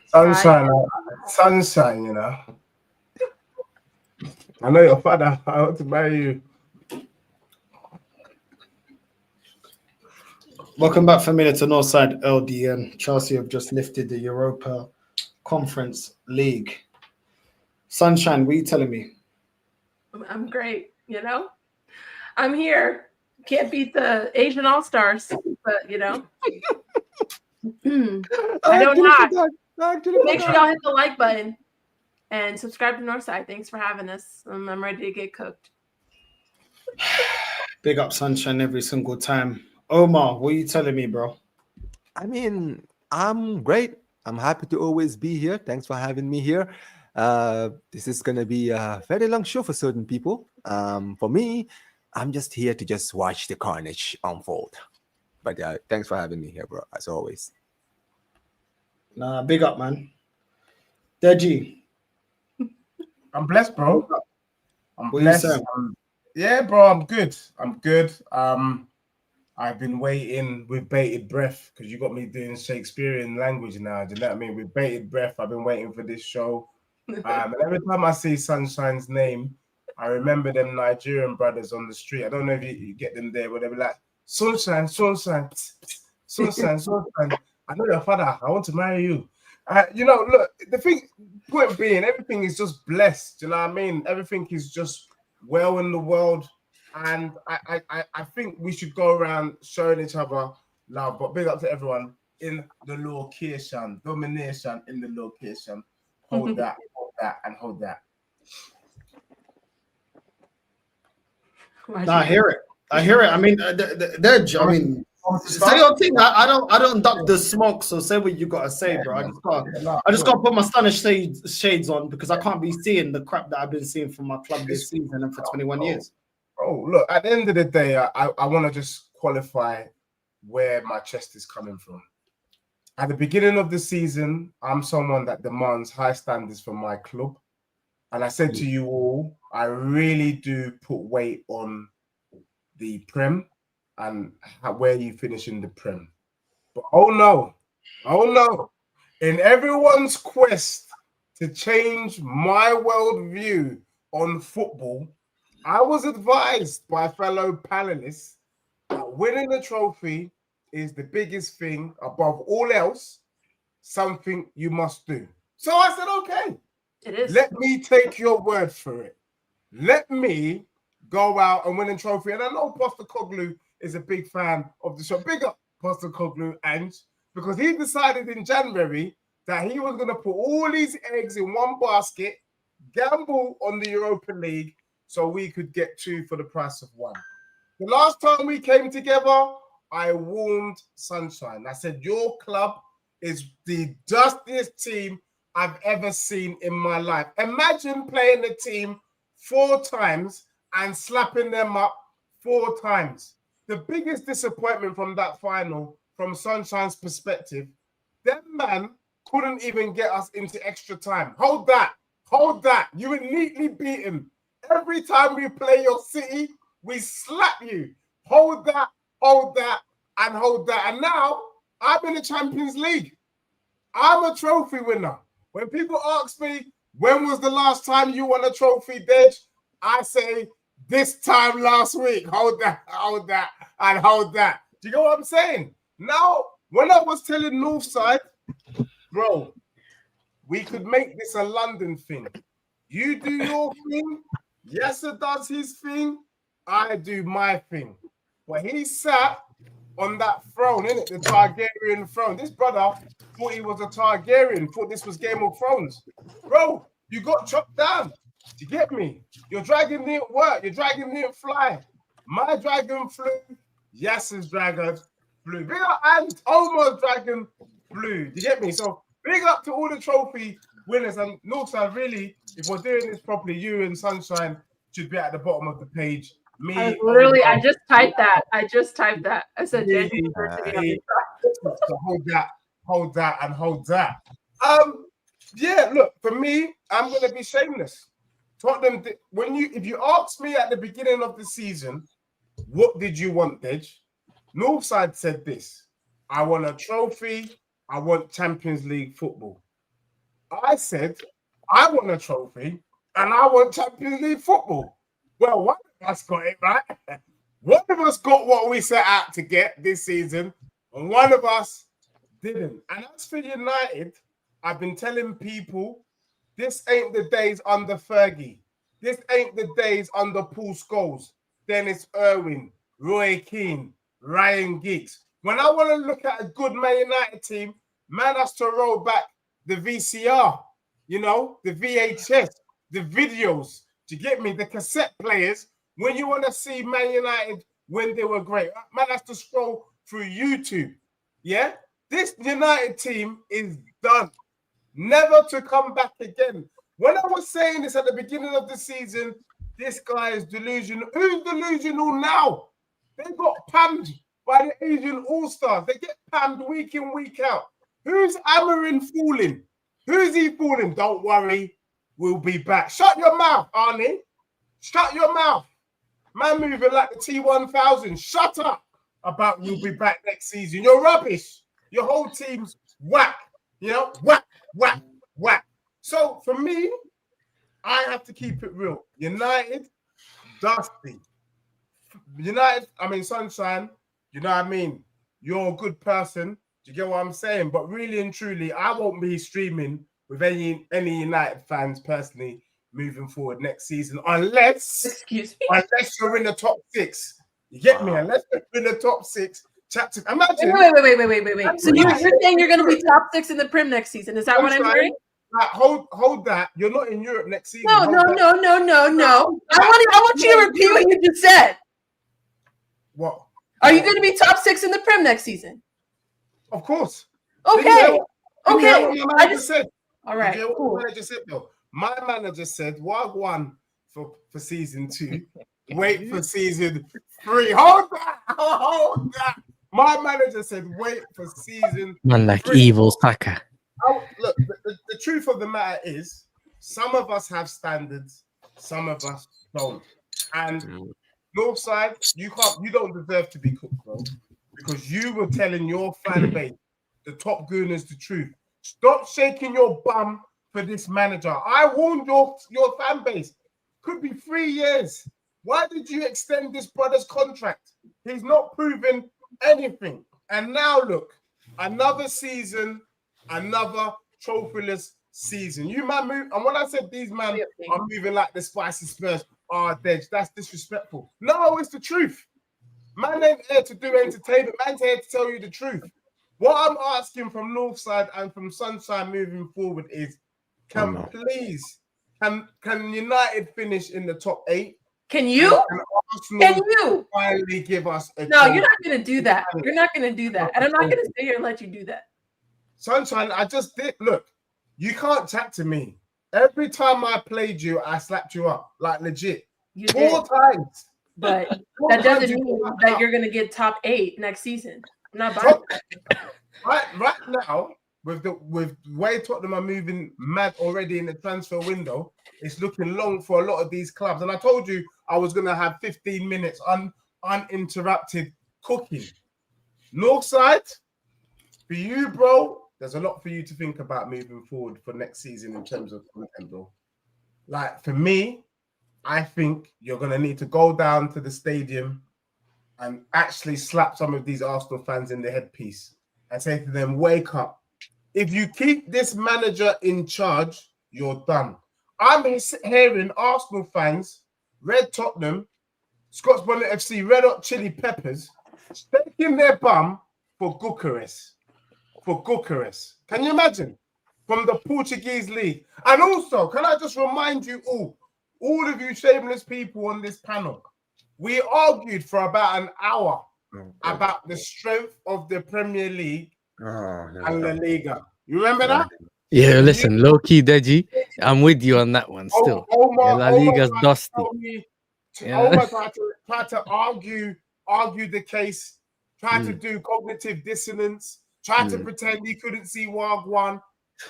Sunshine, sunshine, you know. I know your father. I want to marry you. Welcome back, familiar to Northside LDN. Chelsea have just lifted the Europa Conference League. Sunshine, what are you telling me? I'm great, you know. I'm here. Can't beat the Asian All-Stars, but you know. I don't not. Make sure y'all hit the like button and subscribe to Northside. Thanks for having us. I'm ready to get cooked. Big up Sunshine every single time. Omar, what are you telling me, bro? I mean, I'm great. I'm happy to always be here. Thanks for having me here. This is gonna be a very long show for certain people. For me, I'm just here to just watch the carnage unfold. But thanks for having me here, bro. As always. Nah, big up, man. Deji. I'm blessed, bro. I'm What blessed. you saying? Yeah, bro, I'm good. I'm good. I've been waiting with bated breath because you got me doing Shakespearean language now. Do you know what I mean? With bated breath, I've been waiting for this show. And every time I see Sunshine's name, I remember them Nigerian brothers on the street. I don't know if you get them there, but they'll be like, Sunshine, Sunshine, Sunshine, Sunshine. I know your father. I want to marry you. You know, look, the thing, point being, everything is just blessed. You know what I mean? Everything is just well in the world. And I think we should go around showing each other love. But big up to everyone in the location, domination in the location. Hold that, and hold that. Nah, I hear it. I hear it. I mean, I mean, say your thing. I don't duck the smoke. So say what you gotta say, bro. I just gotta put my Spanish shades on because I can't be seeing the crap that I've been seeing from my club this season and for 21 years. Oh, look, at the end of the day, I want to just qualify where my chest is coming from. At the beginning of the season, I'm someone that demands high standards from my club. And I said to you all, I really do put weight on the Prem and where you finish in the Prem. But oh no, in everyone's quest to change my worldview on football, I was advised by fellow panelists that winning the trophy is the biggest thing above all else, something you must do. So I said, okay, it is. Let me take your word for it. Let me go out and win a trophy. And I know Pochettino is a big fan of the show. Big up Pochettino, Ange, because he decided in January that he was going to put all these eggs in one basket, gamble on the Europa League, so we could get two for the price of one. The last time we came together, I warned Sunshine. I said, your club is the dustiest team I've ever seen in my life. Imagine playing the team 4 times and slapping them up 4 times. The biggest disappointment from that final, from Sunshine's perspective, that man couldn't even get us into extra time. Hold that. You were neatly beaten. Every time we play your city, we slap you. Hold that, and hold that. And now I'm in the Champions League. I'm a trophy winner. When people ask me, when was the last time you won a trophy, Dej? I say, this time last week. Hold that, and hold that. Do you know what I'm saying? Now, when I was telling Northside, bro, we could make this a London thing. You do your thing. Yasser does his thing. I do my thing. But he sat on that throne, innit? The Targaryen throne. This brother thought he was a Targaryen, thought this was Game of Thrones. Bro, you got chopped down. Do you get me? Your dragon didn't work. Your dragon didn't fly. My dragon flew. Yasser's dragon flew. Big up and Omar's dragon flew. Do you get me? So big up to all the trophy winners. And Northside, really, if we're doing this properly, you and Sunshine should be at the bottom of the page. Me, I just typed that. I said, hold that. Yeah, look, for me, I'm gonna be shameless. Tottenham, if you asked me at the beginning of the season, what did you want, Dej? Northside said this: I want a trophy, I want Champions League football. I said, I want a trophy and I want Champions League football. Well, one of us got it, right? One of us got what we set out to get this season, and one of us didn't. And as for United, I've been telling people, this ain't the days under Fergie. This ain't the days under Paul Scholes, Dennis Irwin, Roy Keane, Ryan Giggs. When I want to look at a good Man United team, man has to roll back the VCR, you know, the VHS, the videos, to get me, the cassette players. When you want to see Man United when they were great, man has to scroll through YouTube. Yeah? This United team is done. Never to come back again. When I was saying this at the beginning of the season, this guy is delusional. Who's delusional now? They got pammed by the Asian All-Stars. They get pammed week in, week out. Who's Amarin fooling? Who's he fooling? Don't worry, we'll be back. Shut your mouth, Arnie. Shut your mouth. Man moving like the T1000. Shut up about we'll be back next season. You're rubbish. Your whole team's whack. You know, whack, whack, whack. So for me, I have to keep it real. United, dusty. United, I mean, Sunshine, you know what I mean? You're a good person. Do you get what I'm saying? But really and truly, I won't be streaming with any United fans personally moving forward next season unless you're in the top 6. You get me? Unless you're in the top 6. Imagine. Wait. So you're saying you're going to be top 6 in the Prem next season? Is that what I'm hearing? Hold that. You're not in Europe next season. No. I want you to repeat what you just said. What? Are you going to be top 6 in the Prem next season? Of course. Okay. My manager said. All right. Cool. My manager said though. My manager said, "Wagwan for season 2. Wait for season 3. Hold that. My manager said, wait for season. Man, like 3. evil Saka. Look, the truth of the matter is, some of us have standards, some of us don't. And Northside, you don't deserve to be cooked, bro, because you were telling your fan base, the top gooners, the truth. Stop shaking your bum for this manager. I warned your fan base. Could be 3 years. Why did you extend this brother's contract? He's not proven anything. And now look, another season, another trophyless season. You man move, and when I said these men are moving like the spicy Spurs, that's disrespectful. No, it's the truth. Man ain't here to do entertainment. Man's here to tell you the truth. What I'm asking from Northside and from Sunshine moving forward is, can United finish in the top 8? Can you? Can you finally give us a No, you're not going to do that. You're not going to do that. And I'm not going to sit here and let you do that. Sunshine, I just did. Look, you can't chat to me. Every time I played you, I slapped you up. Like, legit. You 4 did. times. But that doesn't mean that you're going to get top 8 next season. I'm not buying that. Right now, with the way Tottenham are moving mad already in the transfer window, it's looking long for a lot of these clubs. And I told you I was going to have 15 minutes uninterrupted cooking. Northside, for you, bro, there's a lot for you to think about moving forward for next season in terms of content, bro. Like, for me, I think you're going to need to go down to the stadium and actually slap some of these Arsenal fans in the headpiece and say to them, wake up. If you keep this manager in charge, you're done. I'm hearing Arsenal fans, Red Tottenham, Scots Bonnet FC, Red Hot Chili Peppers, staking their bum for Bucharest. Can you imagine? From the Portuguese league. And also, can I just remind you all of you shameless people on this panel, we argued for about an hour about the strength of the Premier League and La Liga. You remember that? Yeah, listen, low key, Deji, I'm with you on that one still. La Liga's dusty. Omar tried to argue the case, tried to do cognitive dissonance, tried to pretend he couldn't see Wagwan.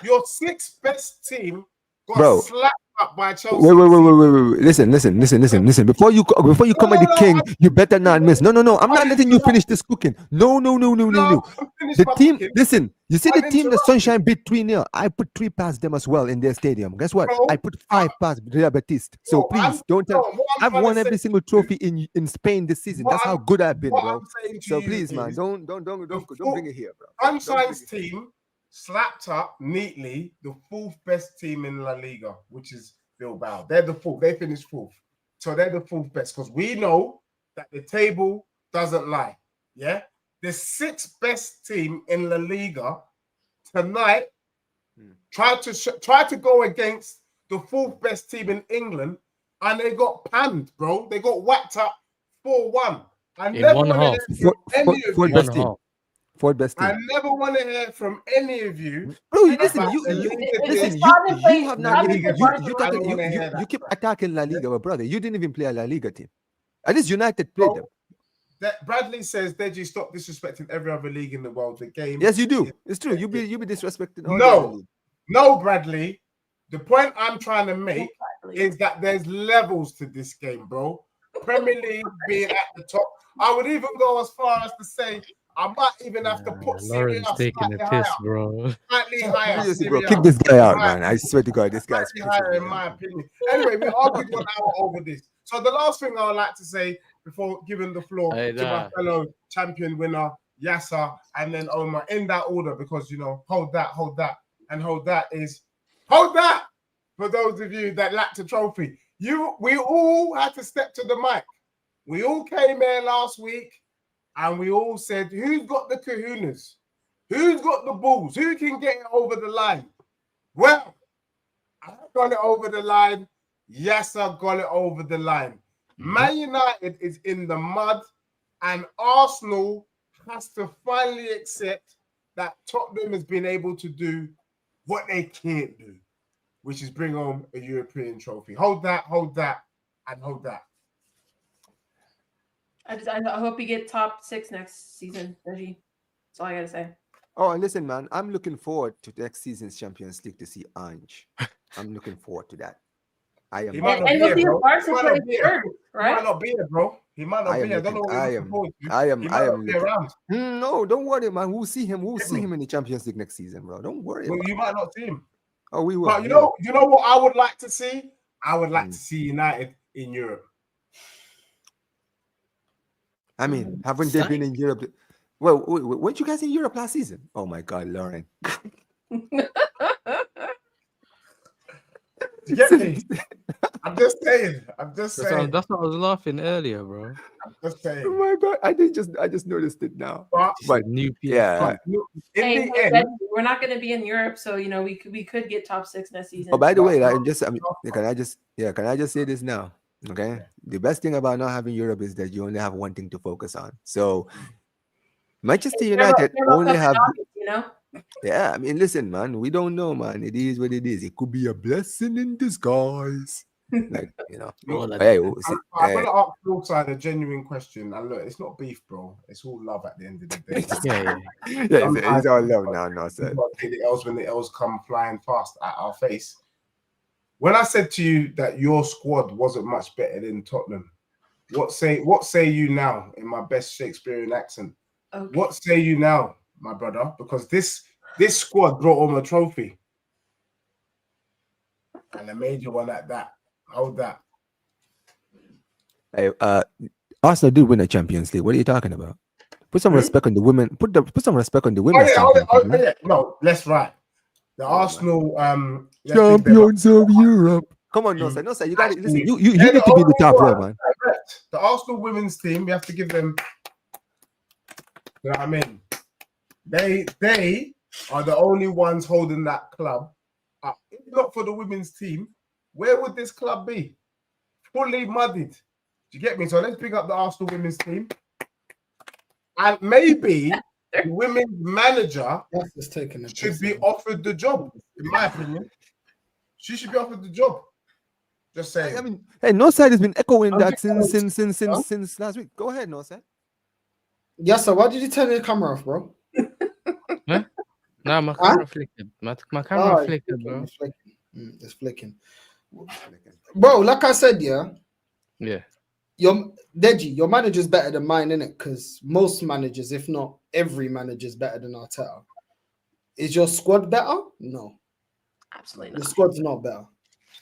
Your 6th best team got slapped up by Chelsea. Wait. Listen. Before you come at the king, you better not miss. No. I'm not letting you finish this cooking. No. The team, listen. You see the team, the Sunshine beat 3-0. I put 3 past them as well in their stadium. Guess what? I put 5 past Real Betis. So please don't tell. I've won every single trophy in Spain this season. That's how good I've been, bro. So please, man, don't bring it here, bro. Sunshine's team slapped up neatly the 4th best team in La Liga, which is Bilbao. They're the 4th. They finished 4th. So they're the 4th best because we know that the table doesn't lie. Yeah? The 6th best team in La Liga tonight tried to go against the 4th best team in England and they got panned, bro. They got whacked up 4-1. I never want to hear from any of you. Best team. 4th best team. I never want to hear from any of you. Bro, listen, you have not you keep attacking La Liga, but brother, you didn't even play a La Liga team. At least United played them. That Bradley says, Deji, stop disrespecting every other league in the world. The game. Yes, you do. It's true. You be disrespecting. No, Bradley. The point I'm trying to make is that there's levels to this game, bro. Premier League being at the top. I would even go as far as to say I might even have to put Syria taking a piss, bro. Slightly higher. Bro, kick this guy out, man. I swear to God, this guy's higher in my opinion. Anyway, we argued 1 hour over this. So the last thing I would like to say before giving the floor to my fellow champion winner, Yasser, and then Omar, in that order, because, you know, hold that, and hold that for those of you that lacked a trophy. We all had to step to the mic. We all came here last week and we all said, who's got the kahunas? Who's got the balls? Who can get it over the line? Well, I got it over the line. Yasser got it over the line. Man United is in the mud and Arsenal has to finally accept that Tottenham has been able to do what they can't do, which is bring home a European trophy. Hold that, and hold that. I hope you get top 6 next season, Reggie. That's all I gotta say. Oh, and listen, man, I'm looking forward to next season's Champions League to see Ange. I'm looking forward to that. I am. And we'll see the Barca play third, right? He might not be here, bro. He might not be here. I don't know what he's looking forward to. I am. He might not be around. No, don't worry, man. We'll see him. We'll see him in the Champions League next season, bro. Don't worry. Well, you might not see him. Oh, we will. But you know what I would like to see? I would like to see United in Europe. I mean, haven't they been in Europe? Well, weren't you guys in Europe last season? Oh my God, Lauren. You get me? I'm just saying. That's what I was laughing earlier, bro. I'm just saying. Oh my God, I just noticed it now. But new PS5. Yeah. In the end, we're not going to be in Europe, so you know we could get top 6 next season. Oh, by the way, can I just say this now? Okay, the best thing about not having Europe is that you only have one thing to focus on. So Manchester United only have, yeah. I mean, listen, man, we don't know, man. It is what it is. It could be a blessing in disguise. Like, you know. Hey, I'm gonna ask Philside a genuine question. And look, it's not beef, bro. It's all love at the end of the day. It's all love now, sir. The L's when the L's come flying fast at our face. When I said to you that your squad wasn't much better than Tottenham, what say you now in my best Shakespearean accent? Okay. What say you now, my brother? Because this squad brought home a trophy. And a major one at that. Hold that. Hey, Arsenal did win a Champions League. What are you talking about? Put some respect on the women. Put some respect on the women. Yeah. No, let's right. The Arsenal champions of Europe. Come on, no sir. You got to listen. You need to be in the top row, man. The Arsenal women's team, we have to give them. You know what I mean? They are the only ones holding that club up. If not for the women's team, where would this club be? Fully muddied. Do you get me? So let's pick up the Arsenal women's team, and maybe the women's manager should be offered the job. In my opinion, she should be offered the job. Just saying. I mean, hey, no side has been echoing that since last week. Go ahead, no side. Yes, sir. Why did you turn your camera off, bro? Huh? No, my camera flickered. My camera flickered, bro. It's flicking. Bro, like I said, Yeah. your manager's better than mine, innit? Because most managers, if not every manager's better than Arteta. Is your squad better? No. Absolutely Your not. squad's not better.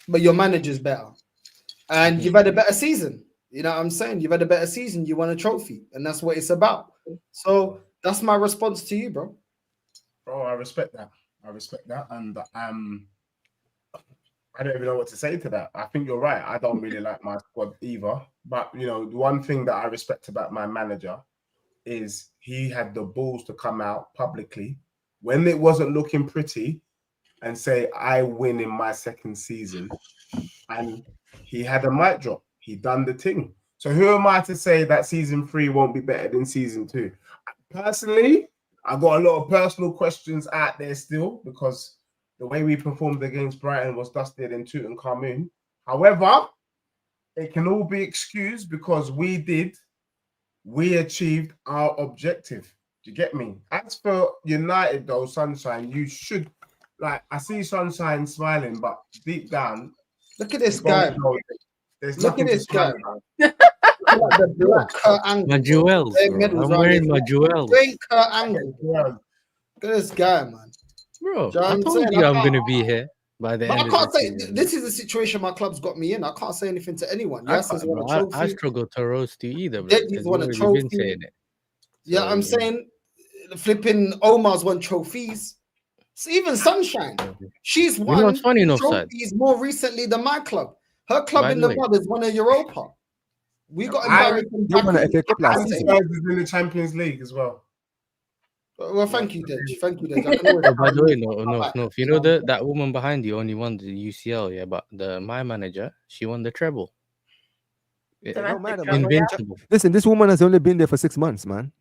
But your manager's better. And you've had a better season. You know what I'm saying? You've had a better season. You won a trophy. And that's what it's about. So that's my response to you, bro. Bro, I respect that. And I don't even know what to say to that. I think you're right. I don't really like my squad either. But, you know, the one thing that I respect about my manager is he had the balls to come out publicly when it wasn't looking pretty and say, I win in my second season. And he had a mic drop. He done the thing. So who am I to say that season 3 won't be better than season 2? Personally, I got a lot of personal questions out there still because the way we performed against Brighton was dusted in Tutankhamun. However, it can all be excused because we achieved our objective. Do you get me? As for United, though, Sunshine, you should, like, I see Sunshine smiling, but deep down, look at this guy. There's Look at this guy. About. Like the black angle. My jewels. I'm wearing my jewels. Great angle. Look at this guy, man. Bro, You know I told you I'm going to be here by the end of the season. This is the situation my club's got me in. I can't say anything to anyone. I struggle to roast you either, bro. He's won a trophy. Been saying it. Yeah, I'm saying flipping Omar's won trophies. So even Sunshine, she's won trophies more recently than my club. Her club in the mud has won a Europa. We got embarrassed. You won an FA Cup last season. In the Champions League as well. Well, thank you, Dej. Thank you, Dej. By the way, no. If you know that woman behind you only won the UCL, yeah, but my manager, she won the treble. Invincible. Listen, this woman has only been there for 6 months, man.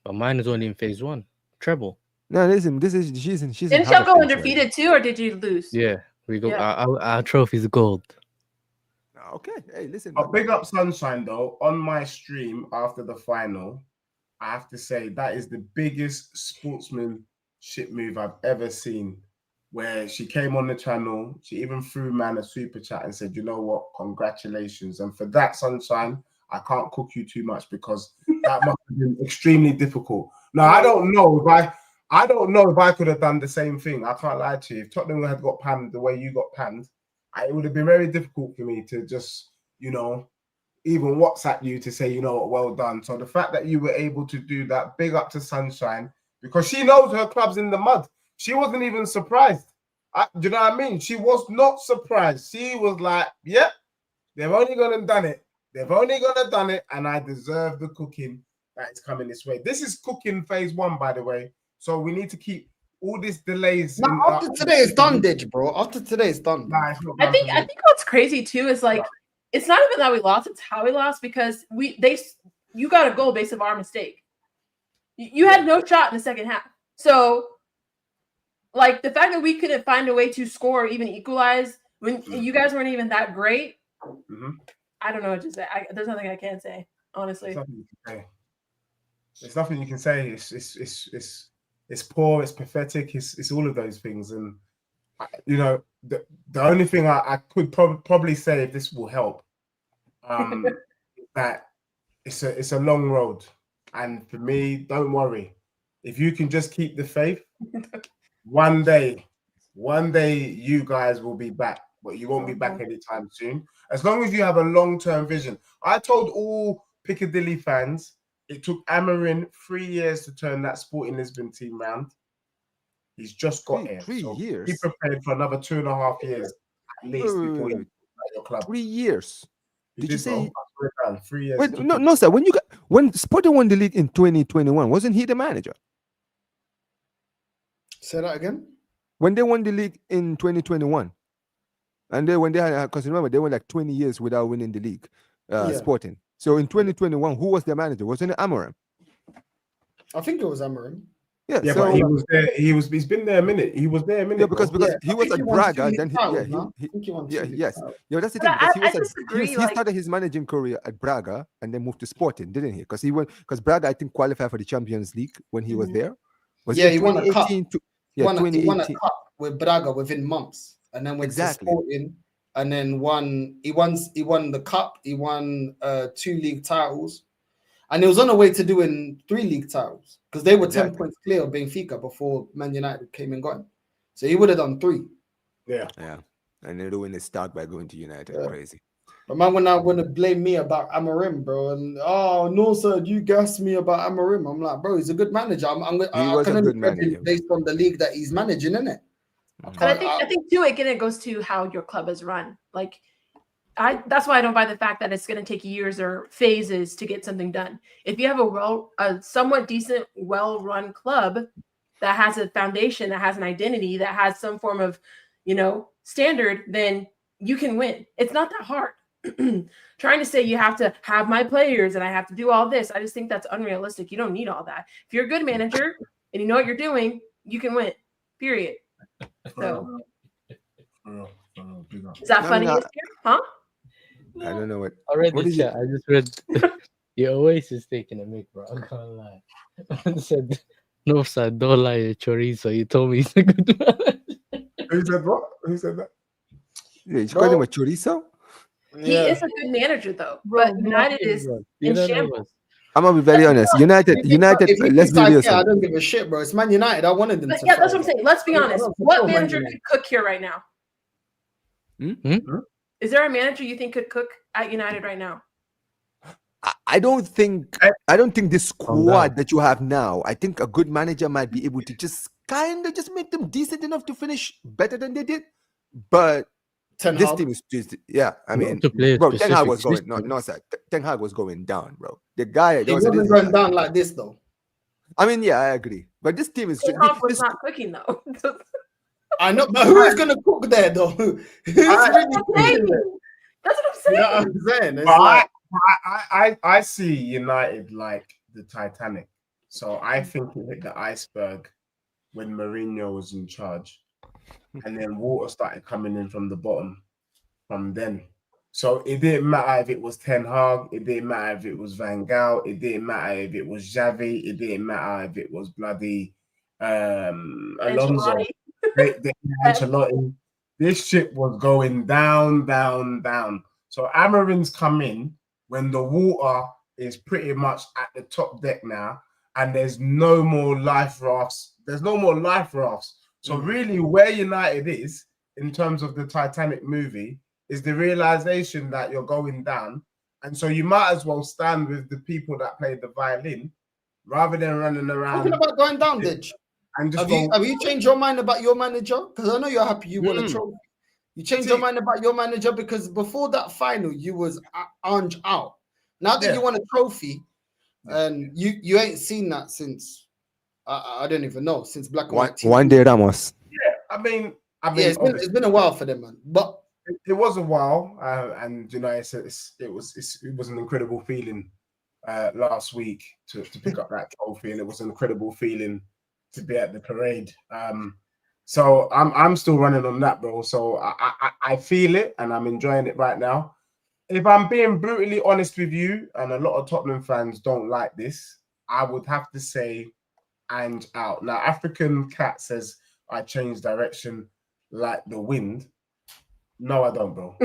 But mine is only in phase 1, treble. No, listen, she's Didn't she go undefeated too, or did you lose? Yeah, we go. Our trophy's gold. Okay, hey, listen. But big up Sunshine though. On my stream after the final, I have to say that is the biggest sportsmanship move I've ever seen. Where she came on the channel, she even threw man a super chat and said, "You know what? Congratulations!" And for that, Sunshine, I can't cook you too much because that must have been extremely difficult. Now I don't know if I could have done the same thing. I can't lie to you. If Tottenham had got panned the way you got panned, it would have been very difficult for me to just, you know, even WhatsApp you to say, you know what, well done. So the fact that you were able to do that, big up to Sunshine, because she knows her club's in the mud. She wasn't even surprised. Do you know what I mean? She was not surprised. She was like, yep, they've only gone and done it. And I deserve the cooking that is coming this way. This is cooking phase 1, by the way. So we need to keep all these delays. After today is done, Dej, bro. After today is done. I think what's crazy too is like it's not even that we lost; it's how we lost because you got a goal based on our mistake. You had no shot in the second half, so like the fact that we couldn't find a way to score or even equalize when you guys weren't even that great. I don't know what to say. There's nothing I can say, honestly. There's nothing you can say. It's poor, it's pathetic, it's all of those things. And, you know, the only thing I could probably say, if this will help, that it's a long road. And for me, don't worry. If you can just keep the faith, one day you guys will be back. But you won't be back anytime soon. As long as you have a long-term vision. I told all Piccadilly fans, it took Amarin 3 years to turn that Sporting Lisbon team round. He's just got here. 3 years. Be prepared for another 2.5 years at least before you at your club. 3 years. Did you say 3 years? Wait, no, sir. When Sporting won the league in 2021, wasn't he the manager? Say that again. When they won the league in 2021, and when they had, because remember they were like 20 years without winning the league, Sporting. So in 2021, who was their manager? Wasn't it Amorim? I think it was Amorim. Yeah, but he was there. He's been there a minute. He was there a minute. Yeah, because he was at Braga. Then yes. Yeah, that's the thing. Because he started his managing career at Braga and then moved to Sporting, didn't he? Because Braga, I think, qualified for the Champions League when he was there. He won a cup. He won a 2018 cup with Braga within months, and then went to Sporting and then he won the cup, he won 2 league titles, and he was on the way to doing 3 league titles because they were 10 points clear of Benfica before Man United came and got him. So he would have done 3. Yeah. And then ruin his start by going to United. Yeah. Crazy. But man, when I want to blame me about Amorim, bro, and no sir, you gassed me about Amorim. I'm like, bro, he's a good manager. He was a good manager based on the league that he's managing, innit? And I think too, again, it goes to how your club is run. Like, that's why I don't buy the fact that it's going to take years or phases to get something done. If you have a somewhat decent, well-run club that has a foundation, that has an identity, that has some form of, standard, then you can win. It's not that hard. Trying to say you have to have my players and I have to do all this, I just think that's unrealistic. You don't need all that. If you're a good manager and you know what you're doing, you can win. Period. So, is that funny? Huh? I don't know what. I read What the is chat. I just read. Your Oasis taking a mic, bro. I can't lie. I said, no, sir, don't lie, chorizo. You told me he's a good man. Who said what? Who said that? Yeah, you call him a chorizo? He is a good manager, though. But United is in shambles. I'm gonna be very honest. United. Let's be real. I don't give a shit, bro. It's Man United. I wanted them. But yeah, that's what I'm saying. Let's be honest. What manager could cook here right now? Is there a manager you think could cook at United right now? I don't think this squad that you have now. I think a good manager might be able to just make them decent enough to finish better than they did. But this team is just I mean, bro, Ten Hag was going sir. Ten Hag was going down, bro. The guy he wasn't going down like this though. I mean, yeah, I agree. But this team is Ten Hag was not cooking though. I know, but who is going to cook there though? That's what I'm saying. You know what I'm saying? It's I see United like the Titanic. So I think it hit the iceberg when Mourinho was in charge. And then water started coming in from the bottom from then. So it didn't matter if it was Ten Hag, it didn't matter if it was Van Gaal, it didn't matter if it was Xavi, it didn't matter if it was bloody Alonso. Ancelotti. This ship was going down, down, down. So Amorim's come in when the water is pretty much at the top deck now, and there's no more life rafts. So really, where United is in terms of the Titanic movie is the realization that you're going down, and so you might as well stand with the people that play the violin rather than running around. Talking about going down, Ditch. And just have you changed your mind about your manager? Because I know you're happy you won a trophy. You changed your mind about your manager because before that final, you was Ange out. Now that you won a trophy, and you ain't seen that since I don't even know, since Black and White. One day, Ramos. Yeah, I mean, it's been a while for them, man. But it was a while, and it was an incredible feeling last week to pick up that trophy, and it was an incredible feeling to be at the parade. So I'm still running on that, bro. So I feel it and I'm enjoying it right now. If I'm being brutally honest with you, and a lot of Tottenham fans don't like this, I would have to say Ange out. Now, African Cat says I change direction like the wind. No, I don't, bro.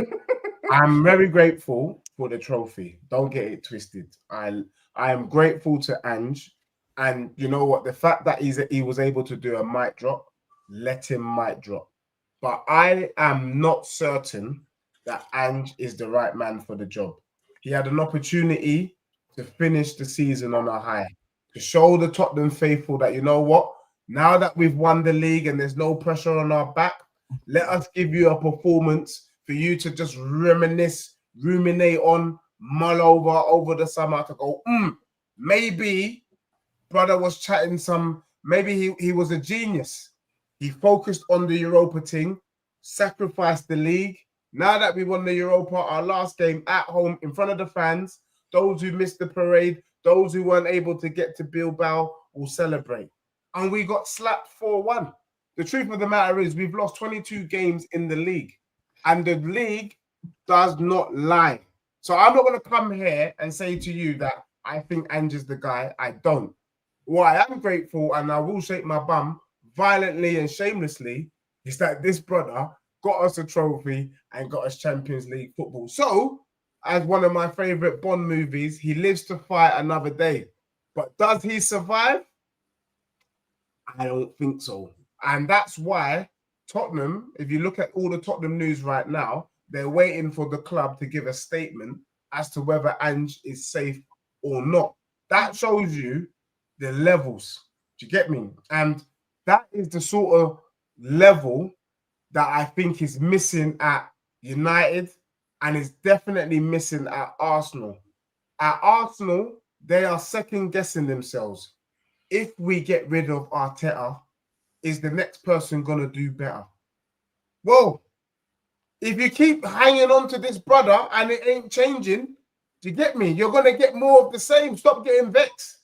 I'm very grateful for the trophy. Don't get it twisted. I am grateful to Ange. And you know what? The fact that he was able to do a mic drop, let him mic drop. But I am not certain that Ange is the right man for the job. He had an opportunity to finish the season on a high, to show the Tottenham faithful that, you know what? Now that we've won the league and there's no pressure on our back, let us give you a performance for you to just reminisce, ruminate on, mull over the summer to go, maybe brother was chatting maybe he was a genius. He focused on the Europa thing, sacrificed the league. Now that we won the Europa, our last game at home in front of the fans, those who missed the parade, those who weren't able to get to Bilbao will celebrate. And we got slapped 4-1. The truth of the matter is we've lost 22 games in the league. And the league does not lie. So I'm not going to come here and say to you that I think Ange is the guy. I don't. What I am grateful, and I will shake my bum violently and shamelessly, is that this brother got us a trophy, and got us Champions League football. So, as one of my favorite Bond movies, he lives to fight another day. But does he survive? I don't think so. And that's why Tottenham, if you look at all the Tottenham news right now, they're waiting for the club to give a statement as to whether Ange is safe or not. That shows you the levels. Do you get me? And that is the sort of level that I think is missing at United and is definitely missing at Arsenal. At Arsenal, they are second guessing themselves. If we get rid of Arteta, is the next person going to do better? Well, if you keep hanging on to this brother and it ain't changing, do you get me? You're going to get more of the same. Stop getting vexed.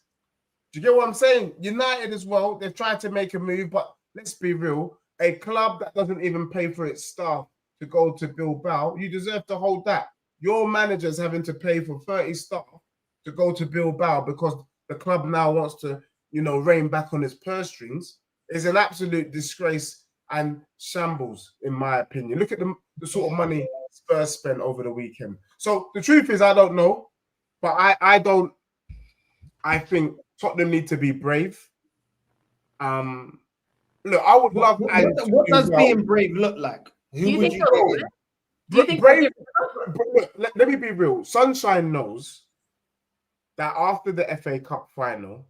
Do you get what I'm saying? United as well, they've tried to make a move, but let's be real. A club that doesn't even pay for its staff to go to Bilbao, you deserve to hold that. Your manager's having to pay for 30 staff to go to Bilbao because the club now wants to, rein back on its purse strings. Is an absolute disgrace and shambles, in my opinion. Look at the sort of money Spurs spent over the weekend. So the truth is, I don't know, but I think Tottenham need to be brave. Look, I would love. What does being brave look like? Do you think they'll win? Do you think brave? Let me be real. Sunshine knows that after the FA Cup final,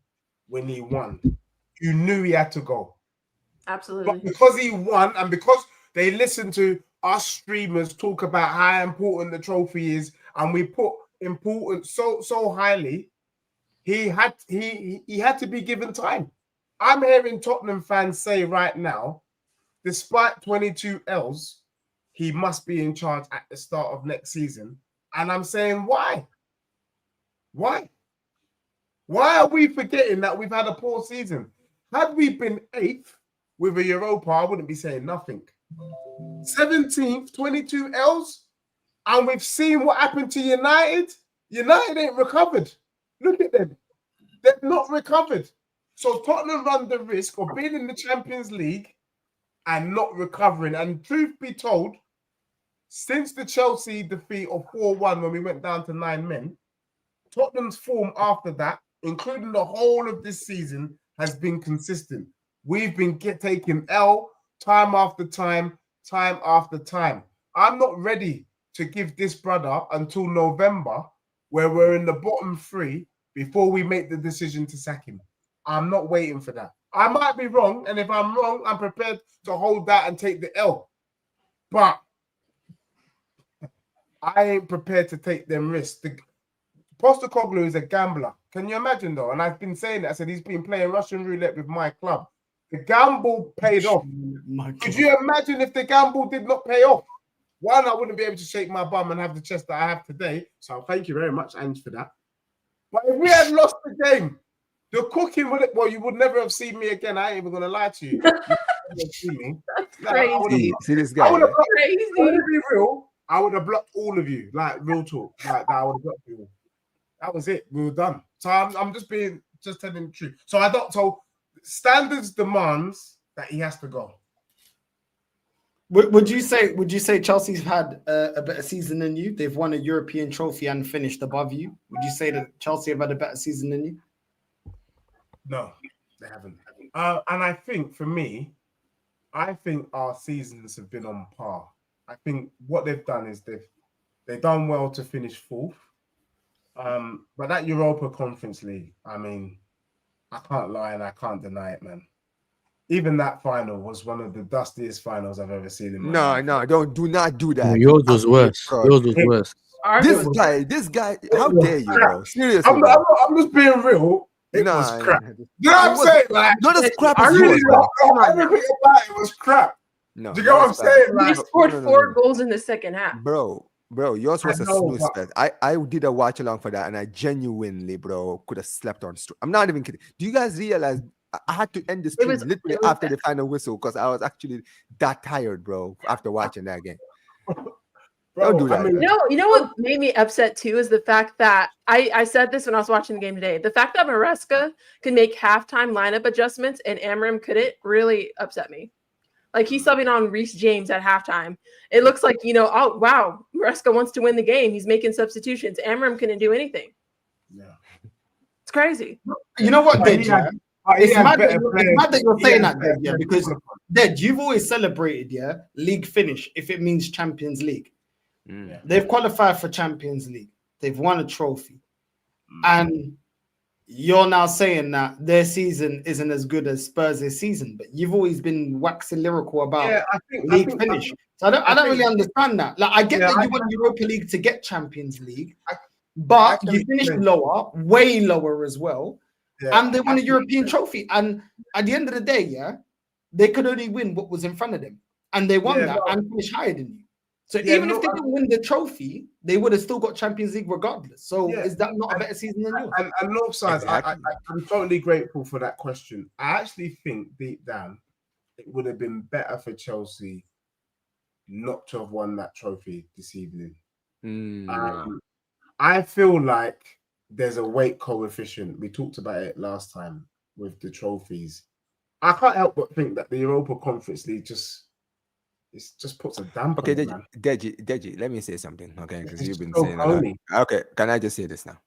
when he won, you knew he had to go. Absolutely. But because he won and because they listened to us streamers talk about how important the trophy is, and we put importance so highly, he had to be given time. I'm hearing Tottenham fans say right now, despite 22 L's, he must be in charge at the start of next season. And I'm saying, why? Why? Why are we forgetting that we've had a poor season? Had we been 8th with a Europa, I wouldn't be saying nothing. 17th, 22 L's, and we've seen what happened to United. United ain't recovered. Look at them. They've not recovered. So Tottenham run the risk of being in the Champions League and not recovering. And truth be told, since the Chelsea defeat of 4-1 when we went down to 9 men, Tottenham's form after that, including the whole of this season, has been consistent. We've been taking L time after time after time. I'm not ready to give this brother until November, where we're in the bottom 3, before we make the decision to sack him. I'm not waiting for that. I might be wrong, and if I'm wrong, I'm prepared to hold that and take the L. But I ain't prepared to take them risks. Postecoglou is a gambler. Can you imagine, though? And I've been saying that. I said he's been playing Russian roulette with my club. The gamble paid off. Could you imagine if the gamble did not pay off? One, I wouldn't be able to shake my bum and have the chest that I have today. So thank you very much, Ange, for that. But if we had lost the game, the cooking would you would never have seen me again. I ain't even gonna lie to you. You see me. Crazy. See this guy. I would have Crazy. be real. I would have blocked all of you, like real talk. Like that, I would have blocked you all. That was it. We were done. So I'm just telling the truth. So standards demands that he has to go. Would you say Chelsea's had a better season than you? They've won a European trophy and finished above you. Would you say that Chelsea have had a better season than you? No, they haven't. And I think for me, I think our seasons have been on par. I think what they've done is they've done well to finish 4th. But that Europa Conference League, I mean, I can't lie and I can't deny it, man. Even that final was one of the dustiest finals I've ever seen in my life. No, do not do that. No, yours was worse. Yours was worse. This guy, how dare you, bro? Seriously, I'm just being real. It was crap. You know what I'm saying? Like, not as crap I as really yours, everything about it was crap. No, do you get what I'm saying? We Like, scored 4 goals in the second half. Bro, yours was a snooze fest. I did a watch along for that, and I genuinely, bro, could have slept on. I'm not even kidding. Do you guys realize I had to end the stream literally after the final whistle because I was actually that tired, bro, after watching that game. Bro, don't do that. I mean, You know what made me upset too is the fact that I said this when I was watching the game today. The fact that Maresca could make halftime lineup adjustments and Amram couldn't really upset me. Like he's subbing on Reece James at halftime. It looks like, oh wow, Maresca wants to win the game. He's making substitutions. Amram couldn't do anything. Yeah. It's crazy. You know what, But he Dej? had- Yeah? he It's had mad, better players. it's mad that you're He saying had that, better Dej, yeah, players. because Dej, you've always celebrated, yeah, league finish if it means Champions League. Mm. They've qualified for Champions League. They've won a trophy. And you're now saying that their season isn't as good as Spurs' season, but you've always been waxing lyrical about Yeah, league finish. So I don't think- really understand that. Like I get Yeah, that I you want Europa League to get Champions League, I but can you finished explain. lower, way lower as well. Yeah, And they won I a European trophy. And at the end of the day, yeah, they could only win what was in front of them. And they won Yeah, that no. and finished higher than you. So Yeah, even no, if they didn't win the trophy, they would have still got Champions League regardless. So Yeah, is that not a better season than yours? And North sides, Exactly. I'm totally grateful for that question. I actually think deep down it would have been better for Chelsea not to have won that trophy this evening. I feel like there's a weight coefficient. We talked about it last time with the trophies. I can't help but think that the Europa Conference League just puts a damp Okay, on it, man. Deji, let me say something, okay? Because It's you've been so saying a lot. phony. Okay, can I just say this now?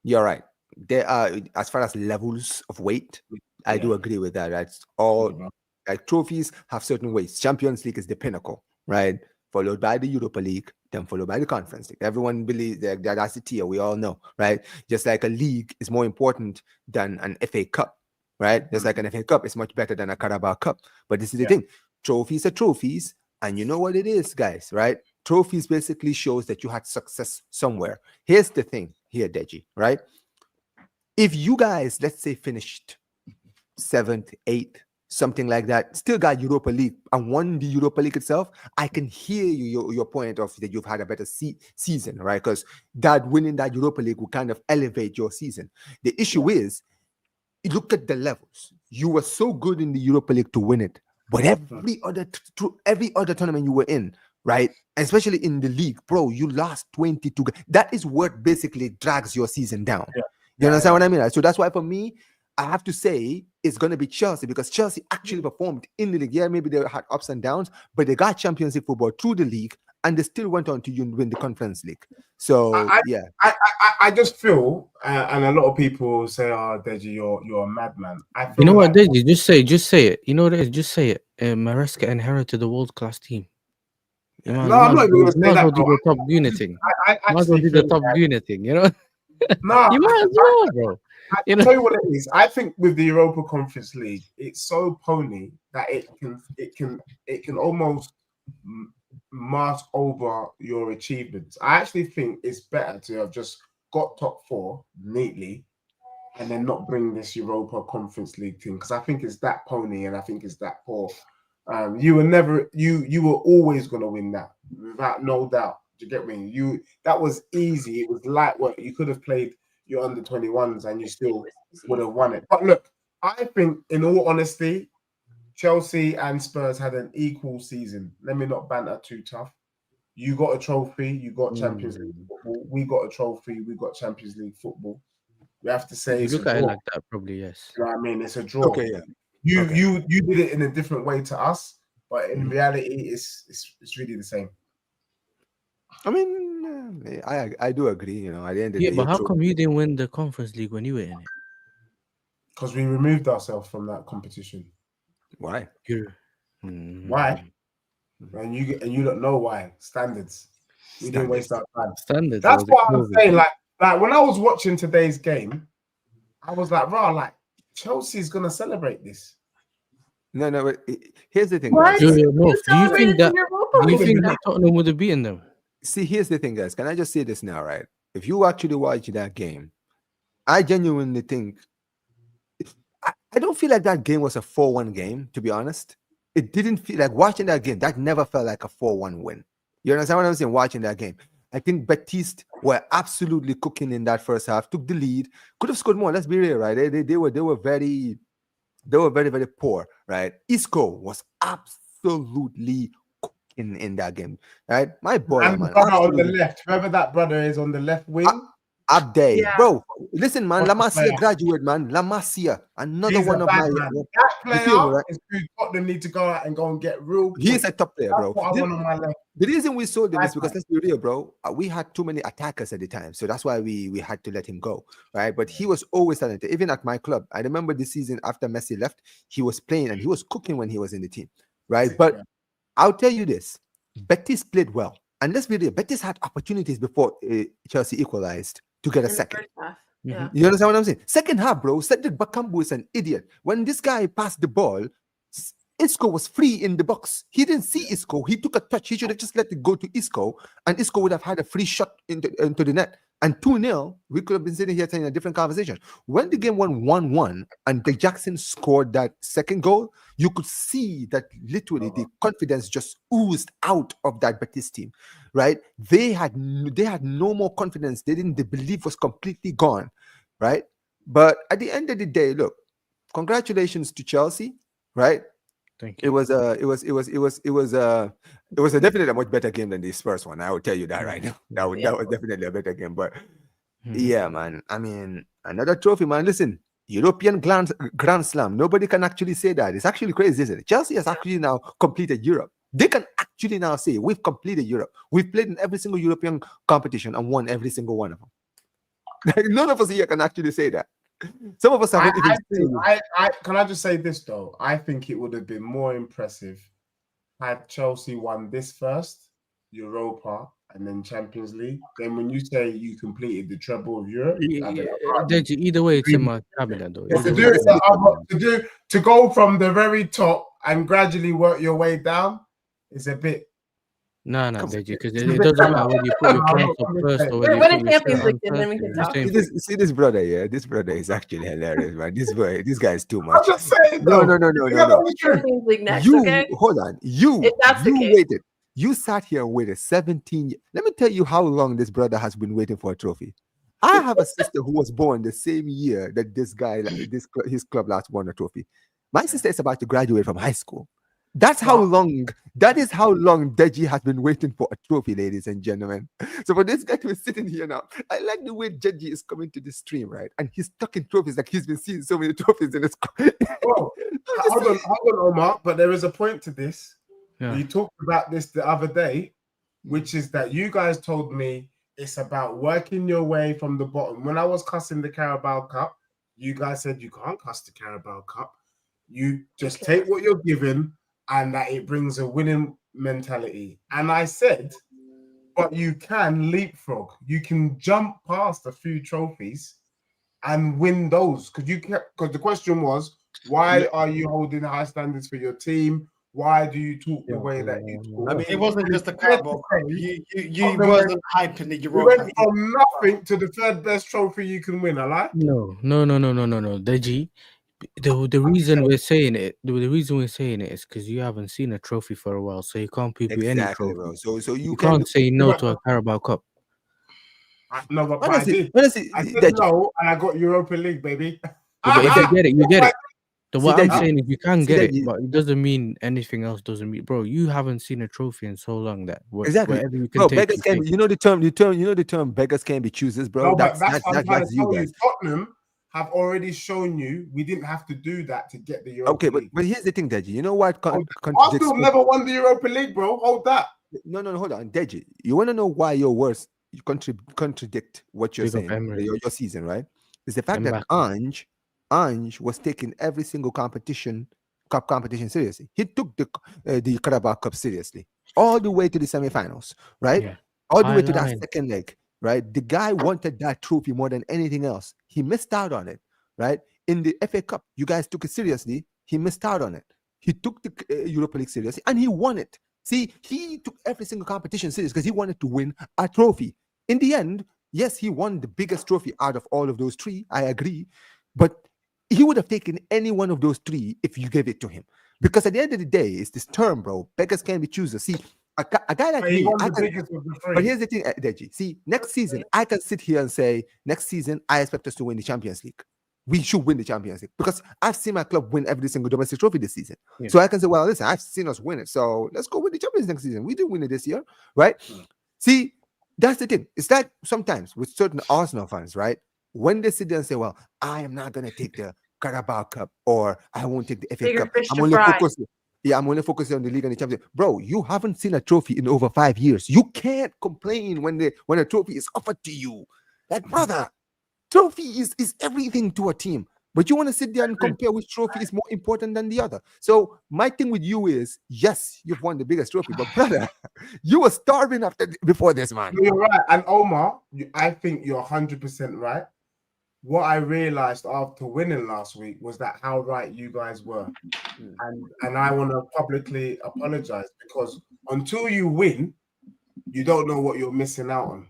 You're right. There are, as far as levels of weight, I do agree with that. Right? All like trophies have certain weights. Champions League is the pinnacle, right? Followed by the Europa League, then followed by the Conference League. Everyone believes that that's the tier. We all know, right? Just like a league is more important than an FA Cup, right? Just like an FA Cup is much better than a Carabao Cup. But this is the thing: trophies are trophies. And you know what it is, guys, right? Trophies basically shows that you had success somewhere. Here's the thing here, Deji, right? If you guys, let's say, finished 7th, 8th, something like that, still got Europa League and won the Europa League itself, I can hear your point of that you've had a better season, right? Because that winning that Europa League will kind of elevate your season. The issue is, look at the levels. You were so good in the Europa League to win it. But every other tournament you were in, right, especially in the league, bro, you lost 22. That is what basically drags your season down. You understand what I mean? Right? So that's why for me, I have to say it's going to be Chelsea because Chelsea actually performed in the league. Yeah, maybe they had ups and downs, but they got Champions League football through the league and they still went on to win the Conference League. So, I just feel, and a lot of people say, "Oh, Deji, you're a madman." I feel You know what, like, Deji? Just say it. You know what it is? Just say it. Maresca inherited a world-class team. no, I'm not even going to say that. Do the top unit thing. I Might as well actually do the feel top like, unit thing. You know, no, you might as well, bro. I You know? tell you what it is. I think with the Europa Conference League, it's so pony that it can almost mask over your achievements. I actually think it's better to have just got top 4 neatly and then not bring this Europa Conference League thing because I think it's that pony and I think it's that poor. You were always going to win that without no doubt. Do you get me? That was easy. It was light work. You could have played your under 21s and you still would have won it. But look, I think in all honesty, Chelsea and Spurs had an equal season. Let me not banter too tough. You got a trophy, you got Champions League football. We got a trophy, we got Champions League football. We have to say If you look at it like that, probably yes. You know what I mean? It's a draw. okay, yeah. You did it in a different way to us, but in reality, it's really the same. I mean, I do agree. You know, at the end of the Yeah, day, but how come you didn't win the Conference League when you were in it? Because we removed ourselves from that competition. Why? Why? And you don't know why. Standards. We didn't waste our time. Standards. That's what I'm COVID. saying. Like when I was watching today's game, I was like, "Raw, like Chelsea's gonna celebrate this." No. But here's the thing, What? guys. Do you celebrated think that? the Europa Do you League. think that Tottenham would have beaten them? See, here's the thing, guys. Can I just say this now, right? If you actually watch that game, I genuinely think I don't feel like that game was a 4-1 game, to be honest. It didn't feel like watching that game, that never felt like a 4-1 win. You understand what I'm saying? Watching that game. I think Batiste were absolutely cooking in that first half, took the lead, could have scored more. Let's be real, right? They were very, very poor, right? Isco was absolutely cooking in that game, right? My boy, And man. the brother on the absolutely. left, whoever that brother is on the left wing. Abday, Yeah. bro. Listen, man. What's La the Masia player? graduate, man. La Masia, another He's one a of bad my. man. That You feel me, player right? is who Tottenham need to go out and go and get real He's quick. a top player, That's bro. what I want on my left. The reason we sold him is Bad because man. let's be real, bro. We had too many attackers at the time, so that's why we had to let him go, right? But he was always talented. Even at my club, I remember the season after Messi left, he was playing and he was cooking when he was in the team, right? But I'll tell you this: Betis played well, and let's be real. Betis had opportunities before Chelsea equalized to get a In the second. first half. Yeah. You understand what I'm saying? Second half, bro. Cedric Bakambu is an idiot. When this guy passed the ball, Isco was free in the box. He didn't see Isco. He took a touch. He should have just let it go to Isco, and Isco would have had a free shot into the net. And 2-0, we could have been sitting here saying a different conversation. When the game went 1-1 and the Jackson scored that second goal, you could see that literally the confidence just oozed out of that Betis team, right? They had no more confidence. The belief was completely gone, right? But at the end of the day, look, congratulations to Chelsea, right? Thank It you. was a definitely a much better game than the Spurs one. I will tell you that right now. That was definitely a better game. But yeah, man. I mean, another trophy, man. Listen, European Grand Slam. Nobody can actually say that. It's actually crazy, isn't it? Chelsea has actually now completed Europe. They can actually now say we've completed Europe. We've played in every single European competition and won every single one of them. None of us here can actually say that. Some of us haven't even. Can I just say this though? I think it would have been more impressive had Chelsea won this first, Europa, and then Champions League. Then when you say you completed the treble of Europe, Deji, either way, it's in my cabinet though. To go from the very top and gradually work your way down is a bit. No, Deji, because it doesn't matter whether you put your pants up first or whether you When put a your Champions shirt League, on then we can first. talk. See this brother, yeah. This brother is actually hilarious, man. This guy is too much. I'm just saying, No. Champions League next, You okay? hold on. If that's the You case. waited. You sat here and waited 17 years. Let me tell you how long this brother has been waiting for a trophy. I have a sister who was born the same year that this guy, his club last won a trophy. My sister is about to graduate from high school. That is how long Deji has been waiting for a trophy, ladies and gentlemen. So for this guy to be sitting here now, I like the way Deji is coming to the stream, right? And he's talking trophies like he's been seeing so many trophies in his. Hold on, Omar. But there is a point to this. Yeah. You talked about this the other day, which is that you guys told me it's about working your way from the bottom. When I was cussing the Carabao Cup, you guys said you can't cuss the Carabao Cup. You just take what you're given and that it brings a winning mentality. And I said, but you can leapfrog. You can jump past a few trophies and win those. Because the question was, why are you holding high standards for your team? Why do you talk the way that you talk? I mean, it wasn't just a Carabao Cup. You wasn't hyping the You Europa. went from nothing to the third best trophy you can win. I like. No. Deji, the reason we're saying it, is because you haven't seen a trophy for a while, so you can't preview any Exactly, trophy. bro. So you can't say no to a Carabao Cup. No, but honestly, I said no, and I got Europa League, baby. Yeah, but if you get it, you get it. What I'm Deji, saying is you can get it, Deji. but it doesn't mean anything else doesn't mean, bro. You haven't seen a trophy in so long that Exactly. wherever you can Bro, take, beggars can be, you know the term beggars can be choosers, bro. No, but that's what I'm trying that's to you tell you. guys. Tottenham have already shown you we didn't have to do that to get the Europa Okay, League. but here's the thing, Deji. You know what Arsenal never won the Europa League, bro. Hold that. No, hold on, Deji. You want to know why your words contradict what you're saying, your season, right? It's the fact that Ange was taking every single competition seriously. He took the Carabao Cup seriously, all the way to the semifinals, right? Yeah. All the way to that second leg, right? The guy wanted that trophy more than anything else. He missed out on it, right? In the FA Cup, you guys took it seriously. He missed out on it. He took the Europa League seriously, and he won it. See, he took every single competition serious because he wanted to win a trophy. In the end, yes, he won the biggest trophy out of all of those three. I agree, but he would have taken any one of those three if you gave it to him. Because at the end of the day, it's this term, bro. Beggars can be choosers. See, a guy like me, but here's the thing, Deji. See, next season, I can sit here and say, next season, I expect us to win the Champions League. We should win the Champions League because I've seen my club win every single domestic trophy this season. Yeah. So I can say, well, listen, I've seen us win it. So let's go win the Champions League next season. We didn't win it this year, right? See, That's the thing. It's that sometimes with certain Arsenal fans, right? When they sit there and say, "Well, I am not gonna take the Carabao Cup or I won't take the FA Bigger Cup. fish I'm to only fry." focusing. Yeah, I'm only focusing on the league and the championship." Bro, you haven't seen a trophy in over 5 years. You can't complain when a trophy is offered to you. Like, brother, trophy is everything to a team. But you want to sit there and compare which trophy is more important than the other. So my thing with you is, yes, you've won the biggest trophy, but brother, you were starving before this, man. You're right. And Omar, I think you're 100% right. What I realized after winning last week was that how right you guys were. And I want to publicly apologize because until you win, you don't know what you're missing out on.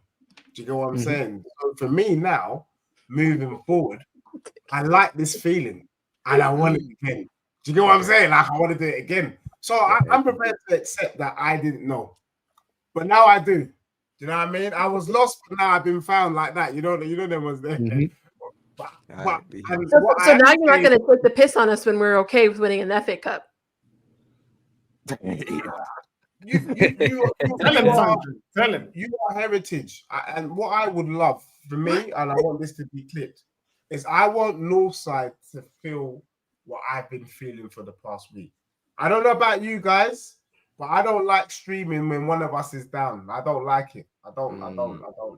Do you get what I'm saying? So for me now, moving forward, I like this feeling and I want it again. Do you get what I'm saying? Like, I want to do it again. So I'm prepared to accept that I didn't know. But now I do. Do you know what I mean? I was lost, but now I've been found like that. You know them was there. But So now you're not going to take the piss on us when we're okay with winning an FA Cup. You Tell him. You are heritage. And what I would love for me, and I want this to be clipped, is I want Northside to feel what I've been feeling for the past week. I don't know about you guys, but I don't like streaming when one of us is down. I don't like it. I don't.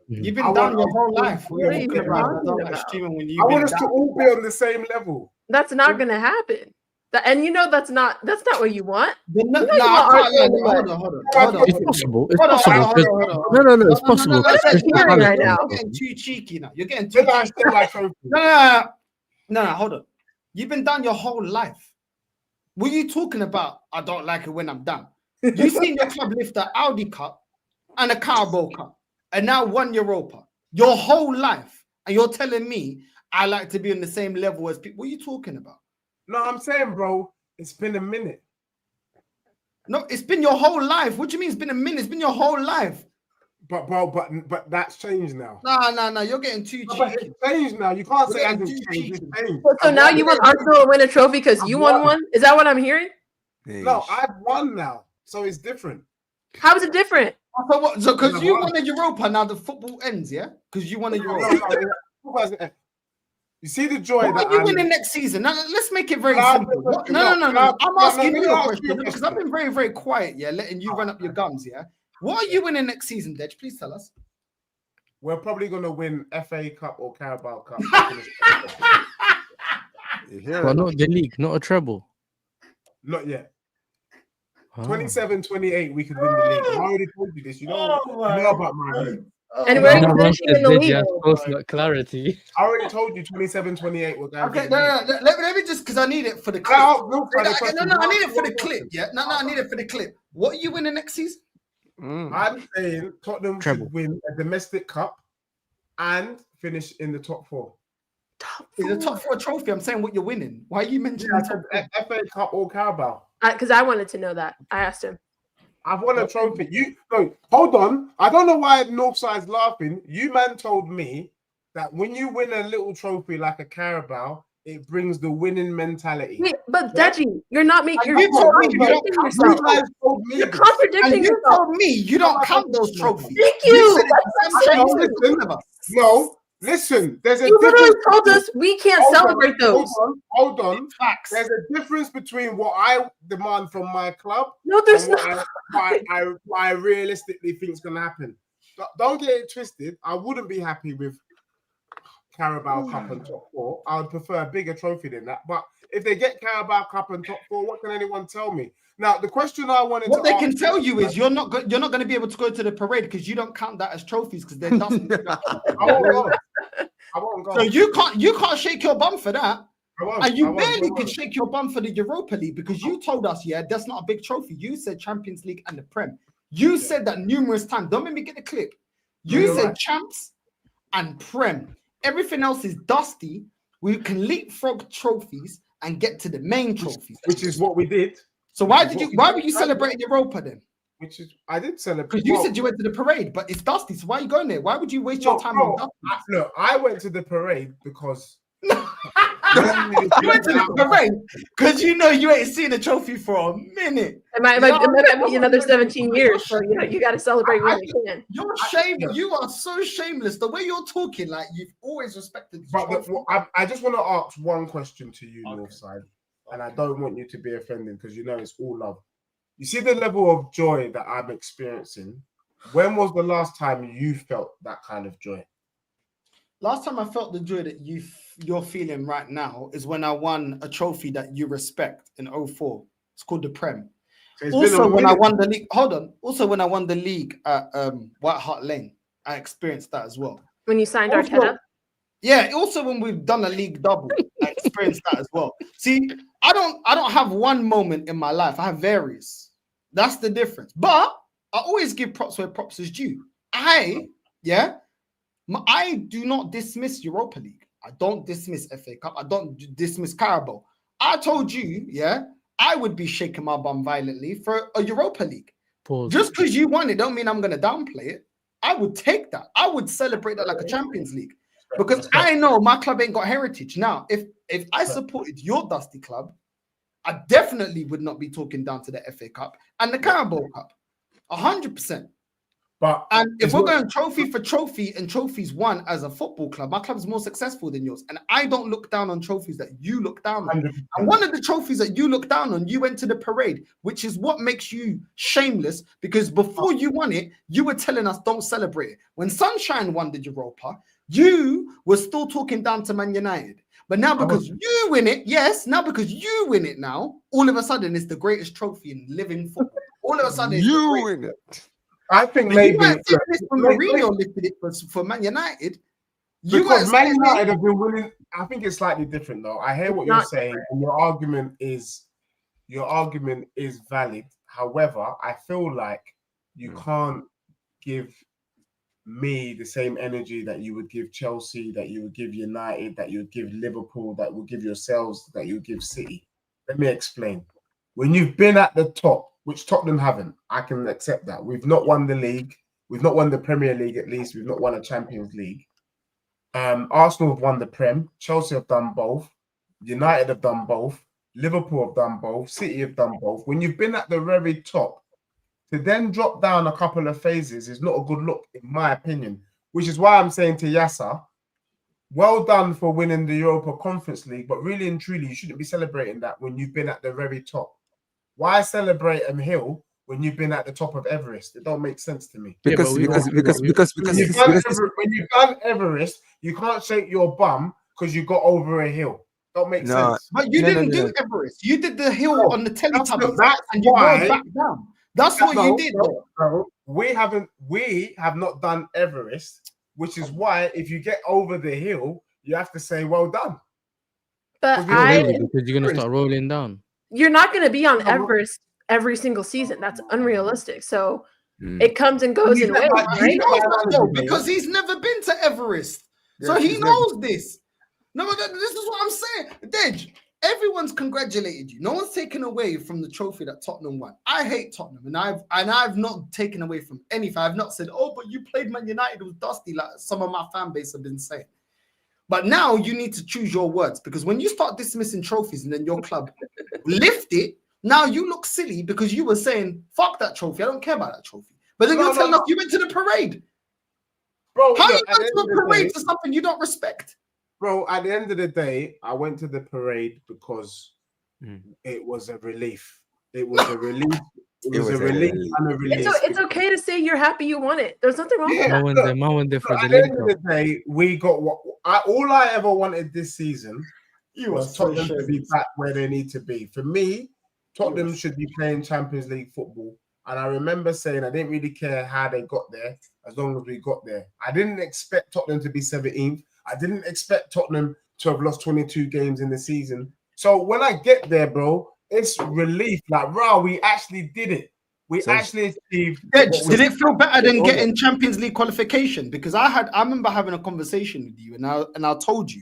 You've been down your whole life. What are you talking about? I want us to all be on the same level. That's not going to happen. And you know that's not what you want. Hold on. It's possible. It's possible. No. It's possible. What am I hearing right now? You're getting too cheeky now. You're getting too cheeky. No, hold on. You've been down your whole life. What are you talking about? I don't like it when I'm down. You've seen your club lift the Audi Cup and a Carabao Cup and now won Europa your whole life. And you're telling me I like to be on the same level as people. What are you talking about? No, I'm saying, bro, it's been a minute. No, it's been your whole life. What do you mean it's been a minute? It's been your whole life. But bro, but that's changed now. No, you're getting too cheeky. But it's changed now. You can't say it's changed. So now you want Arsenal to win a trophy because you won one? Is that what I'm hearing? No, I've won now. So it's different. How is it different? So what? So because you won a Europa, now the football ends, yeah? Because you won a Europa. You see the joy what that are you winning next season? Now, let's make it very simple. No. I'm asking you a question because I've been very, very quiet, yeah, letting you run up your gums, yeah? What are you winning next season, Dej? Please tell us. We're probably going to win FA Cup or Carabao Cup. But not the league, not a treble. Not yet. 27-28, we could win the league. I already told you this. You know about my league. And where are you finishing in the league? Got clarity. I already told you 27-28 we're going okay, let me just because I need it for the clip. I need it for the clip. Yeah, I need it for the clip. What are you winning next season? I'm saying Tottenham should win a domestic cup and finish in the top four. It's a top four trophy. I'm saying what you're winning. Why are you mentioning FA Cup or Carabao? Because I wanted to know that. I asked him. I've won a trophy. Hold on. I don't know why Northside's laughing. You man told me that when you win a little trophy like a Carabao, it brings the winning mentality. Wait, but Deji, you're not making. You're contradicting yourself. You told me you don't count those trophies. Thank you. No, listen. There's a you literally told us we can't celebrate those. Hold on. Facts. There's a difference between what I demand from my club. No, there's not. What I realistically think is going to happen. Don't get it twisted. I wouldn't be happy with Carabao Cup and top four. I would prefer a bigger trophy than that. But if they get Carabao Cup and top four, what can anyone tell me? Now, the question I wanted to ask, can tell you is you're not going to be able to go to the parade because you don't count that as trophies because they're dusty. I won't go. So you can't shake your bum for that. And you barely could shake your bum for the Europa League because you told us, that's not a big trophy. You said Champions League and the Prem. You said that numerous times. Don't make me get the clip. You said champs and Prem. Everything else is dusty. We can leapfrog trophies and get to the main trophies, which is what we did. So why were you celebrating Europa then? I did celebrate. Because you said you went to the parade, but it's dusty. So why are you going there? Why would you waste your time on dusty? Look, I went to the parade because You went to the parade because you know you ain't seen a trophy for a minute. It might be another 17 years, so you got to celebrate when you can. You're shame. You are so shameless. The way you're talking, like you've always respected. But I just want to ask one question to you, Northside, and I don't want you to be offended because you know it's all love. You see the level of joy that I'm experiencing. When was the last time you felt that kind of joy? Last time I felt the joy that you're feeling right now is when I won a trophy that you respect in 2004. It's called the Prem. So also, when I won the league, Also, when I won the league at White Hart Lane, I experienced that as well. When you signed Arteta? Yeah. Also, when we've done a league double, I experienced that as well. See, I don't have one moment in my life. I have various. That's the difference. But I always give props where props is due. I do not dismiss Europa League. I don't dismiss FA Cup. I don't dismiss Carabao. I told you, I would be shaking my bum violently for a Europa League. Pause. Just because you won it don't mean I'm going to downplay it. I would take that. I would celebrate that like a Champions League because I know my club ain't got heritage. Now, if I supported your dusty club, I definitely would not be talking down to the FA Cup and the Carabao Cup. 100%. And if we're going trophy for trophy and trophies won as a football club, my club is more successful than yours. And I don't look down on trophies that you look down on. 100%. And one of the trophies that you look down on, you went to the parade, which is what makes you shameless because before you won it, you were telling us don't celebrate it. When Sunshine won the Europa, you were still talking down to Man United. But now because you win it, now, all of a sudden it's the greatest trophy in living football. All of a sudden you win it. I think maybe Mourinho lifted it for Man United. Because Man United have been winning. I think it's slightly different though. I hear what you're saying, and your argument is valid. However, I feel like you can't give me the same energy that you would give Chelsea, that you would give United, that you would give Liverpool, that would give yourselves, that you would give City. Let me explain. When you've been at the top, which Tottenham haven't, I can accept that. We've not won the league. We've not won the Premier League, at least. We've not won a Champions League. Arsenal have won the Prem. Chelsea have done both. United have done both. Liverpool have done both. City have done both. When you've been at the very top, to then drop down a couple of phases is not a good look, in my opinion. Which is why I'm saying to Yasser, well done for winning the Europa Conference League, but really and truly, you shouldn't be celebrating that when you've been at the very top. Why celebrate Hill when you've been at the top of Everest? It don't make sense to me. Because when you've done Everest, you can't shake your bum because you got over a hill. Don't make sense. But you didn't do Everest. You did the hill on the Teletubbies and you rolled back down. That's what you did. We have not done Everest, which is why if you get over the hill, you have to say well done. But because you're gonna start rolling down. You're not going to be on Everest every single season. That's unrealistic. So it comes and goes in waves, right? Because he's never been to Everest. So he knows this. No, this is what I'm saying. Dej, everyone's congratulated you. No one's taken away from the trophy that Tottenham won. I hate Tottenham, and I've not taken away from anything. I've not said, oh, but you played Man United, it was dusty, like some of my fan base have been saying. But now you need to choose your words because when you start dismissing trophies and then your club lift it, now you look silly because you were saying, fuck that trophy. I don't care about that trophy. But then you're telling us you went to the parade. Bro, how you went to a parade for something you don't respect? Bro, at the end of the day, I went to the parade because it was a relief. It was a relief. It was a relief and a release. It's okay to say you're happy you won it. There's nothing wrong with that. I went there for at the end of the day, we got all I ever wanted this season was Tottenham to be back where they need to be. For me, Tottenham should be playing Champions League football. And I remember saying I didn't really care how they got there as long as we got there. I didn't expect Tottenham to be 17th. I didn't expect Tottenham to have lost 22 games in the season. So when I get there, bro, it's relief. Like, bro, we actually did it. We actually achieved. Did it feel better than getting Champions League qualification? Because I remember having a conversation with you, and I told you,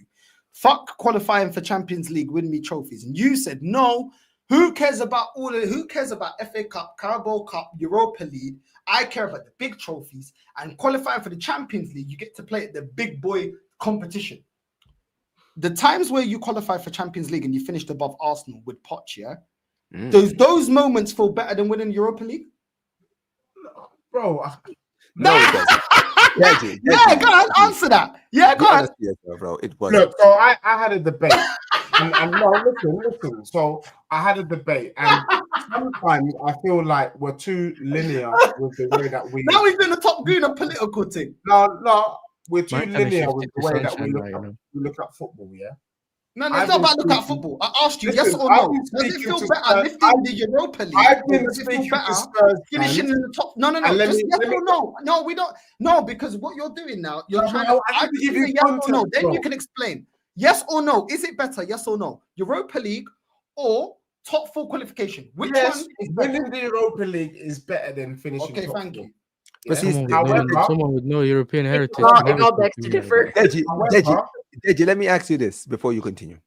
fuck qualifying for Champions League, win me trophies, and you said no. Who cares about who cares about FA Cup, Carabao Cup, Europa League? I care about the big trophies, and qualifying for the Champions League, you get to play at the big boy competition. the times where you qualify for Champions League and you finished above Arsenal with Poch, yeah, Mm. those moments feel better than winning Europa League. Bro, No, it doesn't. Deji, Yeah, Deji, go ahead, Deji, answer that. Yeah, go be ahead. honest with yourself, bro. It wasn't. look, so I had a debate. And no, listen. So I had a debate, and sometimes I feel like we're too linear with the way that we. Now he's doing the top green of political thing. No, we're too Man, kinda linear shifted with the to way that sunshine right, you know. we look at football. Yeah. No, I've it's not been about look at speaking- football. I asked you, Listen, yes or I've no. been Does it speaking feel to better Spurs- lifting the Europa League? I've Or been does it feel speaking better to Spurs finishing fans. in the top? No. And let Just me- yes let me- or no. No, we don't. No, because what you're doing now, you're No, trying but to. I have to give you yes or no. context, Then bro. you can explain. Yes or no. Is it better? Yes or no. Europa League or top 4 qualification? Which Yes, one is better? winning the Europa League is better than finishing. Okay, top thank four. you. Yeah. But However, Someone with no European heritage. It all, can it never all talk begs to to me like differ. Deji, However- Deji, let me ask you this before you continue.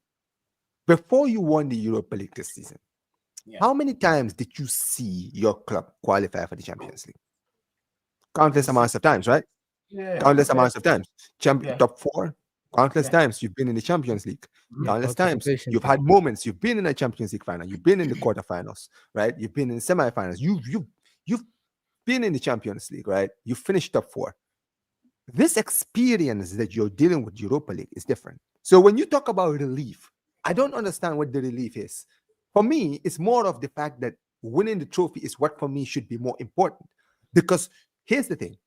Before you won the Europa League this season, Yeah. how many times did you see your club qualify for the Champions League? Countless amounts of times, right? yeah, Countless amounts of times. Yeah. Top 4, countless Yeah. times you've been in the Champions League. Mhm. Countless times Participation you've thing. had moments. You've been in a Champions League final. You've been in the quarterfinals, right? You've been in semifinals. You've been in the Champions League, right? You finished top 4. This experience that you're dealing with Europa League is different. So when you talk about relief, I don't understand what the relief is. For me, it's more of the fact that winning the trophy is what for me should be more important. Because here's the thing,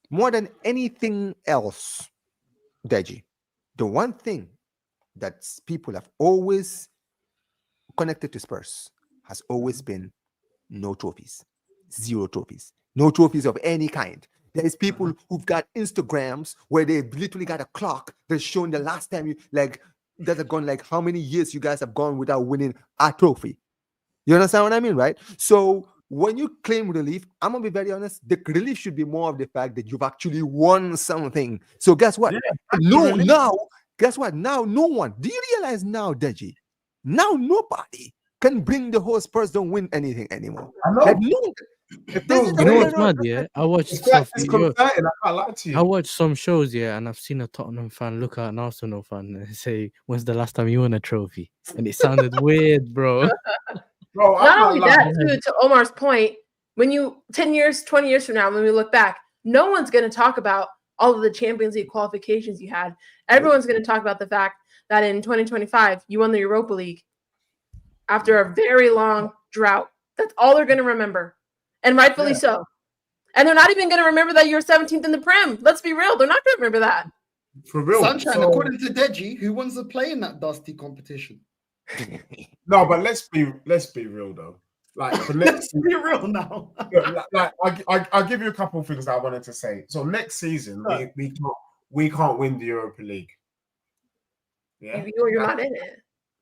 more than anything else, Deji, the one thing that people have always connected to Spurs has always been no trophies, 0 trophies, no trophies of any kind. There's people who've got Instagrams where they've literally got a clock that's showing the last time you like that have gone like how many years you guys have gone without winning a trophy. You understand what I mean, right? So when you claim relief, I'm gonna be very honest, the relief should be more of the fact that you've actually won something. So guess what? relief. Guess what? Now no one. Do you realize now, Deji? Now nobody can bring the whole Spurs don't win anything anymore. I know. Like, no, It feels You know great. what's mad, yeah? I watched It's quite stuff. disconcerting. I can't lie to you. I watched some shows, yeah, and I've seen a Tottenham fan look at an Arsenal fan and say, "When's the last time you won a trophy?" And it sounded weird, bro. Bro, I Not can't only lie. that, too, to Omar's point, when you 10 years, 20 years from now, when we look back, no one's going to talk about all of the Champions League qualifications you had. Everyone's going to talk about the fact that in 2025, you won the Europa League after a very long drought. That's all they're going to remember. And rightfully Yeah. so. And they're not even going to remember that you were 17th in the Prem. Let's be real. They're not going to remember that. For real. Sunshine, So- according to Deji, who wants to play in that dusty competition? no, but let's be real though. Like for next Let's be real now. I'll give you a couple of things that I wanted to say. So next season, we can't win the Europa League. Yeah, You're not in it.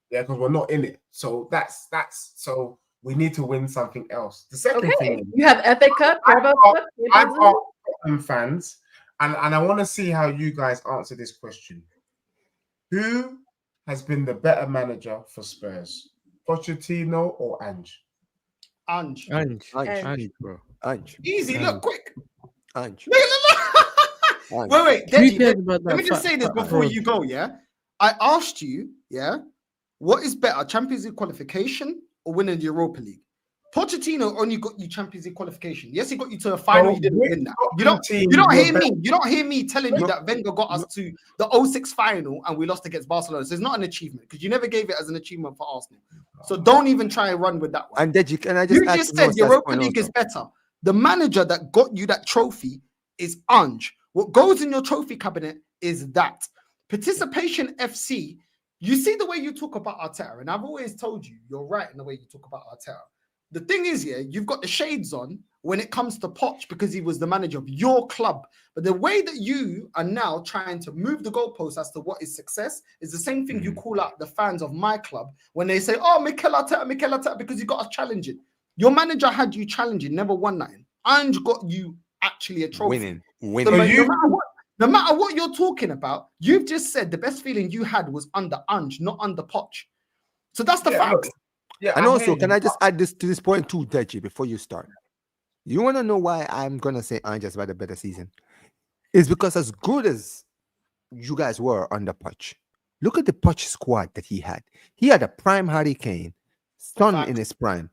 yeah, because we're not in it. So that's so we need to win something else. The second thing Okay. is, You have FA Cup, Carabao Cup. I've Champions got League. Tottenham fans, and I want to see how you guys answer this question. Who has been the better manager for Spurs, Pochettino or Ange? Ange. Ange, bro. Ange. Easy, look, quick. Ange. Wait, Ange. Deji, cares about let that me just fat- say this fat before fraud? you go, yeah? I asked you, yeah, what is better, Champions League qualification or winning the Europa League? Pochettino only got you Champions League qualification. Yes, he got you to a final. No, You didn't which win that. Tottenham team You don't were hear better? me. You don't hear me telling you No. that Wenger got us to the 06 final and we lost against Barcelona. So it's not an achievement because you never gave it as an achievement for Arsenal. So don't even try and run with that one. And Deji, can I just You add just to said Nosa's Europa point League also? is better. The manager that got you that trophy is Ange. What goes in your trophy cabinet is that. Participation FC, you see the way you talk about Arteta, and I've always told you, you're right in the way you talk about Arteta. The thing is, yeah, you've got the shades on when it comes to Poch because he was the manager of your club. But the way that you are now trying to move the goalposts as to what is success is the same thing you call out the fans of my club when they say, oh, Mikel Arteta, because you got us challenging. Your manager had you challenging, never won nothing. Ange got you actually a trophy. Winning. So you- no matter what you're talking about, you've just said the best feeling you had was under Ange, not under Poch. So that's the Yeah, fact. look, yeah, And I also, hear can you, I just add this to this point too, Deji, before you start? You want to know why I'm gonna say Ange has had a better season? It's because as good as you guys were under Poch, Look at the Poch squad that he had. He had a prime Harry Kane, Son Fact. in his prime,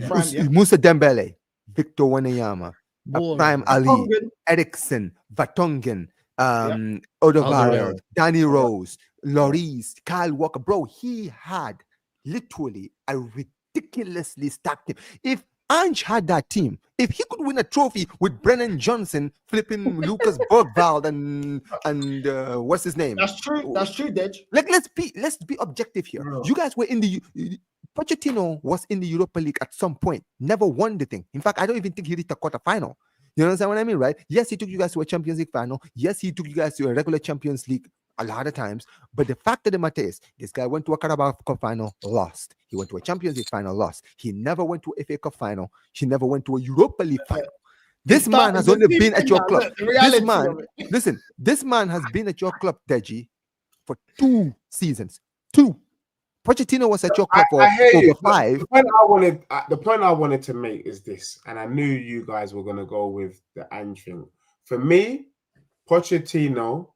Prime, yeah. Musa Dembele, Victor Wanyama, a Boring. prime Ali, Vertonghen. Ericsson, Vertonghen, Odegaard, Alderweireld. Danny Rose, Lloris, Kyle Walker. Bro, he had literally a ridiculously stacked team. If Ange had that team, if he could win a trophy with Brennan Johnson flipping Lucas Bergvald and what's his name? That's true. That's true, Dej. Like let's be objective here. Bro. You guys were in the Pochettino was in the Europa League at some point, never won the thing. In fact, I don't even think he reached a quarterfinal. You understand what I mean, right? Yes, he took you guys to a Champions League final. Yes, he took you guys to a regular Champions League a lot of times. But the fact of the matter is, this guy went to a Carabao Cup final, lost. He went to a Champions League final, lost. He never went to a FA Cup final. He never went to a Europa League final. This man has only been at your club. This man, listen, this man has been at your club, Deji, for 2 seasons. 2. Pochettino was at your club for over 5. The point I wanted to make is this, and I knew you guys were going to go with the Ange thing. For me, Pochettino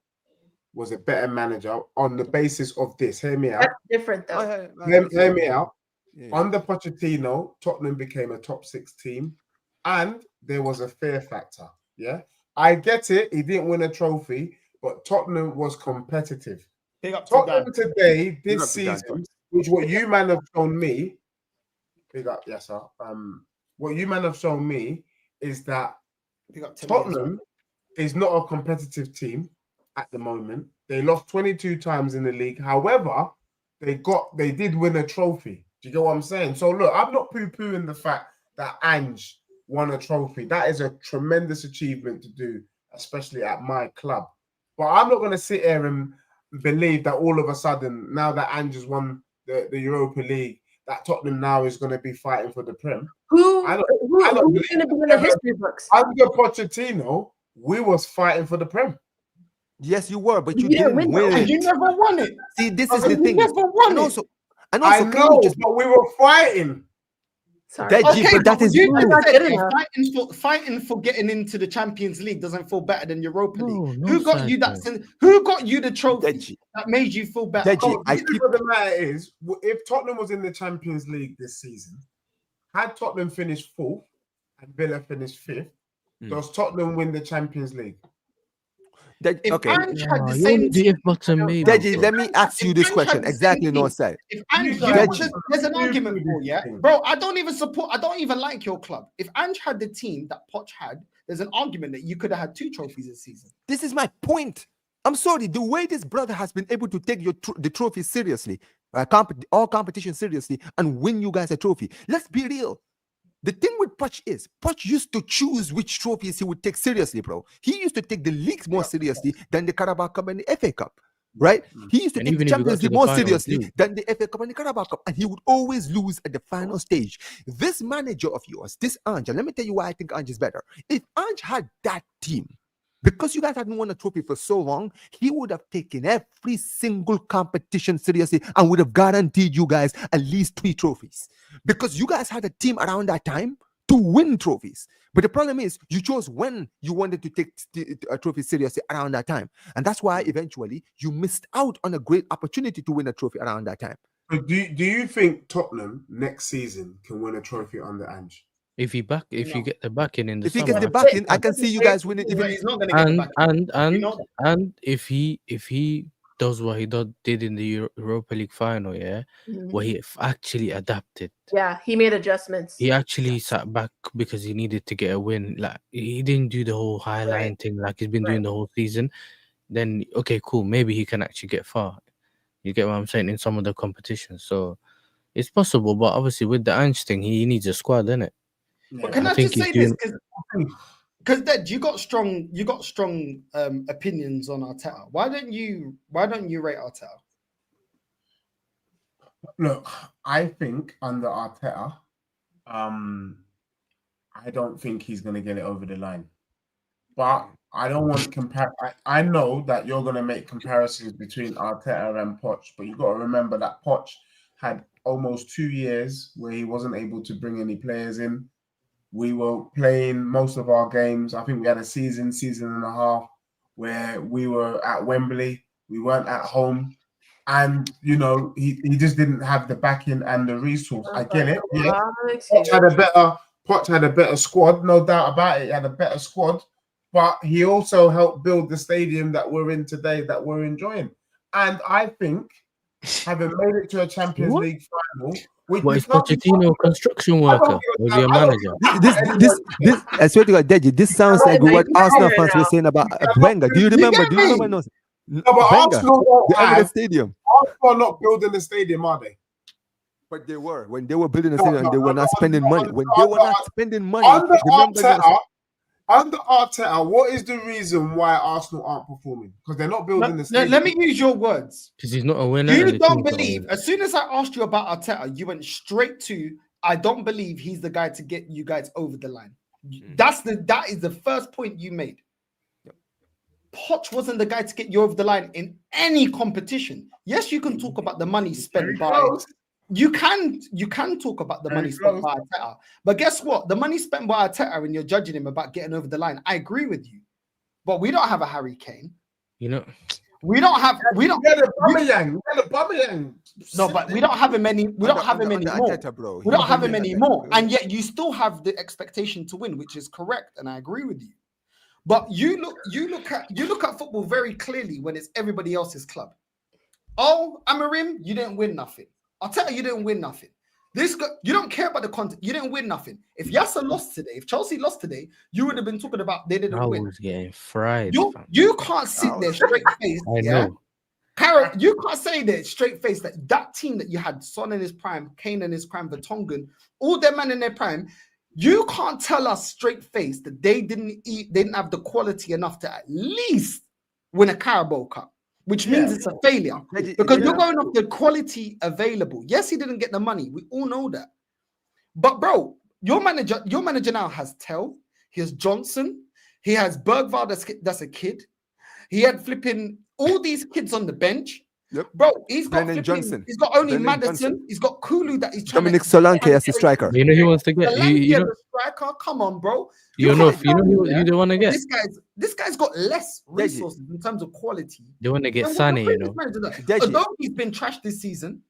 was a better manager on the basis of this. Hear me out. That's different though. Hear me out. Yeah. Under Pochettino, Tottenham became a top 6 team, and there was a fear factor. Yeah, I get it. He didn't win a trophy, but Tottenham was competitive. Big up to Tottenham Dan. today, Big this up to Dan. season, which what you man have shown me, big up, yes, sir. What you man have shown me is that Big up to me as well. Tottenham is not a competitive team at the moment. They lost 22 times in the league. However, they did win a trophy. Do you get what I'm saying? So look, I'm not poo-pooing the fact that Ange won a trophy. That is a tremendous achievement to do, especially at my club. But I'm not going to sit here and believe that all of a sudden, now that Ange has won the Europa League, that Tottenham now is going to be fighting for the Prem. Who's I don't going to be in the history books? Under Pochettino, we was fighting for the Prem. Yes, you were, but you You didn't didn't win, win though. it. You never won it. See, this is the You thing. never won And it. also, I can know, we just but we were fighting. Sorry. Deji, but that is you true. just Not said good enough. fighting for getting into the Champions League doesn't feel better than Europa No, League. no Who got side, you man. that? Who got you the trophy Deji. that made you feel better? Deji, Oh, I the keep truth of the matter is, if Tottenham was in the Champions League this season, had Tottenham finished 4th and Villa finished 5th, does Tottenham win the Champions League? If okay, Ange had the You same only the if button maybe. Deji, let me ask you this Ange question. had the Exactly, same no team. side. If Ange, guys- there's an argument for this yeah, thing. bro. I don't even like your club. If Ange had the team that Poch had, there's an argument that you could have had 2 trophies this season. This is my point. I'm sorry, the way this brother has been able to take the trophy seriously, all competition seriously, and win you guys a trophy. Let's be real. The thing with Poch is, Poch used to choose which trophies he would take seriously, bro. He used to take the leagues more seriously than the Carabao Cup and the FA Cup, right? He used to And take the even if we got Champions to League the more final seriously too. than the FA Cup and the Carabao Cup, and he would always lose at the final stage. This manager of yours, this Ange, and let me tell you why I think Ange is better. If Ange had that team, because you guys hadn't won a trophy for so long, he would have taken every single competition seriously and would have guaranteed you guys at least 3 trophies. Because you guys had a team around that time to win trophies. But the problem is, you chose when you wanted to take a trophy seriously around that time. And that's why eventually you missed out on a great opportunity to win a trophy around that time. But do you think Tottenham next season can win a trophy under Ange? If you get the backing in the If he summer, gets the backing, I can see you guys win it. But he's not going to get it and back. You know that. and if he does what he did in the Europa League final, yeah, where he actually adapted. Yeah, he made adjustments. He actually sat back because he needed to get a win. Like he didn't do the whole high line thing like he's been doing the whole season. Then okay, cool. Maybe he can actually get far. You get what I'm saying in some of the competitions. So it's possible, but obviously with the Ange thing, he needs a squad, innit? But can I I think just say he's this? Because Dad, you got strong opinions on Arteta. Why don't you rate Arteta? Look, I think under Arteta, I don't think he's going to get it over the line. But I don't want to I know that you're going to make comparisons between Arteta and Poch, but you've got to remember that Poch had almost 2 years where he wasn't able to bring any players in. We were playing most of our games. I think we had a season and a half where we were at Wembley. We weren't at home. and you know he just didn't have the backing and the resource. I get it. Yeah, Excuses. Poch had a better squad, no doubt about it. He had a better squad, but he also helped build the stadium that we're in today, that we're enjoying. And I think having made it to a Champions What? League final, which What we is can't be Pochettino a construction worker? Was he a manager? This I swear to God, Deji, this sounds like what Arsenal fans were saying about Wenger. Do you remember? get Do you remember? me? No, but Wenger, Arsenal the don't Emirates have. Stadium. Arsenal are not building the stadium, are they? But they were when they were building the stadium, and they were not spending no, money. When they were not spending money, Under remember there was- Under Arteta, what is the reason why Arsenal aren't performing? Because they're not building the stadium. Let me use your words. Because he's not a winner. You and the don't team's not a believe, winner. as soon as I asked you about Arteta, you went straight to, I don't believe he's the guy to get you guys over the line. That is the first point you made. Poch wasn't the guy to get you over the line in any competition. Yes, you can talk about the money spent by you can talk about the money spent by Arteta, but guess what? The money spent by Arteta, and you're judging him about getting over the line. I agree with you, but we don't have a Harry Kane. You know, We don't have. We don't. Get a Aubameyang. No, but we don't have him any. We don't have him anymore. Arteta, bro. We don't have him anymore, and yet you still have the expectation to win, which is correct, and I agree with you. But you look at football very clearly when it's everybody else's club. Oh, Amarim, you didn't win nothing. I'll tell you didn't win nothing. You don't care about the content. You didn't win nothing. If Yasser lost today, if Chelsea lost today, you would have been talking about they didn't I win. was getting fried. You can't sit there straight face. I know. Carrot, you can't say that straight face that team that you had, Son in his prime, Kane in his prime, Vertonghen, all their men in their prime. You can't tell us straight face that they didn't have the quality enough to at least win a Carabao Cup, which means it's a failure because you're going off the quality available. Yes, he didn't get the money. We all know that. But bro, your manager now has Tell, he has Johnson, he has Bergvall that's a kid. He had flipping all these kids on the bench. Yep. Bro, he's got Johnson. He's got only Brennan Madison. Johnson. He's got Kulu that he's trying Dominic to Solanke as the striker. You know he wants to get. Solanke as a striker. Come on, bro. You know who they want to get. This guy's got less resources in terms of quality. They want to get Sane, you know. Adobe's been trashed this season.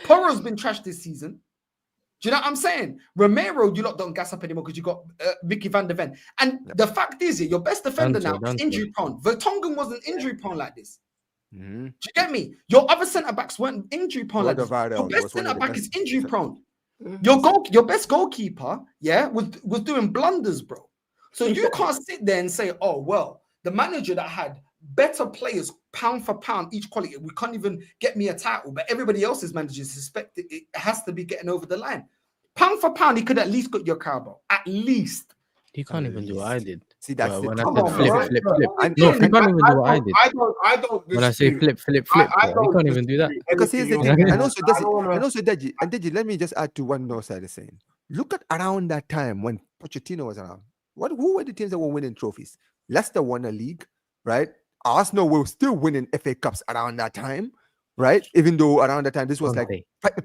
Poro's been trashed this season. Do you know what I'm saying? Romero, you lot don't gas up anymore because you got Mickey van der Ven. And the fact is, your best defender now is injury prone. Vertonghen wasn't injury prone like this. Mm-hmm. Do you get me? Your other centre backs weren't injury prone like this. Your best centre back is injury prone. Your best goalkeeper, was doing blunders, bro. So you can't sit there and say, oh, well, the manager that had better players pound for pound, each quality, we can't even get me a title, but everybody else's managers suspect it has to be getting over the line. Pound for pound, he could at least got your Carabao. At least. He can't even do what I did. See, that's when it. I said flip. No, he can't even do what I did. I don't. When I say flip, he can't even do that. Because here's the thing, and also Deji, let me just add to what Nosa is saying. Look at around that time when Pochettino was around. Who were the teams that were winning trophies? Leicester won a league, right? Arsenal were still winning FA Cups around that time, right? Even though around that time, this was like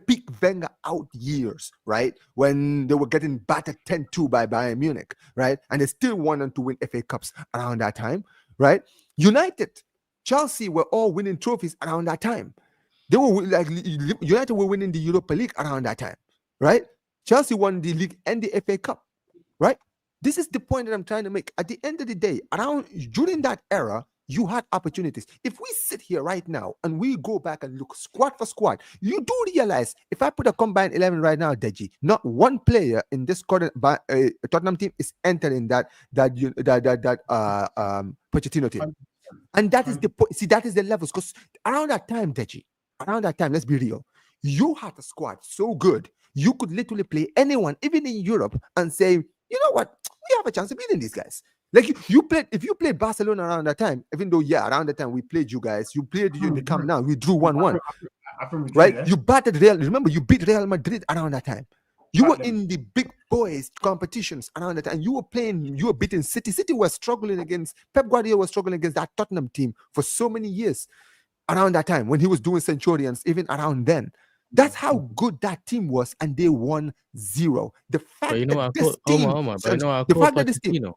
peak Wenger out years, right? When they were getting battered 10-2 by Bayern Munich, right? And they still wanted to win FA Cups around that time, right? United, Chelsea were all winning trophies around that time. They were like United were winning the Europa League around that time, right? Chelsea won the league and the FA Cup, right? This is the point that I'm trying to make. At the end of the day, during that era, you had opportunities. If we sit here right now and we go back and look squad for squad, you do realize if I put a combined 11 right now, Deji, not one player in this current Tottenham team is entering that Pochettino team. And that is the point. See, that is the levels. Because around that time, Deji, let's be real, you had a squad so good, you could literally play anyone, even in Europe, and say, you know what, we have a chance of beating these guys. Like if you played Barcelona around that time, even though around that time we played you guys, you played you in the Camp Nou, we drew 1-1, right? You battered Real. Remember, you beat Real Madrid around that time. You were in the big boys competitions around that time. You were beating City. City was struggling against Pep Guardiola was struggling against that Tottenham team for so many years around that time when he was doing Centurions. Even around then, that's how good that team was, and they won 0. The fact that this team, the fact that this team.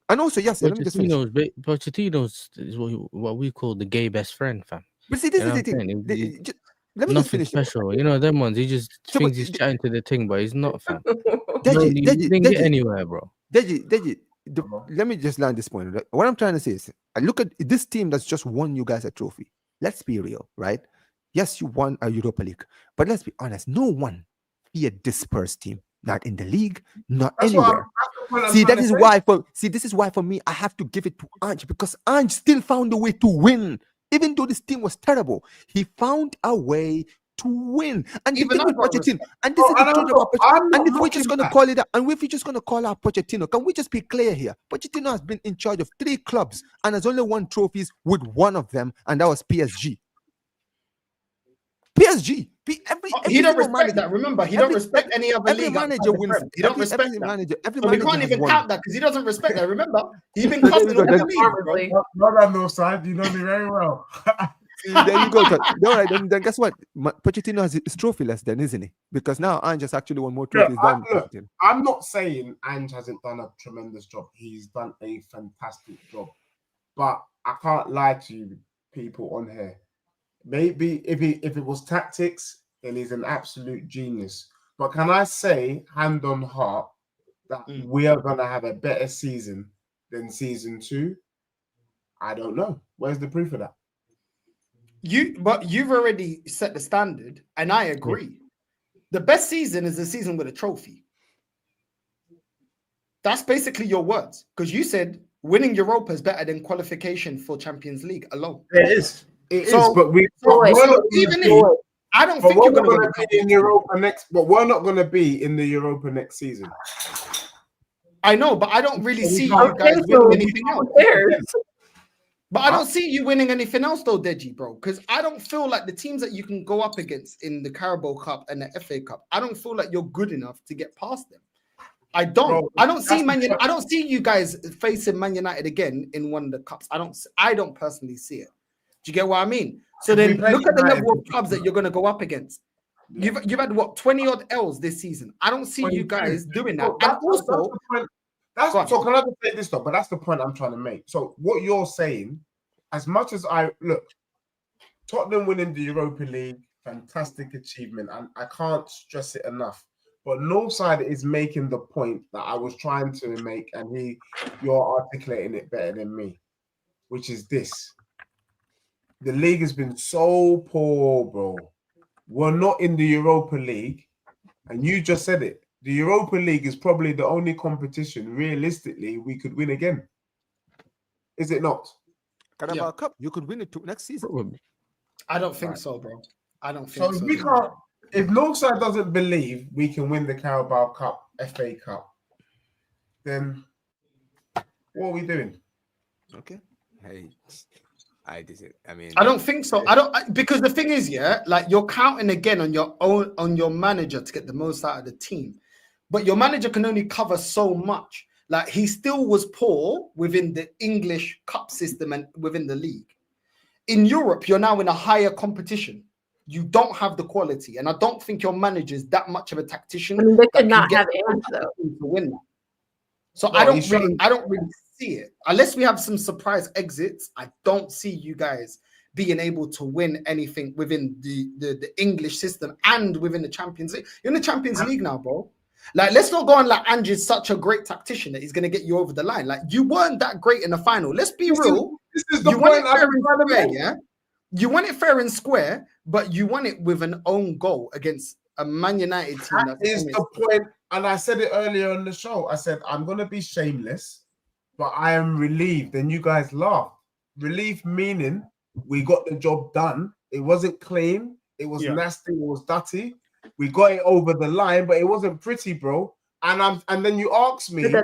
And also, yes, Pochettino's is what we call the gay best friend, fam. But see, this You know is the what I'm thing. saying? Let me just Nothing finish. special. You know, them ones, he just So, thinks he's chatting to the thing, but he's not, fam. Deji, You didn't get anywhere, bro. Deji, let me just land this point. Right? What I'm trying to say is, I look at this team that's just won you guys a trophy. Let's be real, right? Yes, you won a Europa League, but let's be honest, no one be a dispersed team. Not in the league, not anywhere. See, this is why for me, I have to give it to Ange, because Ange still found a way to win. Even though this team was terrible, he found a way to win. And Even the thing with I got Pochettino, and this is the truth about Pochettino. And if we're just looking going to call it out, and if we're just going to call out Pochettino, can we just be clear here? Pochettino has been in charge of 3 clubs and has only won trophies with one of them, and that was PSG. PSG. Every he don't single respect manager, that. Remember, he don't respect any other every league. manager wins. He don't respect every that. manager, every So we manager can't has even won. count that because he doesn't respect that. Remember, he's been So there you cussing go, all then. the league, bro. Not on no side. You know me very well. See, there you go. All right, then guess what? Pochettino has his trophy-less then, isn't he? Because now Ange has actually won more trophies than Pochettino. I'm not saying Ange hasn't done a tremendous job. He's done a fantastic job. But I can't lie to you people on here. Maybe if it was tactics, then he's an absolute genius. But can I say, hand on heart, that we are going to have a better season than season 2? I don't know. Where's the proof of that? But you've already set the standard, and I agree. The best season is the season with a trophy. That's basically your words, because you said winning Europa is better than qualification for Champions League alone. It is. It So- is, but I don't think you're going to be in Europa next. But we're not going to be in the Europa next season. I know, but I don't really see you Okay, guys so winning anything else. who cares? But I don't see you winning anything else though, Deji, bro. Because I don't feel like the teams that you can go up against in the Carabao Cup and the FA Cup, I don't feel like you're good enough to get past them. I don't. Bro, I don't see you guys facing Man United again in one of the cups. I don't personally see it. Do you get what I mean? So then look at the level of clubs that you're going to go up against. You've had what, 20 odd L's this season. I don't see you guys doing that. And also, so can I just say this though? But that's the point I'm trying to make. So what you're saying, as much as I look, Tottenham winning the Europa League, fantastic achievement, and I can't stress it enough. But Northside is making the point that I was trying to make, and you're articulating it better than me, which is this. The league has been so poor, bro. We're not in the Europa League, and you just said it. The Europa League is probably the only competition, realistically, we could win again. Is it not? Carabao Cup, you could win it next season. I don't think so, bro. I don't think so. So we can't. If Northside doesn't believe we can win the Carabao Cup, FA Cup, then what are we doing? Okay. Hey, I mean, I don't think so. Because the thing is, like you're counting again on your manager to get the most out of the team, but your manager can only cover so much. Like he still was poor within the English cup system and within the league. In Europe, you're now in a higher competition. You don't have the quality, and I don't think your manager is that much of a tactician. I mean, they could not have Ange though to win that. So No, I don't really see it unless we have some surprise exits. I don't see you guys being able to win anything within the English system and within the Champions League. You're in the Champions League now, bro. Like, let's not go on like Ange is such a great tactician that he's going to get you over the line. Like, you weren't that great in the final. Let's be real. This is the You won point it fair I'm and trying to square, make. yeah? You won it fair and square, but you won it with an own goal against a Man United team. That is the point. And I said it earlier on the show. I said, I'm going to be shameless, but I am relieved. And you guys laughed. Relief meaning we got the job done. It wasn't clean. It was nasty. It was dirty. We got it over the line, but it wasn't pretty, bro. And then you asked me, is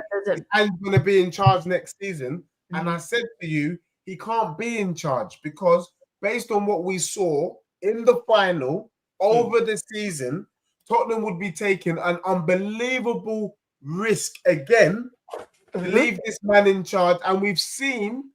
Ange going to be in charge next season? And I said to you, he can't be in charge because based on what we saw in the final over the season, Tottenham would be taking an unbelievable risk again to leave this man in charge. And we've seen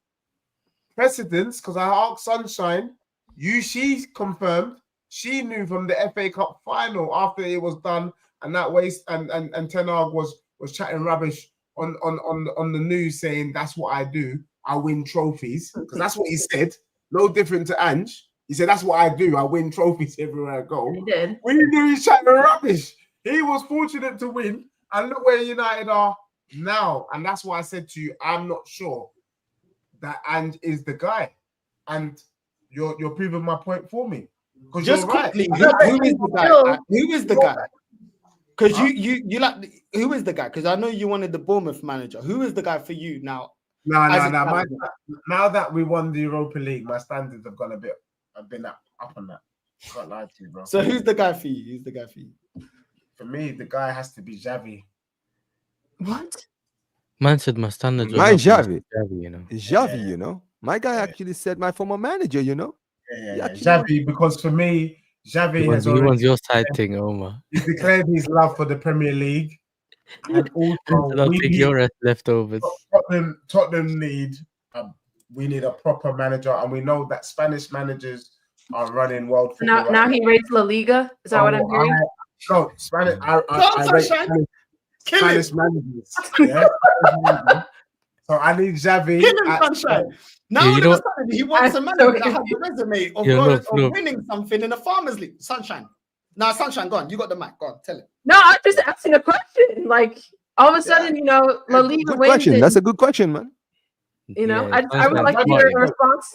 precedents because I asked Sunshine, she confirmed she knew from the FA Cup final after it was done, and that waste and Ten Hag was chatting rubbish on the news saying that's what I do. I win trophies because that's what he said. No different to Ange. He said, that's what I do. I win trophies everywhere I go. He did. We knew he's chatting rubbish. He was fortunate to win. And look where United are now. And that's why I said to you, I'm not sure that Ange is the guy. And you're proving my point for me. Just right. quickly, who is the guy? Who is the guy? Because you like, who is the guy? Because I know you wanted the Bournemouth manager. Who is the guy for you now? No. Now that we won the Europa League, my standards have gone I've been up on that. Can't lie to you, bro. So who's the guy for you? Who's the guy for you? For me, the guy has to be Xavi. What? Man said my standards. My Xavi. You know. Xavi, you know. My guy actually said my former manager, you know. Yeah. Xavi, because for me, Xavi He wants your side thing, Omar. He declared his love for the Premier League. And also, I'll take your leftovers. Tottenham need a proper manager, and we know that Spanish managers are running world football. Now he rates La Liga. Is that what I'm hearing? No, Spanish. I rate Spanish managers. Yeah? So I need Xavi. Kill him, Sunshine. Now all of a sudden he wants a manager that has a resume of winning something in a Farmers League. Sunshine. Now, Sunshine, go on. You got the mic. Go on, tell him. No, I'm just asking a question. Like all of a sudden, you know, La Liga Good wins. question. That's a good question, man. You know, I would like to hear a response.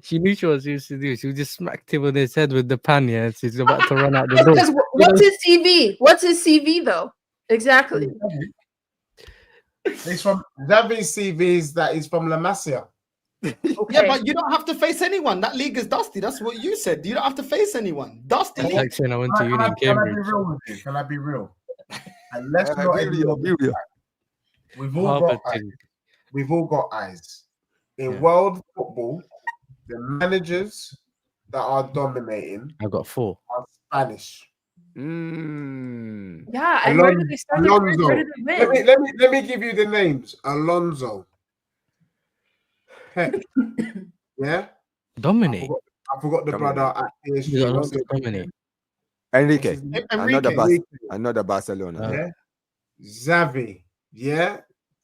She knew she was used to do. She just smacked him on his head with the pan. Yeah, she's about to run out the door. Because what's his CV? What's his CV though? Exactly. It's from Xavi's CVs that is from La Masia. Okay. Yeah, but you don't have to face anyone. That league is dusty. That's what you said. You don't have to face anyone. Dusty. Like saying I went to uni in Cambridge. Can I be real? And let's not be real. We've all got eyes. In world football, the managers that are dominating I got 4 are Spanish. Yeah, and where did they start their career? Where did they win? Let me give you the names. Alonso. Heck. Yeah. Dominate. I forgot the brother at PSG. Dominate. Enrique. Another Barcelona. Yeah. Xavi. Yeah.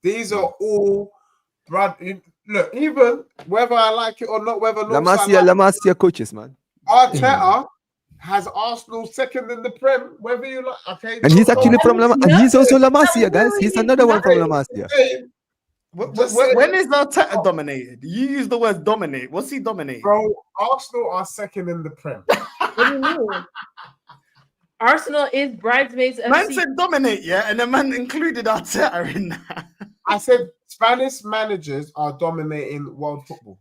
These are all look, even whether I like it or not, whether La Masia coaches, man. Arteta has Arsenal second in the Prem, whether you like. Okay, and he's actually from La Masia. And he's also La Masia, guys. He's another one from La Masia. When is Arteta dominated? You use the word dominate. What's he dominate? Bro, Arsenal are second in the Prem. What do you mean? Arsenal is bridesmaids. Man said dominate, yeah, and the man included Arteta in that. I said Spanish managers are dominating world football.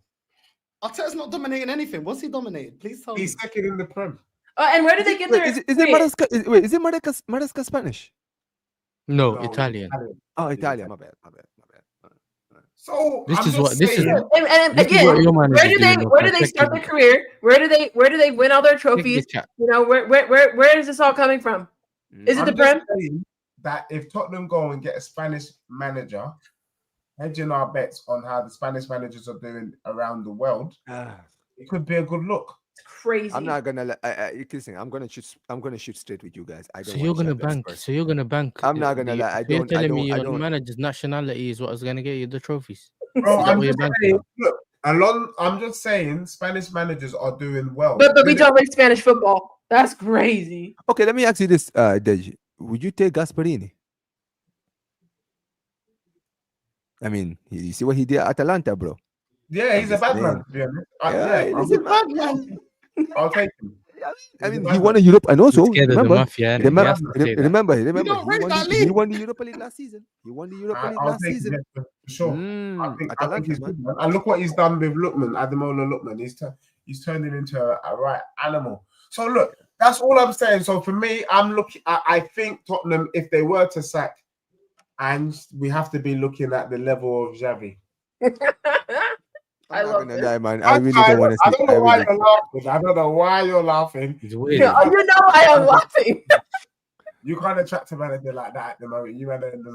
Arteta's not dominating anything. What's he dominating? Please tell me. He's second in the Prem. And where did they get their? Is it Maresca Spanish? No, Italian. Oh, Italian. My bad. So this is and again, where do they start their career? Where do they win all their trophies? You know, where is this all coming from? Is it the Prem? That if Tottenham go and get a Spanish manager, hedging our bets on how the Spanish managers are doing around the world, it could be a good look. It's crazy. I'm not gonna listen. I'm gonna shoot straight with you guys. So you're gonna bank. I'm not gonna lie. You're telling me your manager's nationality is what is gonna get you the trophies. Bro, I'm just saying, Spanish managers are doing well. But we don't rate Spanish football. That's crazy. Okay, let me ask you this, Deji. Would you take Gasperini? I mean, you see what he did at Atalanta, bro. Yeah, he's a bad man, to be honest. He's a bad man. I'll take him. I mean, he won a Europe, and also remember, he won the Europa League last season. He won the Europa League last season. For sure. I think he's good, man. And look what he's done with Lookman, Ademola Lookman. He's turning into a right animal. So look, that's all I'm saying. So for me, I think Tottenham, if they were to sack, and we have to be looking at the level of Xavi. I'm not gonna lie, man. I really don't want to see. I don't know why you're laughing. I don't know why you're laughing. You know why I'm laughing. You can't attract a manager like that at the moment.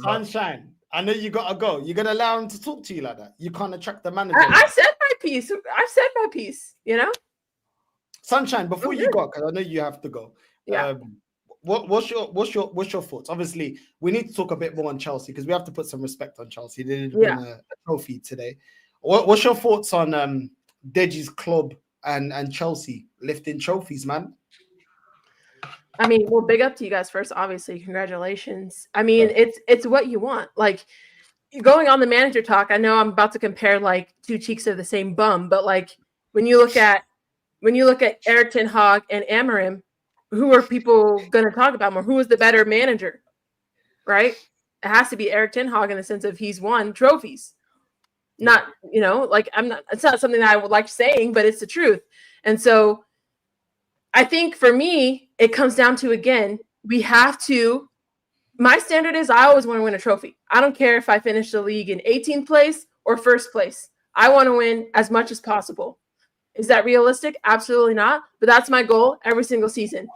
Sunshine. I know you gotta go. You're gonna allow him to talk to you like that. You can't attract the manager. I said my piece. You know. Sunshine. Before you go, because I know you have to go. Yeah. What's your thoughts? Obviously, we need to talk a bit more on Chelsea because we have to put some respect on Chelsea. They did win a trophy today. What's your thoughts on Deji's club and Chelsea lifting trophies, man. I mean, well, big up to you guys first, obviously. Congratulations. I mean, it's what you want. Like going on the manager talk, I know I'm about to compare like two cheeks of the same bum, but like when you look at Eric Ten Hag and Amorim, who are people gonna talk about more? Who is the better manager? Right? It has to be Eric Ten Hag in the sense of he's won trophies. Not, like it's not something that I would like saying, but it's the truth. And so I think for me, it comes down to, again, my standard is I always want to win a trophy. I don't care if I finish the league in 18th place or first place. I want to win as much as possible. Is that realistic? Absolutely not. But that's my goal every single season.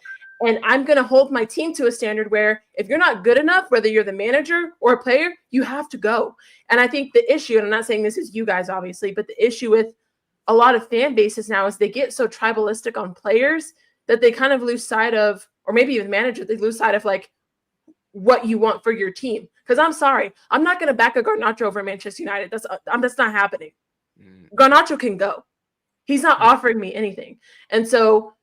And I'm going to hold my team to a standard where if you're not good enough, whether you're the manager or a player, you have to go. And I think the issue, and I'm not saying this is you guys, obviously, but the issue with a lot of fan bases now is they get so tribalistic on players that they kind of lose sight of, or maybe even manager, they lose sight of like what you want for your team. Because I'm sorry, I'm not going to back a Garnacho over Manchester United. That's not happening. Garnacho can go. He's not offering me anything. And so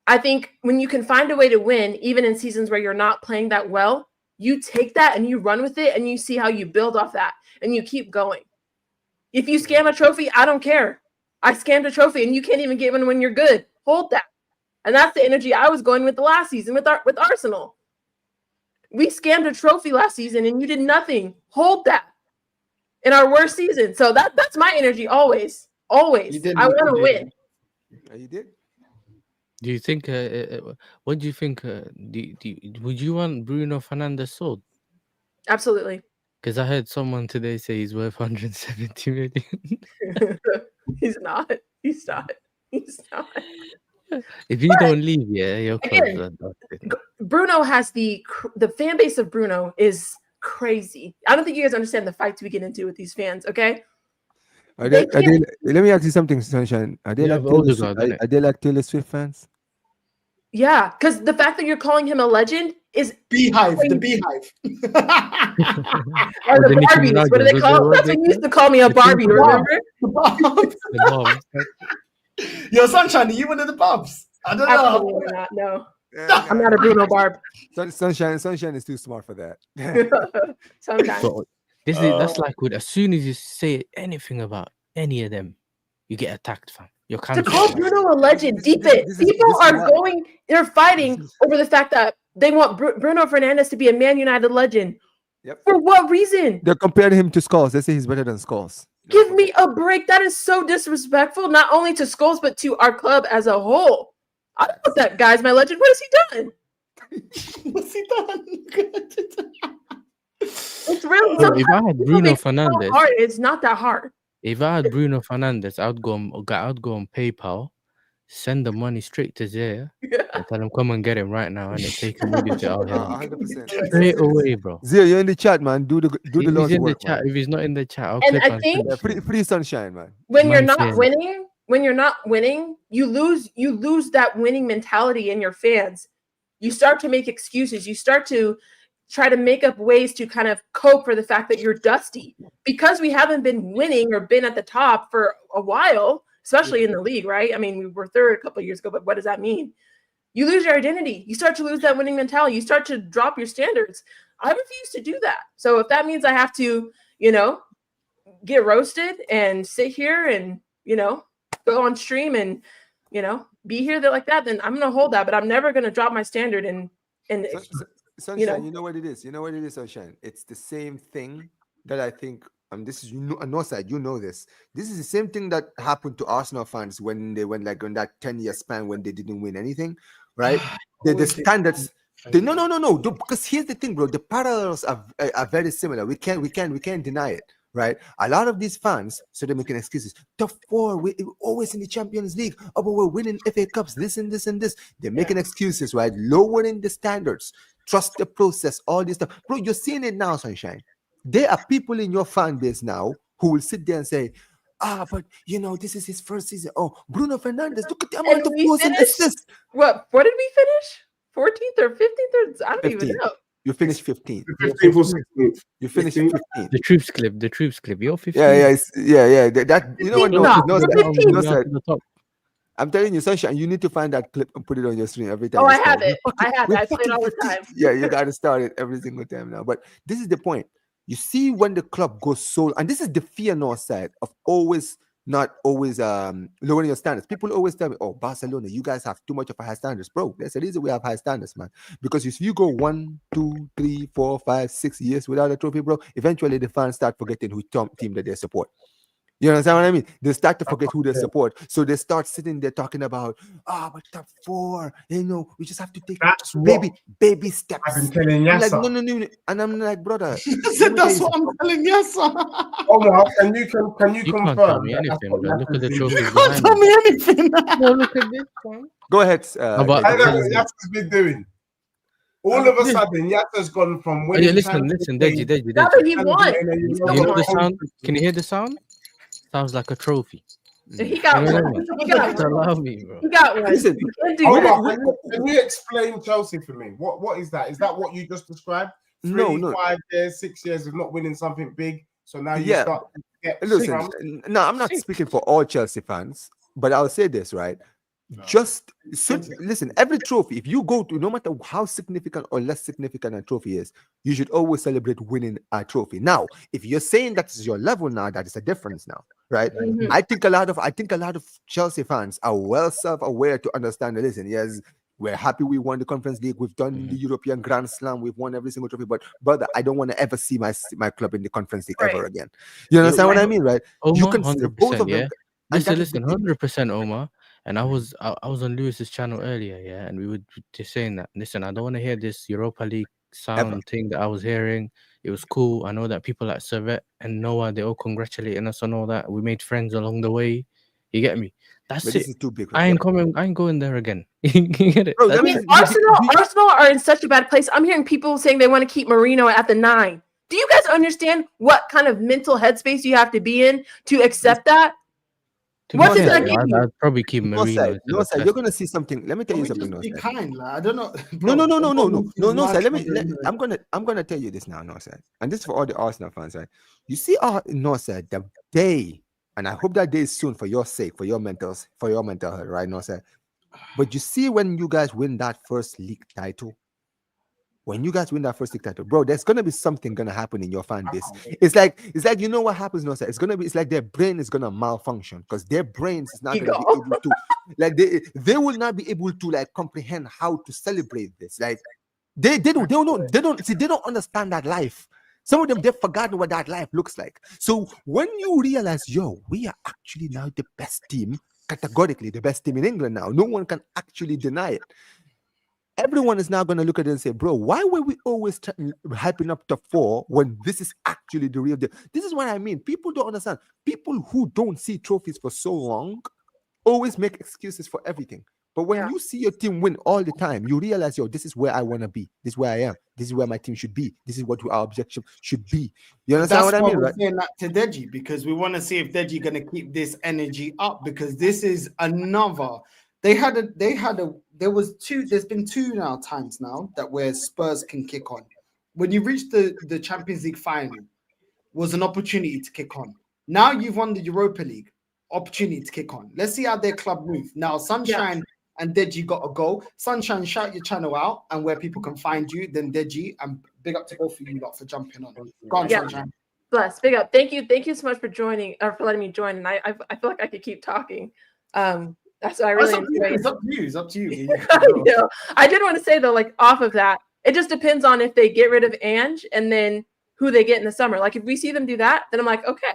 I think when you can find a way to win, even in seasons where you're not playing that well, you take that and you run with it and you see how you build off that and you keep going. If you scam a trophy, I don't care. I scammed a trophy and you can't even get one when you're good. Hold that. And that's the energy I was going with the last season with Arsenal. We scammed a trophy last season and you did nothing. Hold that in our worst season. So that's my energy always. Always. I want to win. You did? Do you think? What do you think? Would you want Bruno Fernandes sold? Absolutely. Because I heard someone today say he's worth 170 million. He's not. If you don't leave, your club's adopted. Bruno has the fan base of Bruno is crazy. I don't think you guys understand the fights we get into with these fans. Okay. Let me ask you something, Sunshine. Are they like Taylor Swift fans? Yeah, because the fact that you're calling him a legend is Beehive, the Beehive. Or the Barbies. What do they call it? That's when you used to call me a Barbie, remember? The Yo, Sunshine, are you one of the Bobs? I don't know. Absolutely not. No. I'm not a Bruno Barb. Sunshine is too smart for that. Sometimes. Bro, that's like as soon as you say anything about any of them, you get attacked, fam. You're to call Bruno a legend, they're fighting over the fact that they want Bruno Fernandes to be a Man United legend. Yep. For what reason? They're comparing him to Scholes. They say he's better than Scholes. Give me a break. That is so disrespectful, not only to Scholes, but to our club as a whole. I don't know if that guy's my legend. What has he done? What's he done? It's really if I had Bruno Fernandes, it's not that hard. If I had Bruno Fernandes, I'd go on PayPal, send the money straight to Zaya, and tell him come and get him right now, and then take him with you to our head. 100%. Straight away, bro. Zia, you're in the chat, man. Do the Lord's in work, the chat, man. if he's not in the chat, I'll And click I on think Free Sunshine, man. when you're Man not said- winning, you lose that winning mentality in your fans. You start to make excuses. You start to try to make up ways to kind of cope for the fact that you're dusty. Because we haven't been winning or been at the top for a while, especially in the league, right? I mean, we were third a couple of years ago, but what does that mean? You lose your identity. You start to lose that winning mentality. You start to drop your standards. I refuse to do that. So if that means I have to, get roasted and sit here and, go on stream and, be here like that, then I'm going to hold that, but I'm never going to drop my standard and Sunshine, you know what it is? You know what it is, Sunshine? It's the same thing that I think, this is, on Northside, you know this. This is the same thing that happened to Arsenal fans when they went like on that 10-year span when they didn't win anything, right? The standards. No. Because here's the thing, bro. The parallels are very similar. We can't deny it, right? A lot of these fans, so they're making excuses. Top four, we're always in the Champions League. Oh, but we're winning FA Cups, this and this and this. They're making excuses, right? Lowering the standards. Trust the process, all this stuff. Bro, you're seeing it now, Sunshine. There are people in your fan base now who will sit there and say, but this is his first season. Oh, Bruno Fernandes, look at the amount of goals and assists. What did we finish? 14th or 15th? I don't 15th. even know. You finished 15th. 15th or 16th. You finished 15th. The troops clip. You're 15. Yeah. That you know what? No, We're 15th. said. The top. I'm telling you, Sunshine, you need to find that clip and put it on your screen every time. Oh, you I start. have it. I have it. I play it fucking all the 15. time. Yeah, you got to start it every single time now. But this is the point. You see, when the club goes so, and this is the fear north side of always not always lowering your standards. People always tell me, "Oh, Barcelona, you guys have too much of a high standards, bro." There's a reason we have high standards, man. Because if you go 1, 2, 3, 4, 5, 6 years without a trophy, bro, eventually the fans start forgetting who team that they support. You understand what I mean? They start to forget who they support. So they start sitting there talking about, but top 4, we just have to take That's baby I've been steps. telling I'm like, Yasser. no. And I'm like, brother, So that's what I'm telling you, son. Omar, can you You confirm can't tell me that that's anything, what but look at the Yasser's been trophies doing? Can't behind tell him. me anything. No, look at this one. go ahead. But I know tell what you Yasser's been doing. All of a sudden, Yasser's gone from Oh, yeah, winning listen, Champions Deji. League Now that he and won, getting a he still You know Europa the won. sound? Can you hear the sound? Sounds like a trophy. He got You know one. what I mean? He got one. Allow me, bro. He got one. Listen, You can't do Wait, that. Omar, can you explain Chelsea for me? What is that? Is that what you just described? 3, No. 5 years, 6 years of not winning something big. So now you Yeah. start to get Listen, scrum. no, I'm not speaking for all Chelsea fans, but I'll say this, right? Listen, every trophy, if you go to, no matter how significant or less significant a trophy is, you should always celebrate winning a trophy. Now, if you're saying that's your level now, that is a difference now, right? Mhm. I think a lot of Chelsea fans are well self-aware to understand that, listen, yes, we're happy we won the Conference League, we've done the European Grand Slam, we've won every single trophy, but brother, I don't want to ever see my club in the Conference League ever again. You understand what I mean, right? You Omar, consider both 100%, of them. yeah. And that is Listen, the thing. 100%, Omar. And I was on Lewis's channel earlier, yeah, and we were just saying that. Listen, I don't want to hear this Europa League sound thing that I was hearing. It was cool. I know that people like Servette and Noah, they all congratulating us on all that. We made friends along the way. You get me? That's But it. this is too big. I ain't going there again. You get it? Bro, That's that I mean, means Arsenal are in such a bad place. I'm hearing people saying they want to keep Marino at the 9. Do you guys understand what kind of mental headspace you have to be in to accept that? To What be does fair, that give you? I'd probably keep Marino. No, sir, you're gonna see something. Let me tell Can you we something, just no, be sir. kind? Like, I don't know. No, sir. I'm gonna tell you this now, no, sir. And this is for all the Arsenal fans, right? You see, no, sir, the day, and I hope that day is soon for your sake, for your mental health, right, no, sir. But you see, when you guys win that first league title, bro, there's gonna be something gonna happen in your fan base. It's like you know what happens, no, sir. It's like their brain is gonna malfunction because their brains is not gonna be able to, like, they will not be able to like comprehend how to celebrate this. Like they don't understand that life. Some of them, they've forgotten what that life looks like. So when you realize, yo, we are actually now the best team, categorically the best team in England now. No one can actually deny it. Everyone is now going to look at it and say, bro, why were we always hyping up top 4 when this is actually the real deal? This is what I mean. People don't understand. People who don't see trophies for so long always make excuses for everything. But when you see your team win all the time, you realize, yo, this is where I want to be. This is where I am. This is where my team should be. This is what our objective should be. You understand what I mean, right? That's why we're saying that to Deji, because we want to see if Deji going to keep this energy up, because this is another. There's been 2 times now that where Spurs can kick on. When you reach the Champions League final, was an opportunity to kick on. Now you've won the Europa League, opportunity to kick on. Let's see how their club move. Now, Sunshine and Deji got a goal. Sunshine, shout your channel out and where people can find you, then Deji, and big up to both of you lot for jumping on. Go on, Sunshine. Bless, big up. Thank you so much for joining, or for letting me join. And I feel like I could keep talking. That's what I really enjoy. It's up to you. It's up to you. You know, I did want to say though, like off of that, it just depends on if they get rid of Ange and then who they get in the summer. Like if we see them do that, then I'm like, okay,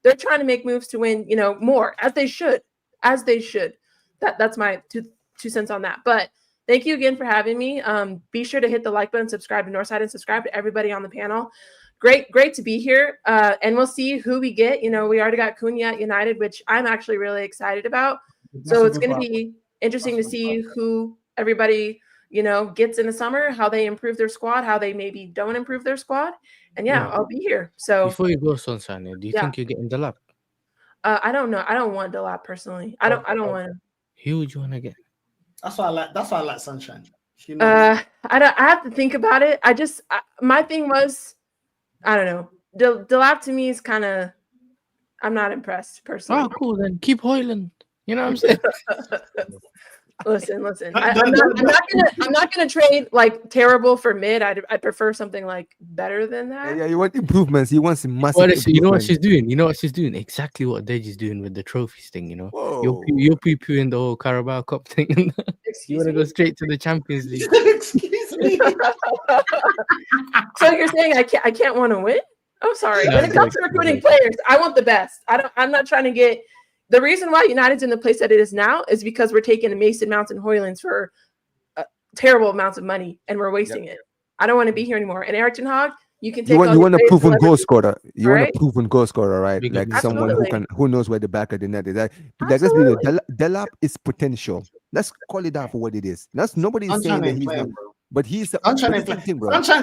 they're trying to make moves to win, more, as they should. That's my two cents on that. But thank you again for having me. Be sure to hit the like button, subscribe to Northside, and subscribe to everybody on the panel. Great to be here. And we'll see who we get. We already got Cunha at United, which I'm actually really excited about. So it's going to be interesting to see who everybody, gets in the summer, how they improve their squad, how they maybe don't improve their squad. And I'll be here. So before you go, Sunshine, do you think you're getting the lap? I don't know. I don't want Delap personally. I don't want him. Who would you want to get? That's why I like Sunshine. I have to think about it. My thing was, I don't know. Delap to me is kind of, I'm not impressed personally. Oh, cool. Then keep Hoyland. You know what I'm saying? Listen. I'm not gonna trade like terrible for mid. I'd prefer something like better than that. Yeah, you want improvements. He wants massive Well, you know what improvements. she's doing? You know what she's doing? Exactly what Deji's doing with the trophies thing, you know? Whoa. You're poo-pooing the whole Carabao Cup thing. You Excuse want to me. go straight to the Champions League. Excuse me. So you're saying I can't want to win? I'm sorry. No, When it comes to recruiting players, I want the best. I'm not trying to get. The reason why United's in the place that it is now is because we're taking Mason Mounts and Hoylands for terrible amounts of money and we're wasting it. I don't want to be here anymore. And Eric Ten Hag, you can take. You want a proven goal scorer. You want right? a proven goal scorer, right? Big Like up. someone who knows where the back of the net is. Like let's be real. Delap is potential. Let's call it out for what it is. That's nobody's saying that he's not. But he's Sunshine's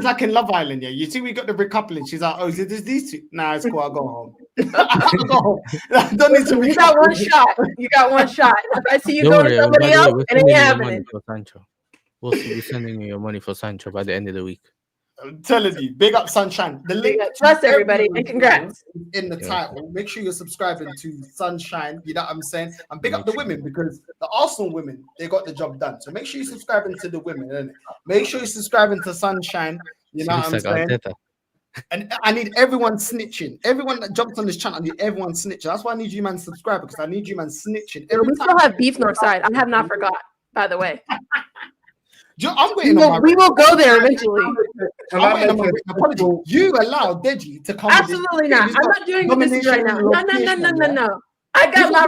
like in Love Island, yeah. You see, we got the recoupling. She's like, oh, is it these two? Nah, it's cool. I'll go home. I'll go home. I don't need to. You got one shot. You got one shot. If I see you Don't go worry, to somebody else, we're it ain't sending you your happening. money for Sancho. We'll be sending you your money for Sancho by the end of the week. I'm telling you, big up Sunshine. The link Trust everybody and congrats. in the title. Make sure you're subscribing to Sunshine. You know what I'm saying? And big up the women because the Arsenal women, they got the job done. So make sure you're subscribing to the women. Innit? Make sure you're subscribing to Sunshine. You know what I'm saying? And I need everyone snitching. Everyone that jumps on this channel, I need everyone snitching. That's why I need you man subscribe because I need you man snitching. We still have beef Northside. I have not forgot, by the way. I'm waiting on my we will go there eventually. Apology. You allowed Deji to come. Absolutely not. I'm not doing this right now. No. I got my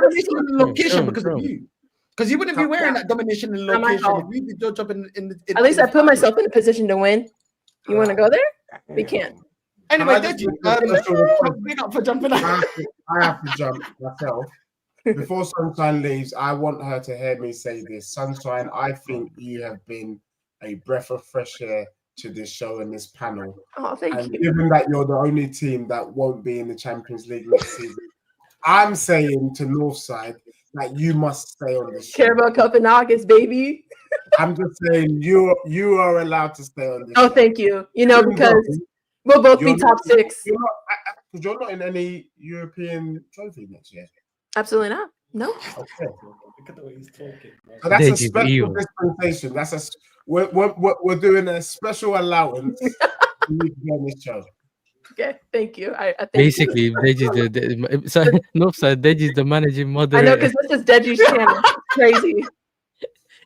location because of you. Because you wouldn't be wearing that domination in location if you did your job in at least I put myself in a position to win. You want to go there? We can't. Anyway, Deji, big up for jumping out. I have to jump myself. Before Sunshine leaves, I want her to hear me say this. Sunshine, I think you have been a breath of fresh air to this show and this panel. Oh, thank you. Given that you're the only team that won't be in the Champions League next season, I'm saying to Northside that you must stay on this show. Carabao Cup in August, baby. I'm just saying you are allowed to stay on this show. Thank you. You know, because we'll both be top 6. Because you're not in any European trophy next year. Absolutely not. No. Okay. Look at the way he's talking. So that's a special dispensation. We're doing a special allowance to you to be on this show. Okay, thank you. I think basically Deji's Deji's the managing moderator. I know because this is Deji's channel. Crazy.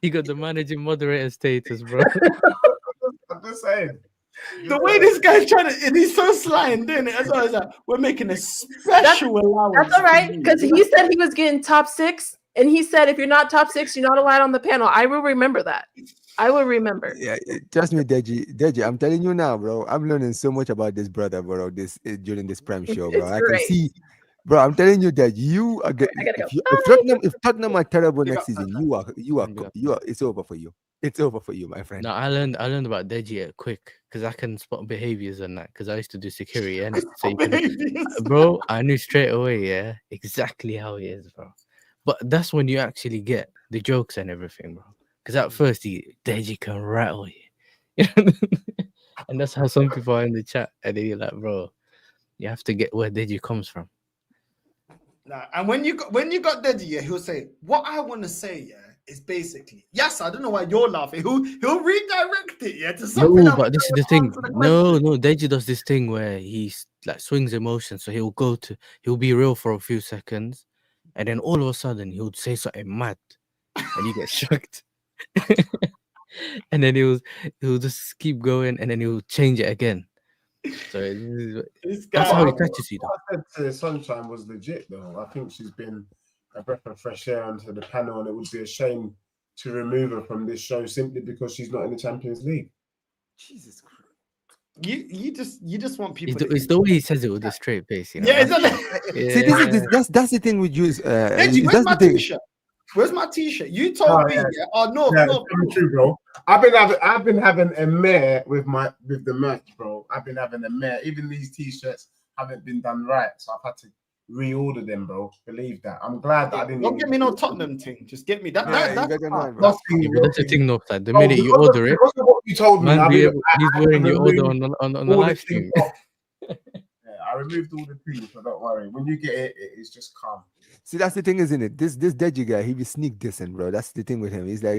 He got the managing moderator status, bro. I'm just saying. The way this guy's trying to, and he's so sly and doing it as well as that. We're making a special allowance. That's all right, because he said he was getting top 6, and he said if you're not top 6, you're not allowed on the panel. I will remember that. I will remember. Yeah, trust me, Deji. I'm telling you now, bro. I'm learning so much about this brother, bro. During this Prem show, bro. I can see, bro. I'm telling you that you are good. If Tottenham are terrible next season, you are. It's over for you. It's over for you, my friend. No, I learned about Deji quick because I can spot behaviors and that because I used to do security and so bro, I knew straight away, yeah, exactly how he is, bro. But that's when you actually get the jokes and everything, bro. Because at first Deji can rattle you, and that's how some people are in the chat, and then you're like, bro, you have to get where Deji comes from. Nah, and when you got Deji, yeah, he'll say, what I want to say, yeah, is basically, yes, I don't know why you're laughing. He'll redirect it, yeah, to something. No, but this is the thing. No, Deji does this thing where he like swings emotions. So he'll be real for a few seconds, and then all of a sudden he'll say something mad, and you get shocked. And then he'll just keep going, and then he'll change it again. So that's how he catches you. What I said to Sunshine was legit, though. I think she's been a breath of fresh air onto the panel, and it would be a shame to remove her from this show simply because she's not in the Champions League. Jesus Christ. You just want people. It's the way he says it with a straight face, you know? Yeah, exactly. See, that's the thing with you. Deji, where's my t-shirt? Where's my t-shirt? You told me. No. True, bro. I've been having a mare with the merch, bro. I've been having a mare. Even these t-shirts haven't been done right, so I've had to reorder them, bro. Believe that. I'm glad that I didn't. Don't get me no Tottenham thing. Just get me that. That's the thing, no. The minute you order it, what you told me, he's wearing your order on the live stream. I removed all the teams, so don't worry. When you get it, it's just calm. See, that's the thing, isn't it? This Deji guy, he be sneak dissing, bro. That's the thing with him. He's like,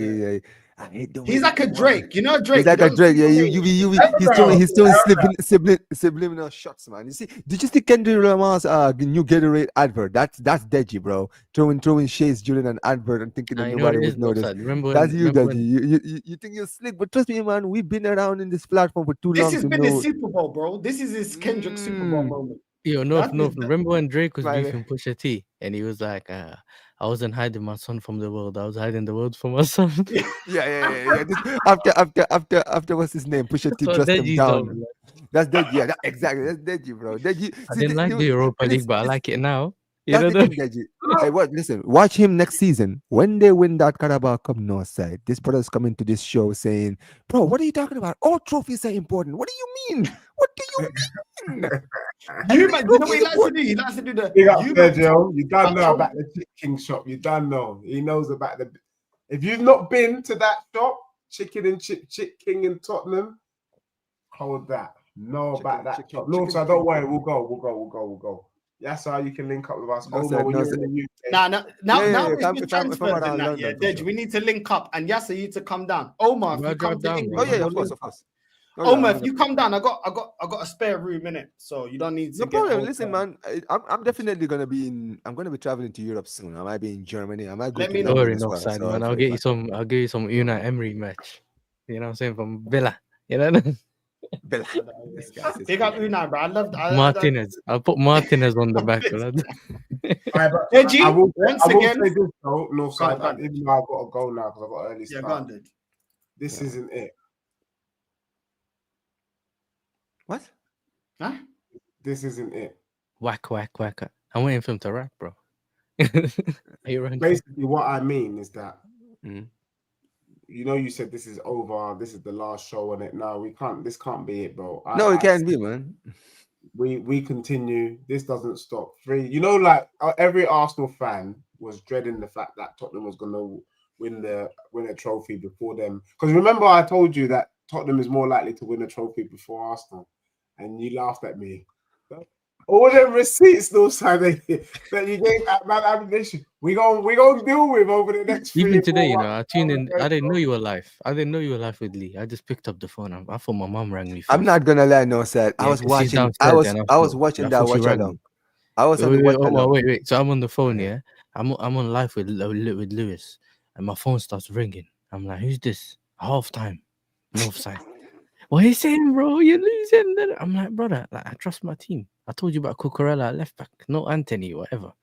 I hate the way He's like a they- Drake, you know Drake. He's like you a don't Drake. see Yeah, him you be. Hey, He's bro. throwing subliminal shots, man. You see, did you see Kendrick Lamar's new Gatorade advert? That's Deji, bro. Throwing shades during an advert and thinking that You know what nobody it would is, notice. Northside? Remember That's you, when Deji. You think you're slick, but trust me, man. We've been around in this platform for too This long has to been his know. Super Bowl, bro. This is his Kendrick Super Bowl moment. Yo, That's North. Remember when Drake was Right. beefing Pusha T, and he was like, "I wasn't hiding my son from the world. I was hiding the world from my son." Yeah. Just after what's his name? Pusha T So dressed him Deji's down. done. That's Deji. Yeah, exactly. That's Deji, bro. Deji. I See, didn't like the Europa League, but I like it now. You That's know the that? thing, Deji. Hey, what? Listen, watch him next season. When they win that Carabao Cup North side, this brother's coming to this show saying, "Bro, what are you talking about? All trophies are important. What do you mean? What do you mean?" You know what he likes to do? He likes to do the Big up, you Sergio. You don't know I'll- about the Chick King shop. You don't know. He knows about the. If you've not been to that shop, Chicken and Chick King in Tottenham, hold that. Know about that shop. No, so don't worry. We'll go. That's how you can link up with us. No, Oh sir, no, when no, you're sir. in the UK. now Yeah, with if I'm your around transfers and that, London, yeah, for Dej, sure. we need to link up, and Yasser, you to come down. Omar, if Well, you come drive to down, England, bro. Oh yeah, we'll of course, link of up. course. Oh, yeah, Omar, if 100%. you come down, I got a spare room in it, so you don't need to No get problem. a Listen, hotel. man. I'm definitely gonna be in. I'm gonna be traveling to Europe soon. I might be in Germany. I might go Let to me know. Don't London worry, as well. Northside, So man. if I'll give you some Unai Emery match. You know what I'm saying, from Villa. You know, Bella, this guy says Big up Bella. Unai, bro. I love Martinez. I'll put Martinez on the back. Blood. Alright, but Deji, I will once say again, this though, Northside, go on. even though I've got to go now because I've got early yeah, start. go on, Dej. This Yeah. isn't it. What? Huh? This isn't it. Whack. I'm waiting for him to rap, bro. Are you ready? Basically, what I mean is that Mm. you know, you said this is over. This is the last show on it. No, we can't. This can't be it, bro. No, it can't be, man. We continue. This doesn't stop. You know, like every Arsenal fan was dreading the fact that Tottenham was going to win a trophy before them. Because remember, I told you that Tottenham is more likely to win a trophy before Arsenal, and you laughed at me. All them receipts, those that you gave at Man Ammunition, we gonna deal with over the next 3 Even or today, 4 you know, months. I tuned in. I didn't know you were live. I didn't know you were live with Lee. I just picked up the phone. I thought my mom rang me. First. I'm not gonna lie, no, sir. I Yeah, was 'cause she's watching. downstairs and I was watching I that thought she watch rang along. me. I was on the watch along. Wait. So I'm on the phone, Yeah. yeah. I'm on live with Lewis, and my phone starts ringing. I'm like, who's this? Half time, north side. What are you saying, bro? You're losing. I'm like, brother, like, I trust my team. I told you about Cucurella at left back, no Anthony, whatever.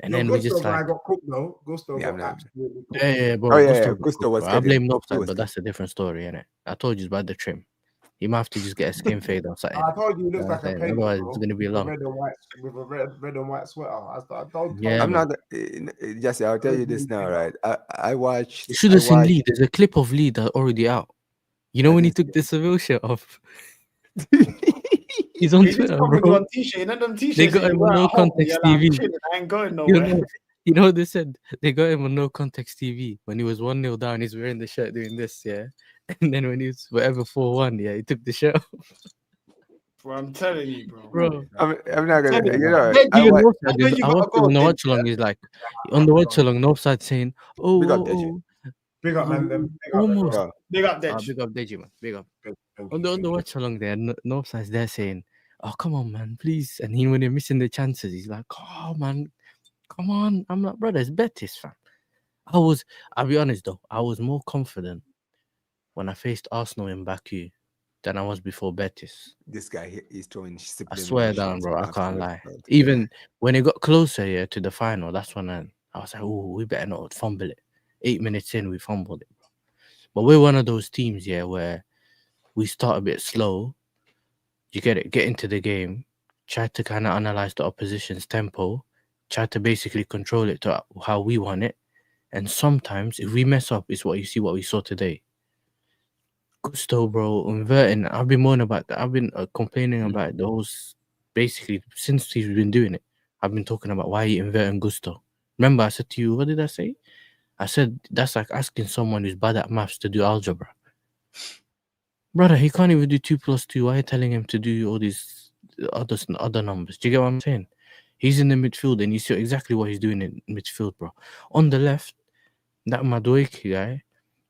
And then we just like, got cooked though. Gusto Yeah, got no. absolutely cooked. yeah, bro. Oh yeah, Gusto yeah. got Gusto cooked, was bro. I getting. blame Gusto offside, was but that's a different story, innit? I told you about the trim. He might have to just get a skin fade or something. I told you he looks Yeah, like a okay, painter, otherwise bro, it's gonna be with a long. red and white sweater. I don't. Yeah, I'm man. not. Jesse, I'll tell you this now, right? I watched. You should have seen Lee. There's a clip of Lee that already out. You know I when he didn't took the Seville shirt off? He's on He just Twitter, coming bro. on t-shirt. You know them t-shirts They got you him wear on at No home, Context you're like, TV. "Chilling, I ain't going You nowhere." know what they said? They got him on No Context TV when he was 1-0 down. He's wearing the shirt doing this, yeah. And then when he was whatever 4-1, yeah, he took the shirt off, Bro, I'm telling you, bro. bro. I'm not gonna. Tell You know, Deji, I you watch. know, I know you I gotta watched it go, on the Deji, watch along. He's like on the watch along, Northside saying, Big up, "Oh, Deji. Big up, man. Them. Big up, almost." Yeah. Big up, Deji. Big up Deji, man. Big up. Thank On you, the thank you. watch along there, Northside's there saying, "Oh, come on, man, please." And when they're missing the chances, he's like, "Oh, man, come on." I'm like, brother, it's Betis, fam. I'll be honest though, I was more confident when I faced Arsenal in Baku than I was before Betis. This guy, he's throwing. I swear down, shots, bro. I man. can't Swear lie. to God. Even when it got closer, yeah, to the final, that's when I was like, "Oh, we better not fumble it." 8 minutes in, we fumbled it, bro. But we're one of those teams, yeah, where we start a bit slow. You get into the game, try to kind of analyze the opposition's tempo, try to basically control it to how we want it. And sometimes, if we mess up, it's what we saw today. Gusto, bro, inverting. I've been moaning about that. I've been complaining about those basically since he's been doing it. I've been talking about why he inverting Gusto. Remember, I said to you, what did I say? I said that's like asking someone who's bad at maths to do algebra. Brother, he can't even do 2 + 2. Why are you telling him to do all these other numbers. Do you get what I'm saying? He's in the midfield, and you see exactly what he's doing in midfield, bro. On the left, that Madueke guy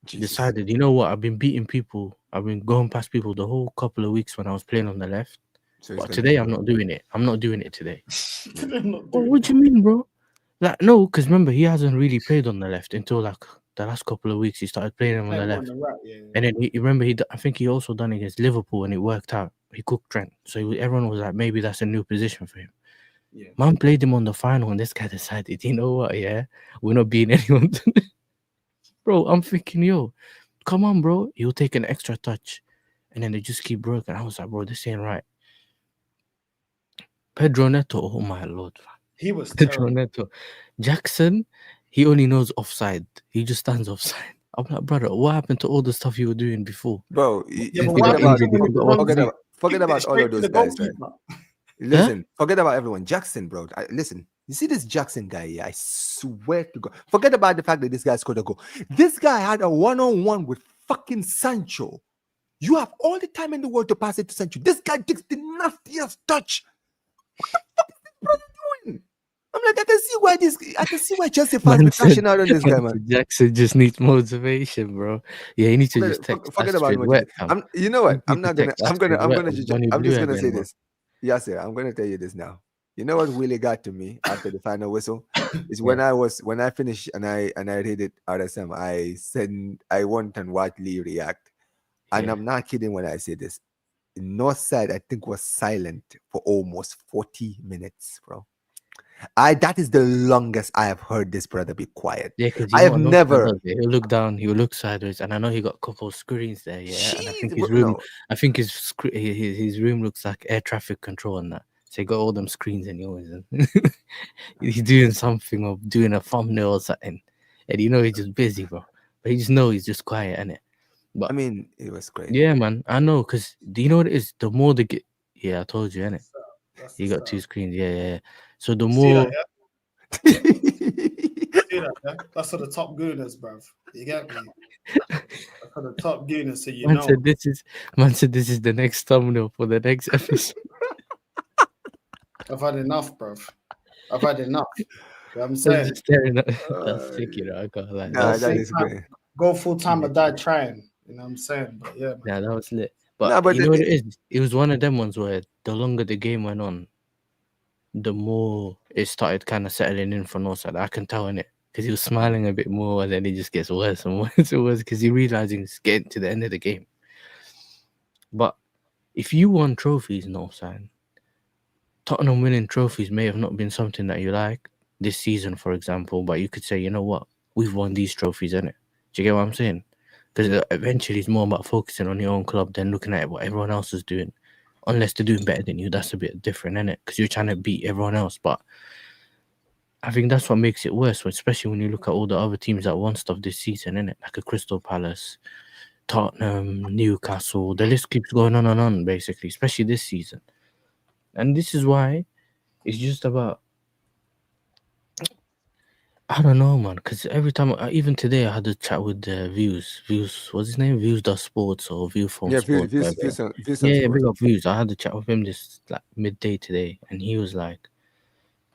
decided, you know what? I've been beating people. I've been going past people the whole couple of weeks when I was playing on the left. So he's But gonna today, do I'm not doing it. I'm not doing it today. I'm not Oh, doing what do you mean, bro? Like, no, because remember, he hasn't really played on the left until like the last couple of weeks. He started playing him on the playing left. on the right, yeah. And then remember, I think he also done it against Liverpool and it worked out. He cooked Trent. So everyone was like, maybe that's a new position for him. Yeah. Man played him on the final and this guy decided, you know what, yeah, we're not beating anyone today. Bro, I'm thinking, yo, come on, bro. He'll take an extra touch. And then they just keep working. I was like, bro, this ain't right. Pedro Neto, oh my lord. He was Pedro terrible. Neto. Jackson, he only knows offside. He just stands offside. I'm like, brother, what happened to all the stuff you were doing before? Bro, Yeah, but He what got happened injured. when He he got runs one forget week. about forget kicked it about all straight of to those the guys, right? goalkeeper? Listen, forget about everyone. Jackson, bro. Listen, you see this Jackson guy here? I swear to God. Forget about the fact that this guy scored a goal. This guy had a one-on-one with fucking Sancho. You have all the time in the world to pass it to Sancho. This guy takes the nastiest touch. What the fuck is this brother doing? I'm like, I can see why Chelsea fans Man be said, crashing out on this guy, man. Jackson just needs motivation, bro. Yeah, he needs to just text Forget about Astrid motivation. Wet. You know what? He needs to text Astrid Wet of Bonnie I'm Blue just gonna say again, bro. this. Yes, sir. I'm gonna tell you this now. You know what really got to me after the final whistle is when I finished and I read it RSM. I went and watched Lee react, and Yeah. I'm not kidding when I say this. North side, I think, was silent for almost 40 minutes, bro. That is the longest I have heard this brother be quiet. Yeah, because I you know have what Northside never. does? Yeah, he'll look down, he'll look sideways, and I know he got a couple of screens there, yeah. And I think his room, No, I think his room looks like air traffic control and that. So he got all them screens and he always he's doing something or doing a thumbnail or something, and you know he's just busy, bro. But you just know he's just quiet, innit? But I mean, it was great. yeah, man, I know, because do you know what it is? The more they get, yeah, I told you, innit? That's You the got two stuff. screens, yeah. So the See more. that, yeah? See that, yeah? That's for the top gooners, bruv. You get me? That's for the top gooners, so you Man know. said this is the next thumbnail for the next episode. I've had enough, bruv. I've had enough. You know what I'm I was saying? just staring at that's sick, you know. I can't lie. Nah, That's that sick. is great. Go full time or die trying. You know what I'm saying? But yeah, man. Yeah, that was lit. But Nah, but you know what it is? It was one of them ones where the longer the game went on, the more it started kind of settling in for Northside. I can tell in it because he was smiling a bit more, and then it just gets worse and worse and worse because he realizing it's getting to the end of the game. But if you won trophies, Northside, Tottenham winning trophies may have not been something that you like this season, for example, but you could say, you know what, we've won these trophies, innit? Do you get what I'm saying? Because eventually it's more about focusing on your own club than looking at what everyone else is doing. Unless they're doing better than you, that's a bit different, innit? Because you're trying to beat everyone else. But I think that's what makes it worse, especially when you look at all the other teams that won stuff this season, innit? Like a Crystal Palace, Tottenham, Newcastle. The list keeps going on, basically, especially this season. And this is why it's just about, I don't know, man. Because every time, even today, I had a chat with Views. What's his name? Views does sports or View from yeah, Sports. Whatever. Yeah, sports. big up Views. I had a chat with him this like midday today, and he was like,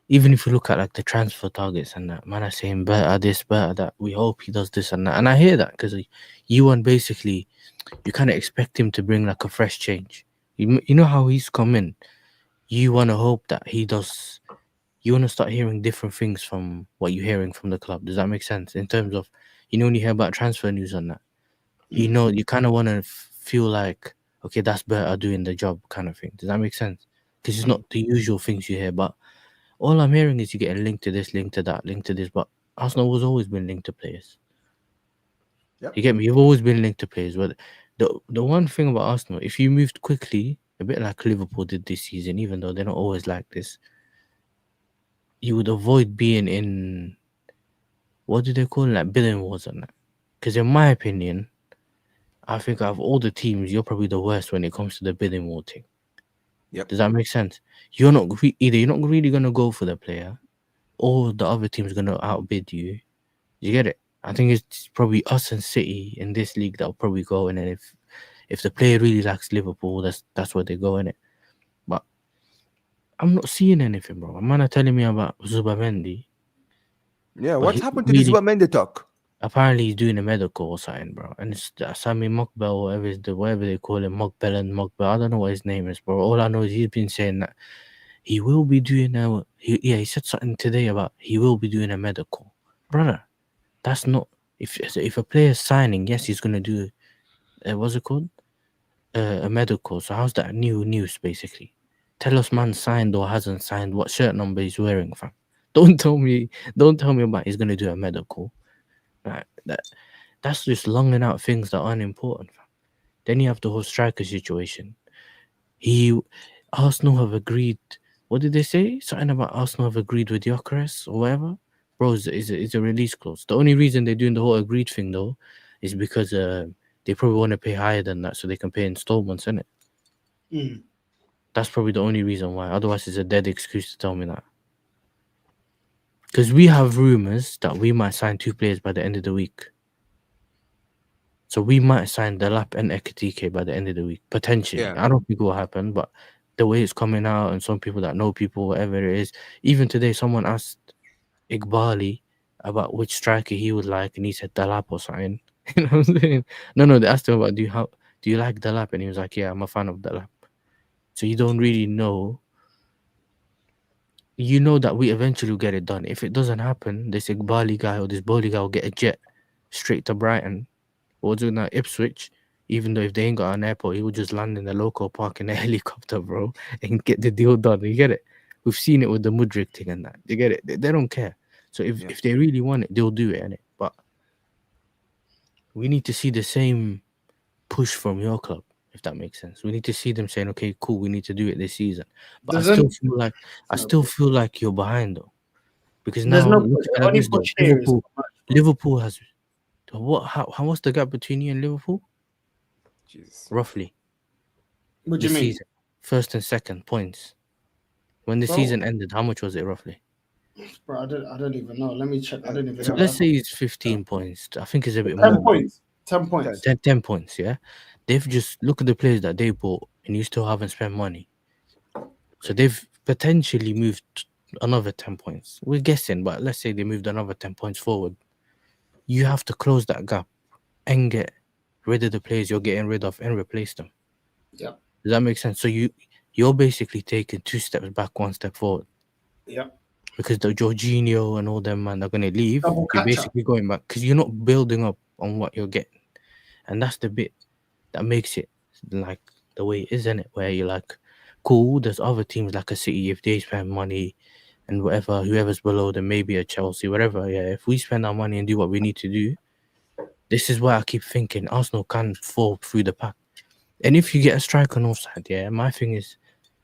even if you look at like the transfer targets and that, man, are saying better this, better that. We hope he does this and that, and I hear that because you want basically, you kind of expect him to bring like a fresh change. You know how he's come in. You want to hope that he does. You want to start hearing different things from what you're hearing from the club. Does that make sense? In terms of, you know, when you hear about transfer news on that, you know, you kind of want to feel like, okay, that's better doing the job kind of thing. Does that make sense? Because it's not the usual things you hear. But all I'm hearing is you get a link to this, link to that, link to this. But Arsenal has always been linked to players. Yep. You get me? You've always been linked to players. But the one thing about Arsenal, if you moved quickly, a bit like Liverpool did this season, even though they're not always like this, you would avoid being in, what do they call it, like bidding wars on that. Because in my opinion, I think out of all the teams, you're probably the worst when it comes to the bidding war thing. Yep. Does that make sense? You're not either you're not really gonna go for the player, or the other team's gonna outbid you. You get it? I think it's probably us and City in this league that'll probably go, and then if the player really likes Liverpool, that's where they go in it. But I'm not seeing anything, bro. A man are telling me about Zubamendi. Yeah, But what's he happened to this really- Mendy talk? Apparently he's doing a medical or something, bro. And it's Sami Mokbel, whatever they call him, Mokbel and Mokbel. I don't know what his name is, bro. All I know is he's been saying that he will be doing he said something today about he will be doing a medical. Brother, that's not if a player's signing, yes, he's gonna do what's it called? A medical. So how's that new news basically? Tell us man signed or hasn't signed, what shirt number he's wearing, fam. Don't tell me about he's gonna do a medical. Right. That's just longing out things that aren't important, fam. Then you have the whole striker situation. Arsenal have agreed. What did they say? Something about Arsenal have agreed with Gyökeres or whatever. Bro, it's a release clause. The only reason they're doing the whole agreed thing though is because they probably want to pay higher than that so they can pay installments, innit? That's probably the only reason why. Otherwise, it's a dead excuse to tell me that. Because we have rumors that we might sign 2 players by the end of the week. So we might sign Delap and Ekitike by the end of the week, potentially. Yeah. I don't think it will happen, but the way it's coming out and some people that know people, whatever it is. Even today, someone asked Iqbali about which striker he would like, and he said Delap or something. You know what I'm saying? No, they asked him about do you like Delap? And he was like, yeah, I'm a fan of Delap. So you don't really know. You know that we eventually will get it done. If it doesn't happen, this Iqbali guy or this Boli guy will get a jet straight to Brighton or doing that Ipswich, even though if they ain't got an airport, he would just land in the local park in a helicopter, bro, and get the deal done. You get it? We've seen it with the Mudryk thing and that. You get it? They don't care. So if they really want it, they'll do it, innit? But we need to see the same push from your club, if that makes sense. We need to see them saying, okay, cool, we need to do it this season. But I still feel like you're behind though. Because There's now no look the at only this though. push here is Liverpool has how what's the gap between you and Liverpool? Jesus. Roughly. what do you This mean? season. First and second points. When the Bro. season ended, how much was it roughly? Bro, I don't even know. Let me check. I don't even So know. let's say it's 15 points. I think it's a bit 10 more. points. 10 points. 10 points, yeah. They've just look at the players that they bought and you still haven't spent money. So they've potentially moved another 10 points. We're guessing, but let's say they moved another 10 points forward. You have to close that gap and get rid of the players you're getting rid of and replace them. Yeah. Does that make sense? So you're basically taking 2 steps back, 1 step forward. Yeah. Because the Jorginho and all them man are gonna leave. Double You're catch basically going back because you're not building up on what you're getting, and that's the bit that makes it like the way it is, isn't it? Where you're like, cool. There's other teams like a City if they spend money and whatever, whoever's below them, maybe a Chelsea, whatever. Yeah, if we spend our money and do what we need to do, this is why I keep thinking Arsenal can fall through the pack. And if you get a strike on offside, yeah, my thing is,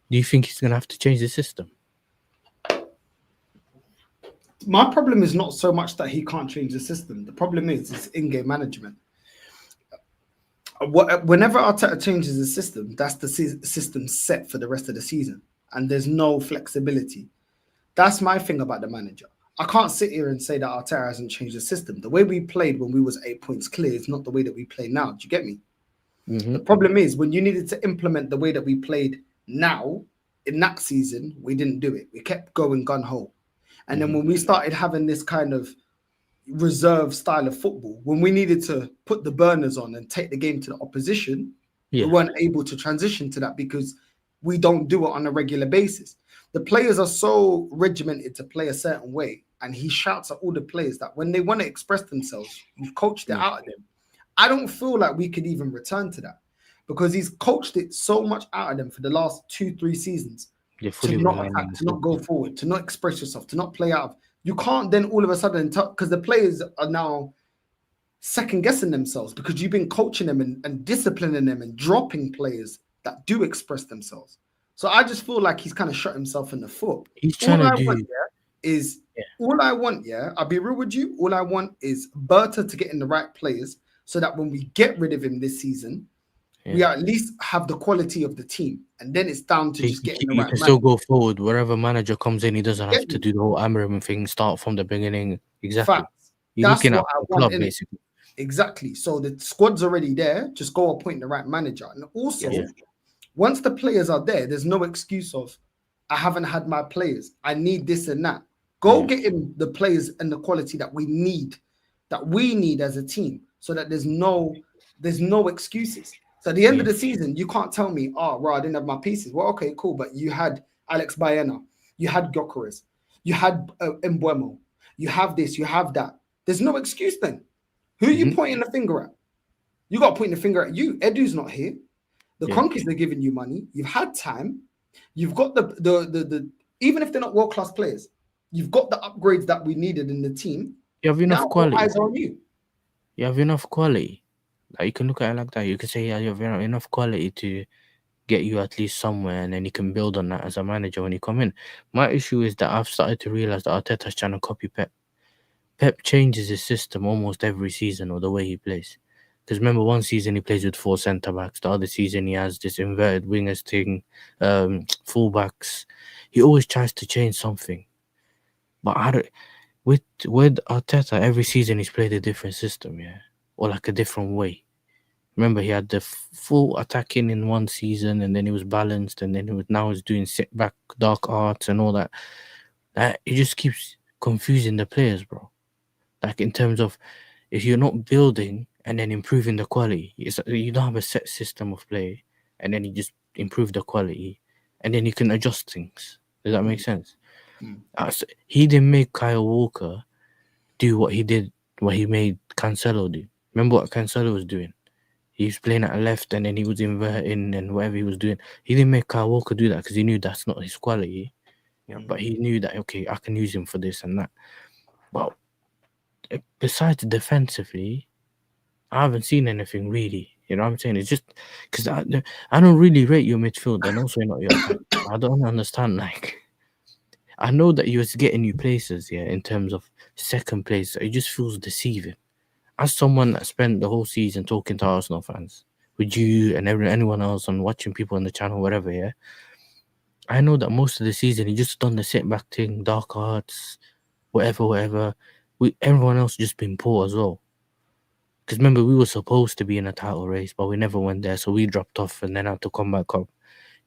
do you think he's gonna have to change the system? My problem is not so much that he can't change the system. The problem is it's in-game management. Whenever Arteta changes the system, that's the system set for the rest of the season, and there's no flexibility. That's my thing about the manager. I can't sit here and say that Arteta hasn't changed the system. The way we played when we was 8 points clear is not the way that we play now. Do you get me? Mm-hmm. The problem is when you needed to implement the way that we played now in that season, we didn't do it. We kept going gun ho. And then when we started having this kind of reserve style of football, when we needed to put the burners on and take the game to the opposition, we weren't able to transition to that because we don't do it on a regular basis. The players are so regimented to play a certain way, and he shouts at all the players that when they want to express themselves, you've coached it out of them. I don't feel like we could even return to that because he's coached it so much out of them for the last 2-3 seasons. To not attack, to not go forward, to not express yourself, to not play out. You can't then all of a sudden, because the players are now second guessing themselves because you've been coaching them and disciplining them and dropping players that do express themselves. So I just feel like he's kind of shot himself in the foot. He's trying to do. All I want, I'll be real with you. All I want is Berta to get in the right players so that when we get rid of him this season, we at least have the quality of the team, and then it's down to just getting the right. You can still go forward. Wherever manager comes in, he doesn't have to do the whole Amarim thing. Start from the beginning. Exactly. Facts. You're That's looking what at I the want, club, basically. Exactly. So the squad's already there. Just go appoint the right manager, and also once the players are there, there's no excuse of I haven't had my players. I need this and that. Go Yeah. get him the players and the quality that we need as a team, so that there's no excuses. So at the end of the season, you can't tell me, oh, right, I didn't have my pieces. Well, okay, cool, but you had Alex Baena, you had Gyökeres, you had Mbeumo, you have this, you have that. There's no excuse then. Who are you pointing the finger at? You got to point the finger at you. Edu's not here. The Conkeys are giving you money. You've had time. You've got the even if they're not world-class players, you've got the upgrades that we needed in the team. You have enough quality. All eyes are on you. You have enough quality. Like, you can look at it like that. You can say, yeah, you have enough quality to get you at least somewhere, and then you can build on that as a manager when you come in. My issue is that I've started to realize that Arteta's trying to copy Pep. Pep changes his system almost every season, or the way he plays. Because remember, one season he plays with 4 centre-backs. The other season he has this inverted wingers thing, full-backs. He always tries to change something. But with Arteta, every season he's played a different system, yeah? Or like a different way. Remember, he had the full attacking in one season, and then he was balanced, and then now he's doing sit-back, dark arts and all that. It just keeps confusing the players, bro. Like, in terms of, if you're not building and then improving the quality, you don't have a set system of play, and then you just improve the quality, and then you can adjust things. Does that make sense? So he didn't make Kyle Walker do what he made Cancelo do. Remember what Cancelo was doing? He was playing at left, and then he was inverting and whatever he was doing. He didn't make Kyle Walker do that because he knew that's not his quality. Yeah, but he knew that, okay, I can use him for this and that. But besides defensively, I haven't seen anything really. You know what I'm saying? It's just because I don't really rate your midfield, and also not your attack. I don't understand. Like, I know that you're getting you places, yeah, in terms of second place. It just feels deceiving. As someone that spent the whole season talking to Arsenal fans, with you and anyone else, and watching people on the channel, whatever, yeah, I know that most of the season you just done the sit-back thing, dark arts, whatever. Everyone else just been poor as well. Because remember, we were supposed to be in a title race, but we never went there, so we dropped off and then had to come back up.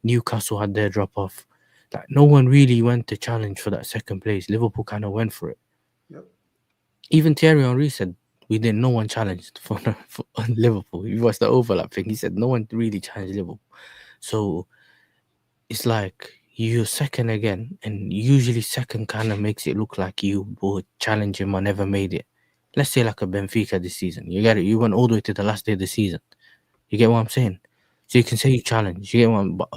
Newcastle had their drop-off. Like, no one really went to challenge for that second place. Liverpool kind of went for it. Yep. Even Thierry Henry said, no one challenged for Liverpool. It was the overlap thing. He said no one really challenged Liverpool. So it's like you're second again, and usually second kind of makes it look like you were challenging or never made it. Let's say like a Benfica this season. You get it? You went all the way to the last day of the season. You get what I'm saying? So you can say you challenge. You get one, but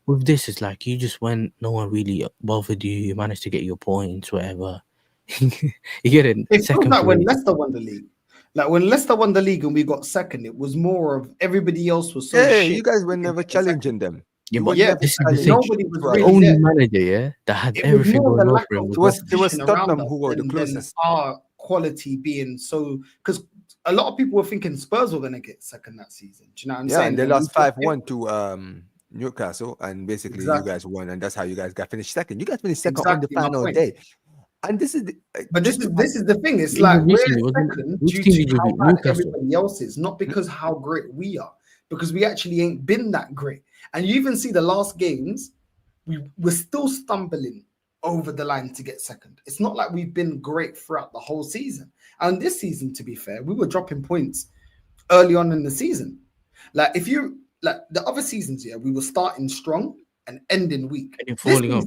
with this, it's like you just went. No one really bothered you. You managed to get your points, whatever. You get it. It feels like when Leicester won the league. Like when Leicester won the league and we got second, it was more of everybody else was so shit. You guys were never challenging them. Yeah, but this is the thing. Nobody was the really only there. manager, that had everything going on for him. It was Tottenham who were the closest. Our quality being so, because a lot of people were thinking Spurs were going to get second that season. Do you know what I'm saying? And they lost 5-1 to Newcastle, and basically you guys won, and that's how you guys got finished second. You guys finished second on the final day. And this is the thing. It's like we're second due to how bad everybody else is, not because how great we are, because we actually ain't been that great. And you even see the last games, we're still stumbling over the line to get second. It's not like we've been great throughout the whole season. And this season, to be fair, we were dropping points early on in the season. Like if you like the other seasons, we were starting strong and ending weak. And falling off.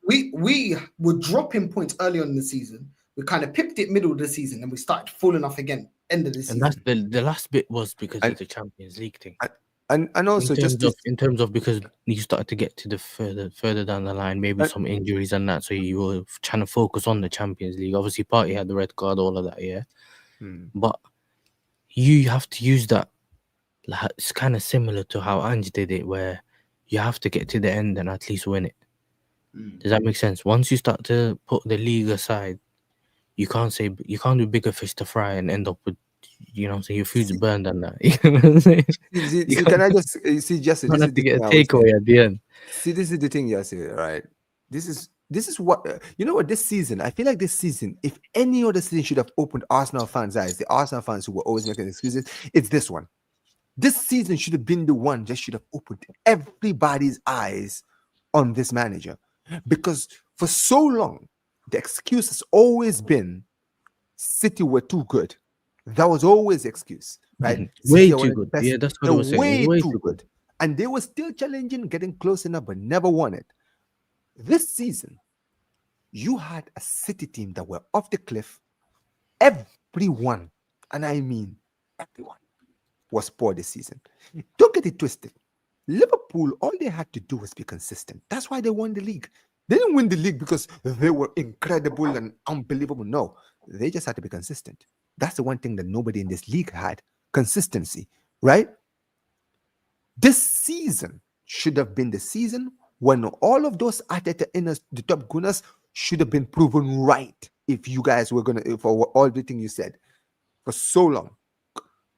We were dropping points early on in the season. We kind of pipped it middle of the season, and we started falling off again end of the season. And that's the last bit was because of the Champions League thing. And also in terms of because you started to get to the further down the line, maybe some injuries and that, so you were trying to focus on the Champions League. Obviously, Partey had the red card, all of that, but you have to use that. It's kind of similar to how Ange did it, where you have to get to the end and at least win it. Does that make sense? Once you start to put the league aside, you can't do bigger fish to fry and end up with, so your food's burned and that. You know what I'm saying? Can I just see, Jesse? This is to get a takeaway at the end. See, this is the thing, Jesse, right? This is what what this season. I feel like this season, if any other season should have opened Arsenal fans' eyes, the Arsenal fans who were always making excuses, it's this one. This season should have been the one that should have opened everybody's eyes on this manager, because for so long the excuse has always been City were too good. That was always the excuse, right? Way City are one too of the good. best. Yeah, that's what They're I was saying. It was way way too too good, and they were still challenging, getting close enough, but never won it. This season, you had a City team that were off the cliff. Everyone, and I mean everyone, was poor this season. Don't get it twisted. Liverpool, all they had to do was be consistent. That's why they won the league. They didn't win the league because they were incredible and unbelievable. No, they just had to be consistent. That's the one thing that nobody in this league had: consistency, right? This season should have been the season when all of those Arteta inners, the top gunners, should have been proven right. If you guys were gonna, for all everything you said for so long,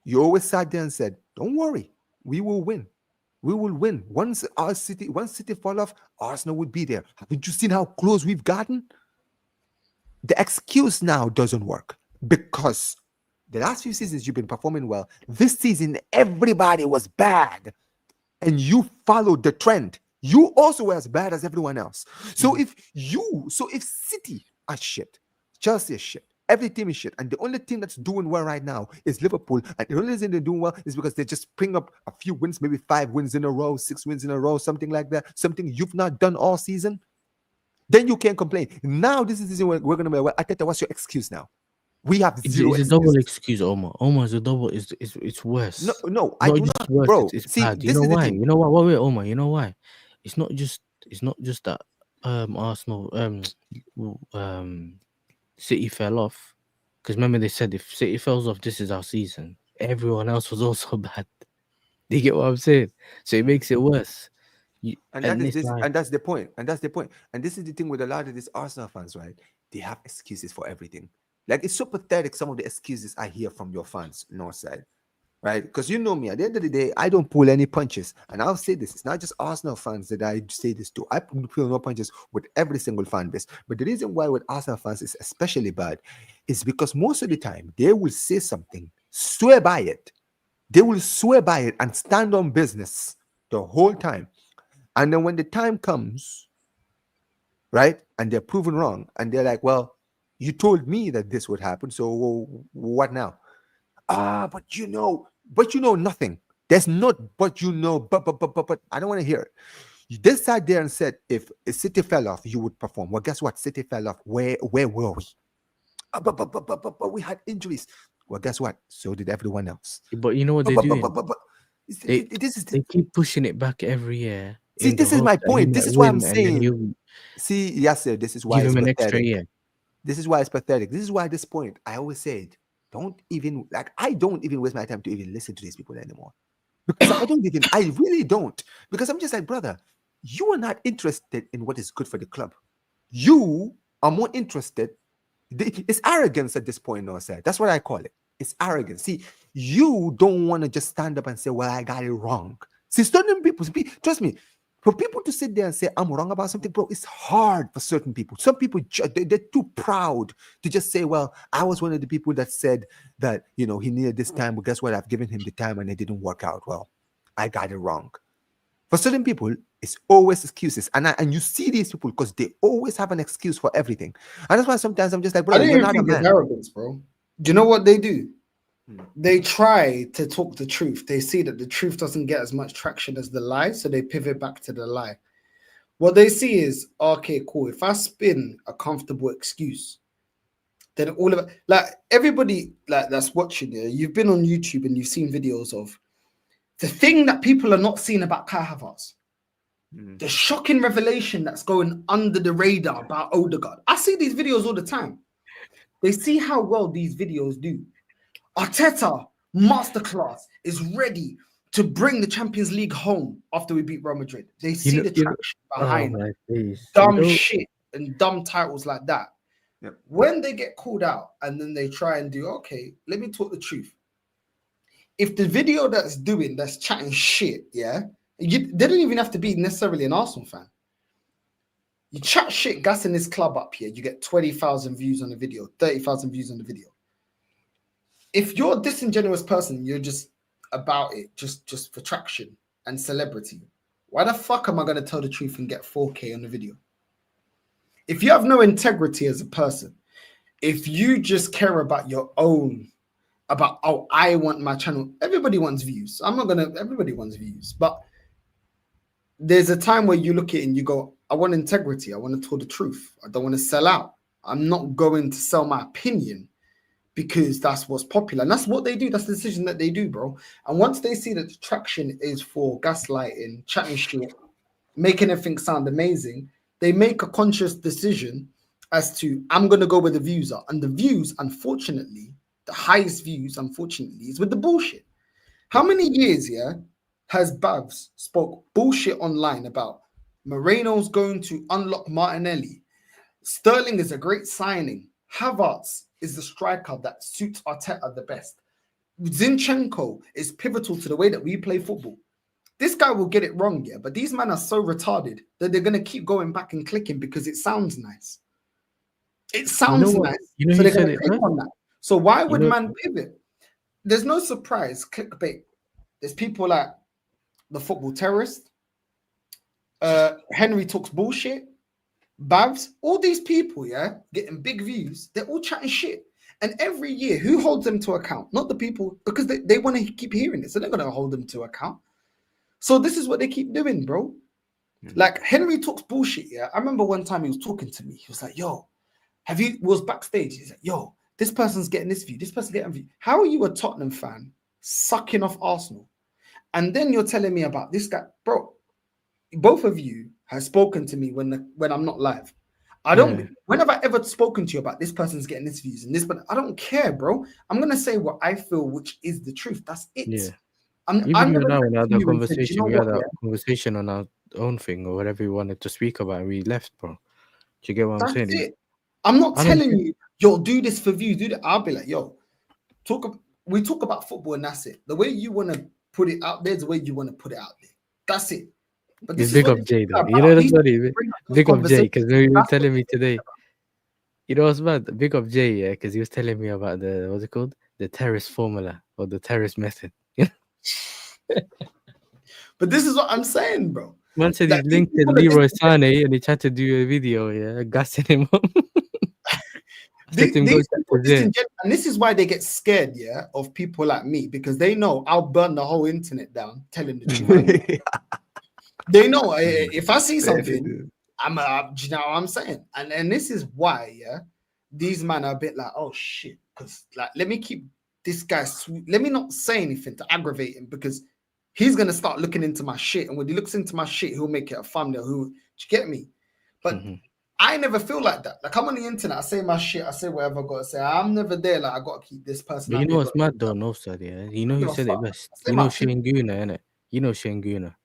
you always sat there and said, "Don't worry, we will win. We will win. Once City fall off, Arsenal would be there." Haven't you seen how close we've gotten? The excuse now doesn't work because the last few seasons you've been performing well. This season, everybody was bad, and you followed the trend. You also were as bad as everyone else. So if City are shit, Chelsea is shit, every team is shit, and the only team that's doing well right now is Liverpool, and the only reason they're doing well is because they just bring up a few wins, maybe 5 wins in a row, 6 wins in a row, something like that, something you've not done all season. Then you can't complain. Now this is the season we're gonna be. Well, Arteta, what's your excuse now? We have zero. It's a double excuse, Omar. Omar is a double. It's worse. No, I Not do just not, worse. bro. It's See, bad. You this know is the why? thing. You know what? Wait, Omar. You know why? It's not just that Arsenal City fell off, because remember they said if City falls off, this is our season. Everyone else was also bad. Do you get what I'm saying? So it makes it worse. And that's the point. And that's the point. And this is the thing with a lot of these Arsenal fans, right? They have excuses for everything. Like, it's so pathetic, some of the excuses I hear from your fans, Northside, right? Because you know me, at the end of the day, I don't pull any punches. And I'll say this: it's not just Arsenal fans that I say this to. I pull no punches with every single fan base. But the reason why with Arsenal fans is especially bad is because most of the time they will say something, swear by it. They will swear by it and stand on business the whole time. And then when the time comes, right, and they're proven wrong, and they're like, "Well, you told me that this would happen, so what now?" But you know nothing. There's not, but you know, but I don't want to hear it. You just sat there and said, if City fell off, you would perform. Well, guess what? City fell off. Where were we? But we had injuries. Well, guess what? So did everyone else. But you know what they're doing? They They keep pushing it back every year. See, this is my point. This is why I'm saying. See, yes, sir. This is why give it's him an pathetic. extra year. This is why it's pathetic. This is why at this point I always said, I don't even waste my time to even listen to these people anymore. Because I really don't. Because I'm just like, brother, you are not interested in what is good for the club. You are more interested. It's arrogance at this point, no, sir. That's what I call it. It's arrogance. See, you don't want to just stand up and say, "Well, I got it wrong." See, certain people, trust me, for people to sit there and say, "I'm wrong about something," bro, it's hard for certain people. Some people, they're too proud to just say, "Well, I was one of the people that said that, he needed this time, but guess what? I've given him the time and it didn't work out. Well, I got it wrong." For certain people, it's always excuses. And you see these people because they always have an excuse for everything. And that's why sometimes I'm just like, bro, I don't you're even not a think it's man. arrogance, bro. Do you know what they do? They try to talk the truth. They see that the truth doesn't get as much traction as the lie, so they pivot back to the lie. What they see is, okay, cool. If I spin a comfortable excuse, then all of it, like everybody like that's watching you, you've been on YouTube and you've seen videos of the thing that people are not seeing about Kai Havertz. The shocking revelation that's going under the radar about Odegaard. I see these videos all the time. They see how well these videos do. Arteta, masterclass, is ready to bring the Champions League home after we beat Real Madrid. They see the traction behind dumb shit and dumb titles like that. Yep. When they get called out and then they try and do, okay, let me talk the truth. If the video that's chatting shit, yeah, they don't even have to be necessarily an Arsenal fan. You chat shit, gassing this club up here, you get 20,000 views on the video, 30,000 views on the video. If you're a disingenuous person, you're just about it, just for traction and celebrity. Why the fuck am I going to tell the truth and get 4K on the video? If you have no integrity as a person, if you just care about your own, about, oh, I want my channel, everybody wants views. Everybody wants views. But there's a time where you look at it and you go, I want integrity. I want to tell the truth. I don't want to sell out. I'm not going to sell my opinion because that's what's popular. And that's what they do. That's the decision that they do, bro. And once they see that the traction is for gaslighting, chatting shit, making everything sound amazing, they make a conscious decision as to, I'm going to go where the views are. And the views, unfortunately, the highest views, unfortunately, is with the bullshit. How many years, has Babs spoke bullshit online about Moreno's going to unlock Martinelli? Sterling is a great signing. Havertz is the striker that suits Arteta the best. Zinchenko is pivotal to the way that we play football. This guy will get it wrong, but these men are so retarded that they're going to keep going back and clicking because it sounds nice. It sounds nice. So they're going to click on that. So why would man pivot? There's no surprise. Clickbait. There's people like the football terrorist. Henry talks bullshit. Babs, all these people, getting big views, they're all chatting shit. And every year, who holds them to account? Not the people, because they want to keep hearing it. So they're going to hold them to account. So this is what they keep doing, bro. Like, Henry talks bullshit, I remember one time he was talking to me. He was like, yo, was backstage. He's like, yo, this person's getting this view. This person's getting a view. How are you a Tottenham fan sucking off Arsenal? And then you're telling me about this guy. Bro, both of you have spoken to me when I'm not live. When have I ever spoken to you about this person's getting this views and this, but I don't care, bro. I'm going to say what I feel, which is the truth. That's it. Yeah. I'm Even now, we had that conversation. Said, you know we had what, that conversation on our own thing or whatever we wanted to speak about, and we left, bro. Do you get what I'm saying? It. I'm not telling you, yo, do this for views, do that. I'll be like, yo, we talk about football and that's it. The way you want to put it out there is the way you want to put it out there. That's it. But this it's big up Jay, though. You know that's funny. Big up Jay, because you were telling me today. You know what's bad? Big up Jay, because he was telling me about what's it called? The terrace formula or the terrace method. But this is what I'm saying, bro. Man said he linked to Leroy Sané and he tried to do a video, gassing him up. And this is why they get scared, of people like me, because they know I'll burn the whole internet down telling the truth. They know if I see something, do you know what I'm saying? And this is why, these men are a bit like, oh shit, because like, let me keep this guy sweet. Let me not say anything to aggravate him because he's gonna start looking into my shit, and when he looks into my shit, he'll make it a thumbnail. Do you get me? But I never feel like that. Like I'm on the internet, I say my shit, I say whatever I gotta say. I'm never there. Like I gotta keep this person. But you know what's mad though, no sir, You know who said it best. You know Shane Guna, innit? You know Shane Guna.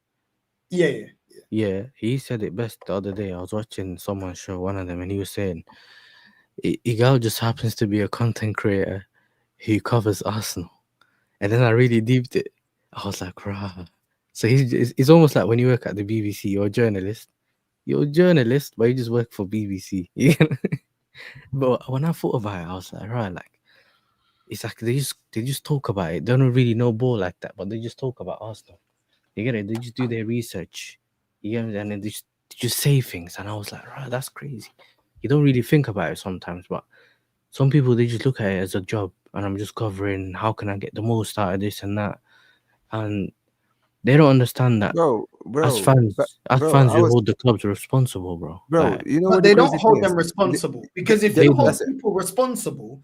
Yeah, he said it best the other day. I was watching someone's show, one of them, and he was saying, Igal just happens to be a content creator who covers Arsenal. And then I really deeped it. I was like, rah. So it's almost like when you work at the BBC, you're a journalist. You're a journalist, but you just work for BBC. But when I thought about it, I was like, right, like, it's like they just talk about it. They don't really know ball like that, but they just talk about Arsenal. You get it? They just do their research. You get it? And then they just say things. And I was like, right, that's crazy. You don't really think about it sometimes, but some people, they just look at it as a job. And I'm just covering, how can I get the most out of this and that? And they don't understand that. Bro, as fans, we hold the clubs responsible, bro. Bro, you know but what they don't hold them responsible. Because if you hold people responsible,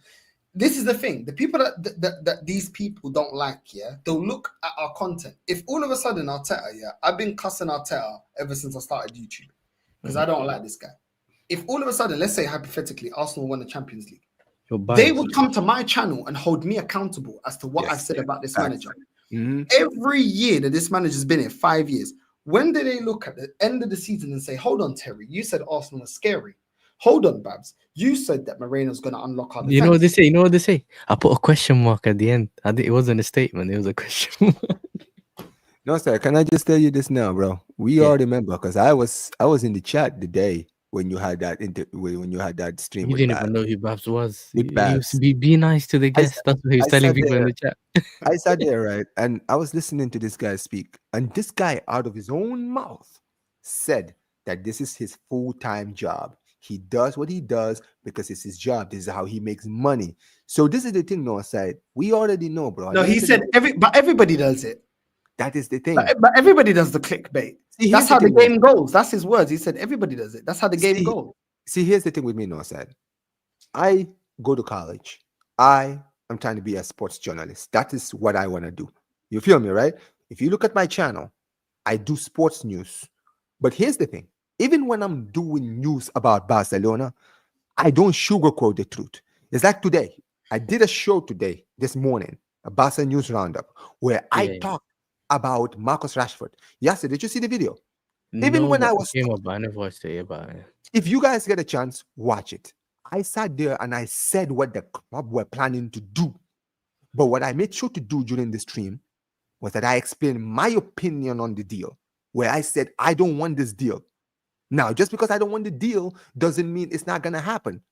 this is the thing. The people that these people don't like, they'll look at our content. If all of a sudden Arteta, I've been cussing Arteta ever since I started YouTube because I don't like this guy. If all of a sudden, let's say hypothetically, Arsenal won the Champions League, they would come to my channel and hold me accountable as to what I said about this manager. Every year that this manager's been here, 5 years, when do they look at the end of the season and say, hold on, Terry, you said Arsenal was scary. Hold on, Babs. You said that Moreno's going to unlock our defense. You know what they say? I put a question mark at the end. It wasn't a statement. It was a question mark. No, sir. Can I just tell you this now, bro? We all remember because I was in the chat the day when you had that when you had that stream You with didn't Babs. even know who Babs was. With He was Babs. be nice to the I guests. sat, That's what he was I telling sat people in there. the chat. I sat there, right, and I was listening to this guy speak, and this guy, out of his own mouth, said that this is his full-time job. He does what he does because it's his job. This is how he makes money. So this is the thing, Noah said. We already know, bro. At No, the he end of the said day, but everybody does it. that is the thing. But everybody does the clickbait. See, That's here's the how the thing, Noah. game goes. That's his words. He said everybody does it. That's how the game See, goes. see, here's the thing with me, Noah said. I go to college. I am trying to be a sports journalist. That is what I want to do. You feel me, right? If you look at my channel, I do sports news. But here's the thing. Even when I'm doing news about Barcelona, I don't sugarcoat the truth. It's like today. I did a show today, this morning, a Barca News Roundup, where I Yeah. talked about Marcus Rashford. Yes, did you see the video? Even No, when but I it was came up, but I never watched it. But if you guys get a chance, watch it. I sat there and I said what the club were planning to do. But what I made sure to do during the stream was that I explained my opinion on the deal, where I said, I don't want this deal. Now, just because I don't want the deal doesn't mean it's not going to happen.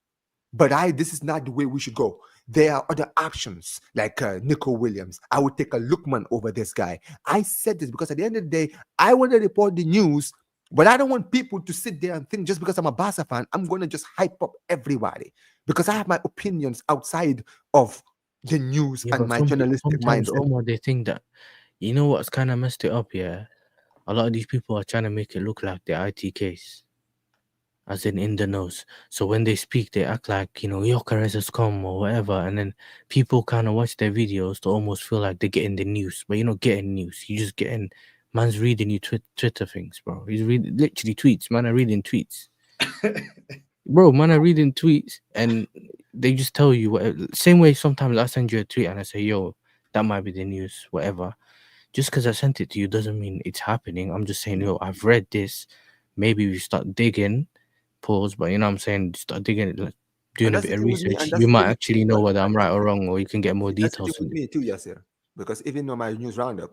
But this is not the way we should go. There are other options like Nico Williams. I would take a Lookman over this guy. I said this because at the end of the day, I want to report the news, but I don't want people to sit there and think just because I'm a Barca fan, I'm going to just hype up everybody because I have my opinions outside of the news yeah, and but my journalistic sometimes, mindset. Omar, they think that you know what's kind of messed it up. Yeah, a lot of these people are trying to make it look like the IT case, as in the nose. So when they speak, they act like Jokeres has come or whatever, and then people kind of watch their videos to almost feel like they're getting the news, but you're not getting news. You're just getting man's reading you Twitter things, bro. He's reading literally tweets. Man are reading tweets, bro. Man are reading tweets, and they just tell you whatever. Same way sometimes I send you a tweet and I say, "Yo, that might be the news," whatever. Just because I sent it to you doesn't mean it's happening. I'm just saying, yo, I've read this. Maybe we start digging. Pause, but you know what I'm saying? Start digging, like, doing And a that's bit the of thing with me. research. And that's You the might thing with me. actually know whether I'm right or wrong, or you can get more That's the thing details from with it. me too, Yasser. Because even on my news roundup,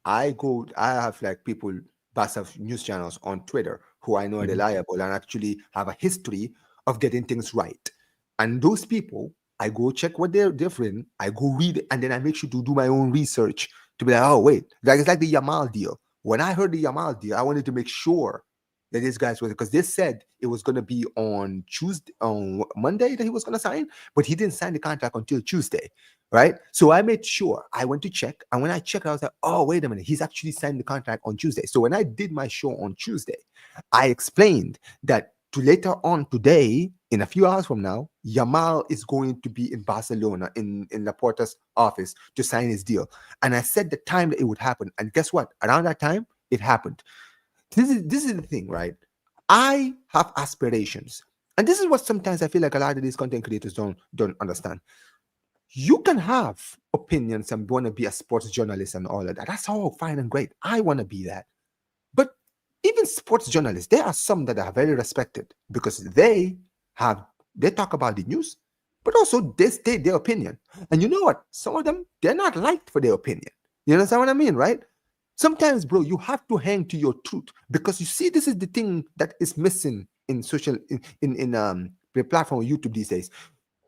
I have like people, Barca news channels on Twitter who I know are Mhm. reliable and actually have a history of getting things right. And those people, I go check what they've written, I go read it, and then I make sure to do my own research to be like, oh wait, like it's like the Yamal deal. When I heard the Yamal deal, I wanted to make sure that these guys were, because they said it was going to be on Monday that he was going to sign, but he didn't sign the contract until Tuesday, right? So I made sure I went to check, and when I checked, I was like, oh, wait a minute, he's actually signed the contract on Tuesday. So when I did my show on Tuesday, I explained that to later on today, in a few hours from now, Yamal is going to be in Barcelona in Laporta's office to sign his deal. And I said the time that it would happen. And guess what? Around that time, it happened. This is the thing, right? I have aspirations. And this is what sometimes I feel like a lot of these content creators don't understand. You can have opinions and want to be a sports journalist and all of that. That's all fine and great. I want to be that. But even sports journalists, there are some that are very respected because they talk about the news, but also they state their opinion. And you know what? Some of them, they're not liked for their opinion. You understand what I mean, right? Sometimes, bro, you have to hang to your truth because you see, this is the thing that is missing in the platform of YouTube these days.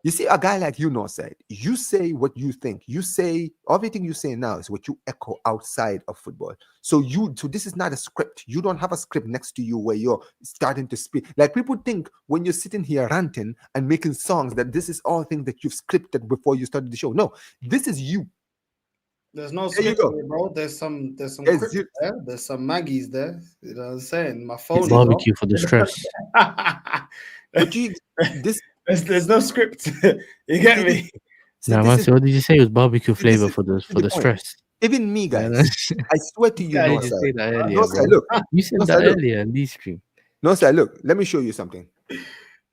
You see, a guy like said, you say what you think. You say everything you say now is what you echo outside of football. So this is not a script. You don't have a script next to you where you're starting to speak. Like people think when you're sitting here ranting and making songs that this is all things that you've scripted before you started the show. No, this is you. There's no There you script go. on it, bro. There's some There's crypt you. there. There's some Maggies there. You know what I'm saying? My It's phone is barbecue for the stress. But this there's no script. You get see, me? Now, this man, is so what did you say? It was barbecue this flavor is for the the point. stress. Even me, Yeah, guys. I swear to you, guy I is just sir. say that no, earlier, Sir, bro. look. You said No, that sir, look. earlier in this stream. No, sir, look. Let me show you something.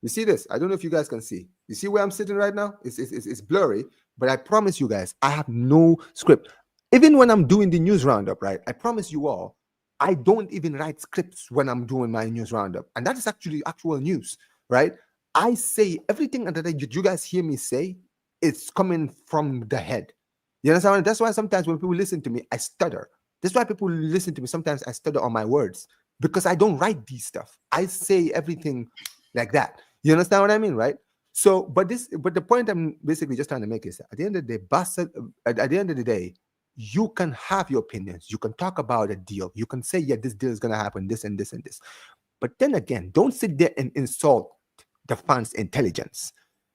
You see this? I don't know if you guys can see. You see where I'm sitting right now? It's blurry, but I promise you guys, I have no script. Even when I'm doing the news roundup, right? I promise you all, I don't even write scripts when I'm doing my news roundup. And that is actually actual news, right? I say everything that you guys hear me say, it's coming from the head. You understand? That's why sometimes when people listen to me, I stutter. That's why people listen to me. Sometimes I stutter on my words because I don't write these stuff. I say everything like that. You understand what I mean, right? So, but the point I'm basically just trying to make is that at the end of the day, at the end of the day, you can have your opinions. You can talk about a deal. You can say, yeah, this deal is going to happen, this and this and this. But then again, don't sit there and insult the fans' intelligence,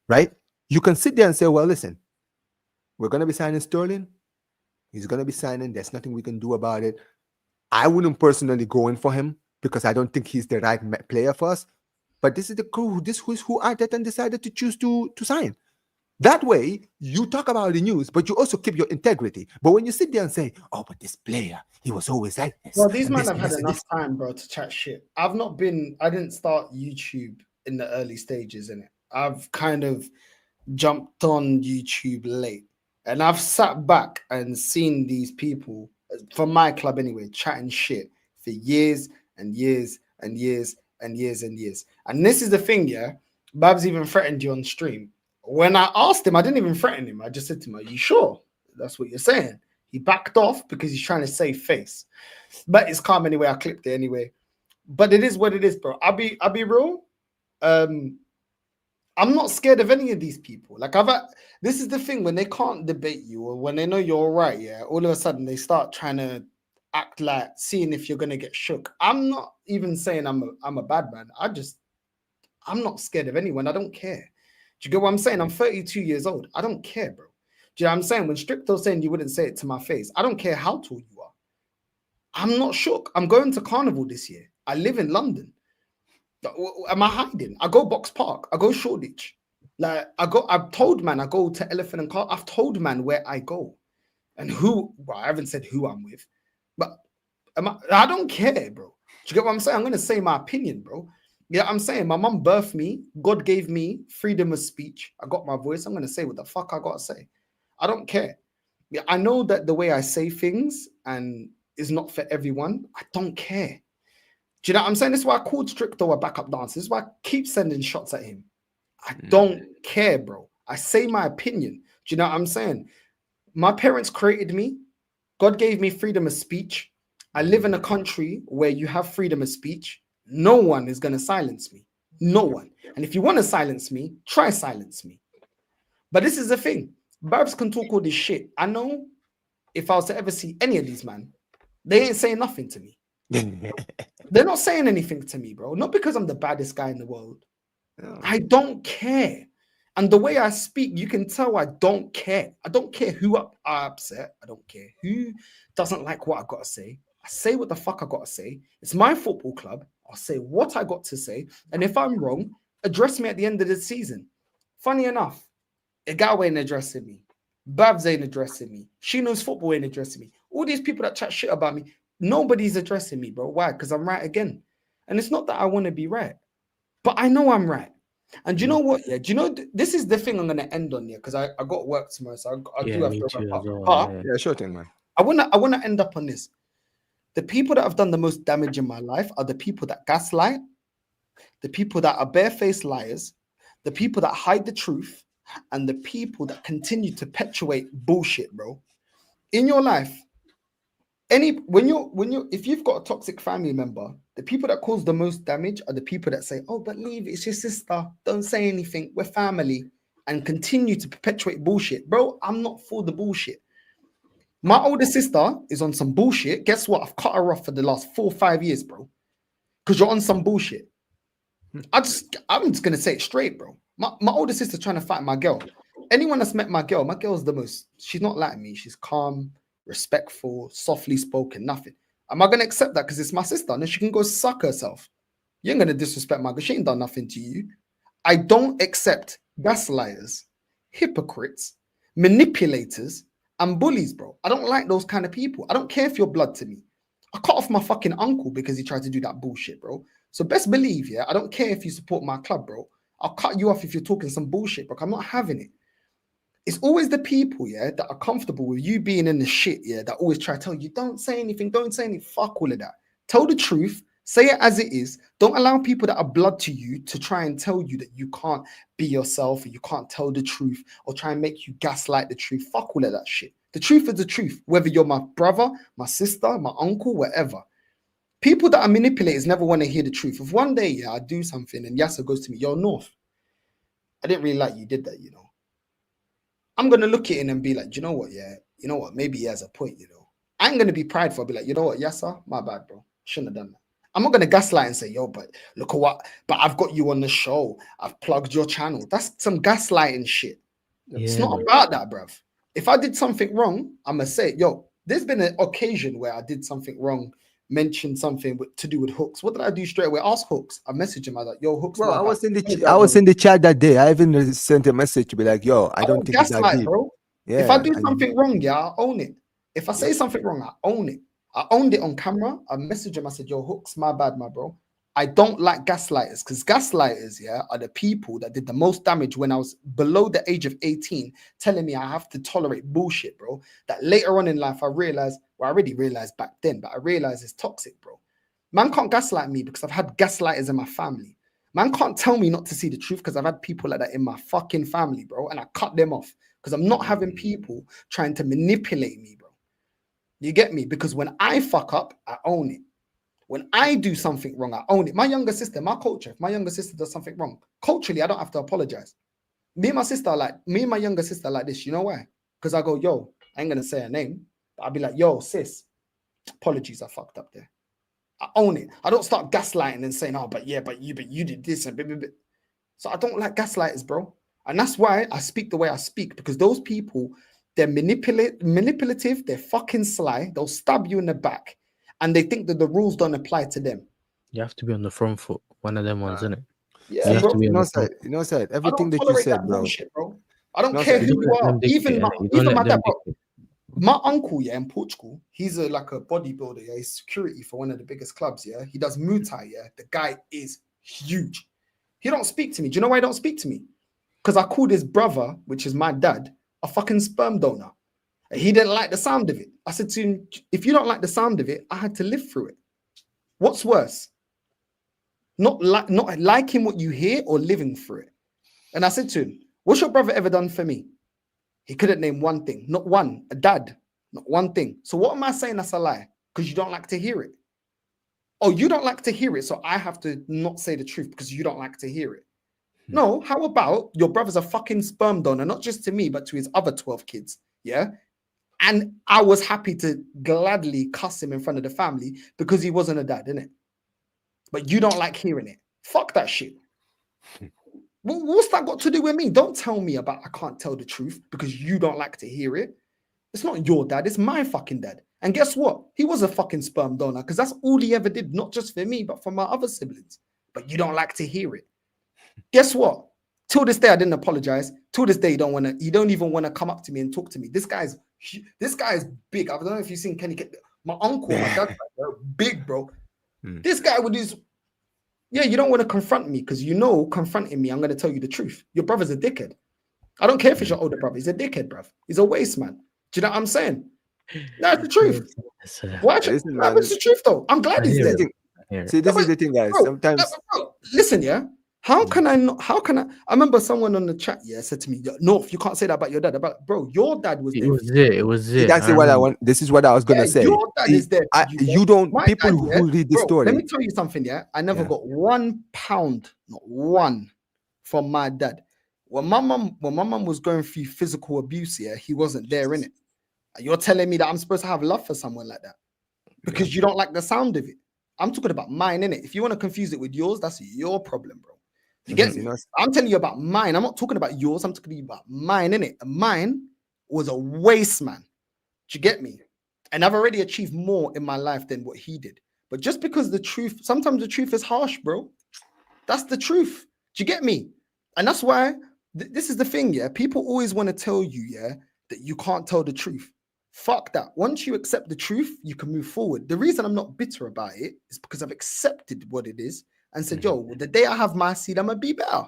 right? You can sit there and say, well, listen, we're going to be signing Sterling. He's going to be signing. There's nothing we can do about it. I wouldn't personally go in for him because I don't think he's the right player for us. But this is the crew. This is who Arteta decided to choose to sign. That way, you talk about the news, but you also keep your integrity. But when you sit there and say, "Oh, but this player, he was always like this," well, these men have had enough time, bro, to chat shit. I didn't start YouTube in the early stages, innit? I've kind of jumped on YouTube late, and I've sat back and seen these people from my club anyway chatting shit for years and years and years and years and years. And this is the thing, yeah. Babs even threatened you on stream. When I asked him, I didn't even threaten him. I just said to him, "Are you sure that's what you're saying?" He backed off because he's trying to save face. But it's calm anyway. I clipped it anyway. But it is what it is, bro. I'll be real. I'm not scared of any of these people. Like this is the thing, when they can't debate you or when they know you're all right, yeah, all of a sudden they start trying to act like seeing if you're gonna get shook. I'm not even saying I'm a bad man. I'm not scared of anyone. I don't care. Do you get what I'm saying? I'm 32 years old. I don't care, bro. Do you know what I'm saying? When Stricto's saying you wouldn't say it to my face, I don't care how tall you are. I'm not shook. I'm going to Carnival this year. I live in London. Am I hiding? I go Box Park. I go Shoreditch. Like I've told man I go to Elephant and Car. I've told man where I go and who. Well, I haven't said who I'm with, but I don't care, bro. Do you get what I'm saying? I'm gonna say my opinion, bro. Yeah, I'm saying my mom birthed me. God gave me freedom of speech. I got my voice. I'm gonna say what the fuck I gotta say. I don't care. Yeah, I know that the way I say things and is not for everyone. I don't care. Do you know what I'm saying? This is why I called Stricto a backup dancer. This is why I keep sending shots at him. I don't care, bro. I say my opinion. Do you know what I'm saying? My parents created me. God gave me freedom of speech. I live in a country where you have freedom of speech. No one is going to silence me. No one. And if you want to silence me, try silence me. But this is the thing. Babs can talk all this shit. I know if I was to ever see any of these men, they ain't saying nothing to me. They're not saying anything to me, bro. Not because I'm the baddest guy in the world. Oh. I don't care. And the way I speak, you can tell I don't care. I don't care who I upset. I don't care who doesn't like what I got to say. I say what the fuck I got to say. It's my football club. I'll say what I got to say. And if I'm wrong, address me at the end of the season. Funny enough, Igawa ain't addressing me. Babs ain't addressing me. She knows football ain't addressing me. All these people that chat shit about me, nobody's addressing me, bro. Why? Because I'm right again. And it's not that I want to be right, but I know I'm right. And do you know what? Yeah, do you know this is the thing I'm gonna end on here because I got work tomorrow, so I do have to wrap up. Yeah, sure thing, man. I wanna end up on this. The people that have done the most damage in my life are the people that gaslight, the people that are barefaced liars, the people that hide the truth, and the people that continue to perpetuate bullshit, bro. In your life, if you've got a toxic family member, the people that cause the most damage are the people that say, "Oh, but leave, it's your sister. Don't say anything. We're family," and continue to perpetuate bullshit. Bro, I'm not for the bullshit. My older sister is on some bullshit. Guess what? I've cut her off for the last 4 or 5 years, bro. Because you're on some bullshit. I'm just gonna say it straight, bro. My older sister's trying to fight my girl. Anyone that's met my girl's the most. She's not like me. She's calm, respectful, softly spoken, nothing. Am I gonna accept that because it's my sister? And then she can go suck herself. You ain't gonna disrespect my girl. She ain't done nothing to you. I don't accept gaslighters, hypocrites, manipulators, and bullies, bro. I don't like those kind of people. I don't care if you're blood to me. I cut off my fucking uncle because he tried to do that bullshit, bro. So best believe, yeah, I don't care if you support my club, bro. I'll cut you off if you're talking some bullshit, bro. I'm not having it. It's always the people, yeah, that are comfortable with you being in the shit, yeah, that always try to tell you, don't say anything, don't say anything. Fuck all of that. Tell the truth. Say it as it is. Don't allow people that are blood to you to try and tell you that you can't be yourself or you can't tell the truth or try and make you gaslight the truth. Fuck all of that shit. The truth is the truth, whether you're my brother, my sister, my uncle, whatever. People that are manipulators never want to hear the truth. If one day, yeah, I do something and Yasser goes to me, yo, North, I didn't really like you did that, you know. I'm gonna look at it and be like, you know what, yeah, you know what, maybe he has a point, you know. I ain't gonna be prideful. I'll be like, you know what, Yasser, my bad, bro. Shouldn't have done that. I'm not gonna gaslight and say, yo, but look at what, but I've got you on the show. I've plugged your channel. That's some gaslighting shit. It's Yeah, not about that, bruv. If I did something wrong, I'm gonna say, yo, there's been an occasion where I did something wrong, mentioned something to do with Hooks. What did I do straight away? Ask Hooks. I messaged him. I was like, yo, Hooks. Bro, my I bad. was in the chat that day. I even sent a message to be like, yo, I don't think it's that gaslight, deep. bro. Yeah. If I do something wrong, yeah, I own it. If I say something wrong, I own it. I owned it on camera. I messaged him. I said, yo, Hooks, my bad, my bro. I don't like gaslighters because gaslighters, yeah, are the people that did the most damage when I was below the age of 18, telling me I have to tolerate bullshit, bro. That later on in life, I realized, well, I already realized back then, but I realized it's toxic, bro. Man can't gaslight me because I've had gaslighters in my family. Man can't tell me not to see the truth because I've had people like that in my fucking family, bro. And I cut them off because I'm not having people trying to manipulate me, bro. You get me? Because when I fuck up, I own it. When I do something wrong, I own it. My younger sister, my culture, if my younger sister does something wrong, culturally, I don't have to apologize. Me and my younger sister like this. You know why? Because I go, yo, I ain't gonna say her name, but I'll be like, yo, sis, apologies, I fucked up there. I own it. I don't start gaslighting and saying, oh, but you did this and blah, blah, blah. So I don't like gaslighters, bro. And that's why I speak the way I speak, because those people, they're manipulative, they're fucking sly, they'll stab you in the back, and they think that the rules don't apply to them. you have to be on the front foot. One of them ones, isn't it? Yeah, You have bro. to be on the front. Said I everything don't that you tolerate said, that bro. bullshit, bro. I don't No, care sir. who You you don't let are. them dictate, Even my, innit? You don't even let my them dad, bro. dictate. My uncle, yeah, in Portugal, he's like a bodybuilder. Yeah, he's security for one of the biggest clubs. Yeah, he does Muay Thai. Yeah, the guy is huge. He don't speak to me. Do you know why he don't speak to me? Because I called his brother, which is my dad, a fucking sperm donor. And he didn't like the sound of it. I said to him, if you don't like the sound of it, I had to live through it. What's worse? Not liking what you hear or living through it. And I said to him, what's your brother ever done for me? He couldn't name one thing, not one, a dad, not one thing. So what am I saying that's a lie? Because you don't like to hear it. Oh, you don't like to hear it, so I have to not say the truth because you don't like to hear it. No, how about your brother's a fucking sperm donor, not just to me, but to his other 12 kids, yeah? And I was happy to gladly cuss him in front of the family because he wasn't a dad, innit? But you don't like hearing it. Fuck that shit. What's that got to do with me? Don't tell me about I can't tell the truth because you don't like to hear it. It's not your dad, it's my fucking dad. And guess what? He was a fucking sperm donor because that's all he ever did, not just for me, but for my other siblings. But you don't like to hear it. Guess what? Till this day, I didn't apologize. Till this day, you don't even want to come up to me and talk to me. This guy's big. I don't know if you've seen Kenny. My uncle, my dad, big, bro. This guy with his, yeah, you don't want to confront me because you know confronting me, I'm going to tell you the truth. Your brother's a dickhead. I don't care if it's your older brother. He's a dickhead, bruv. He's a waste man. Do you know what I'm saying? That's the truth. Why? It's the truth, though. I'm glad he's dead. See, this is the thing, guys. Bro, Sometimes, listen, yeah. How can I not? How can I? I remember someone on the chat, yeah, said to me, "North, you can't say that about your dad." Bro, your dad was there. It was it. That's what I want. This is what I was gonna say. Your dad is there. You don't. My People dad, who read the story. Let me tell you something. Yeah, I never got £1, not one, from my dad. When my mum was going through physical abuse, yeah, he wasn't there in it. You're telling me that I'm supposed to have love for someone like that because you don't like the sound of it. I'm talking about mine, innit? If you want to confuse it with yours, that's your problem, bro. You get me? I'm telling you about mine. I'm not talking about yours. I'm talking about mine, innit? And mine was a waste, man. Do you get me? And I've already achieved more in my life than what he did. But just because sometimes the truth is harsh, bro. That's the truth. Do you get me? And that's why this is the thing, yeah? People always want to tell you, yeah, that you can't tell the truth. Fuck that. Once you accept the truth, you can move forward. The reason I'm not bitter about it is because I've accepted what it is and said, yo, the day I have my seed, I'm going to be better.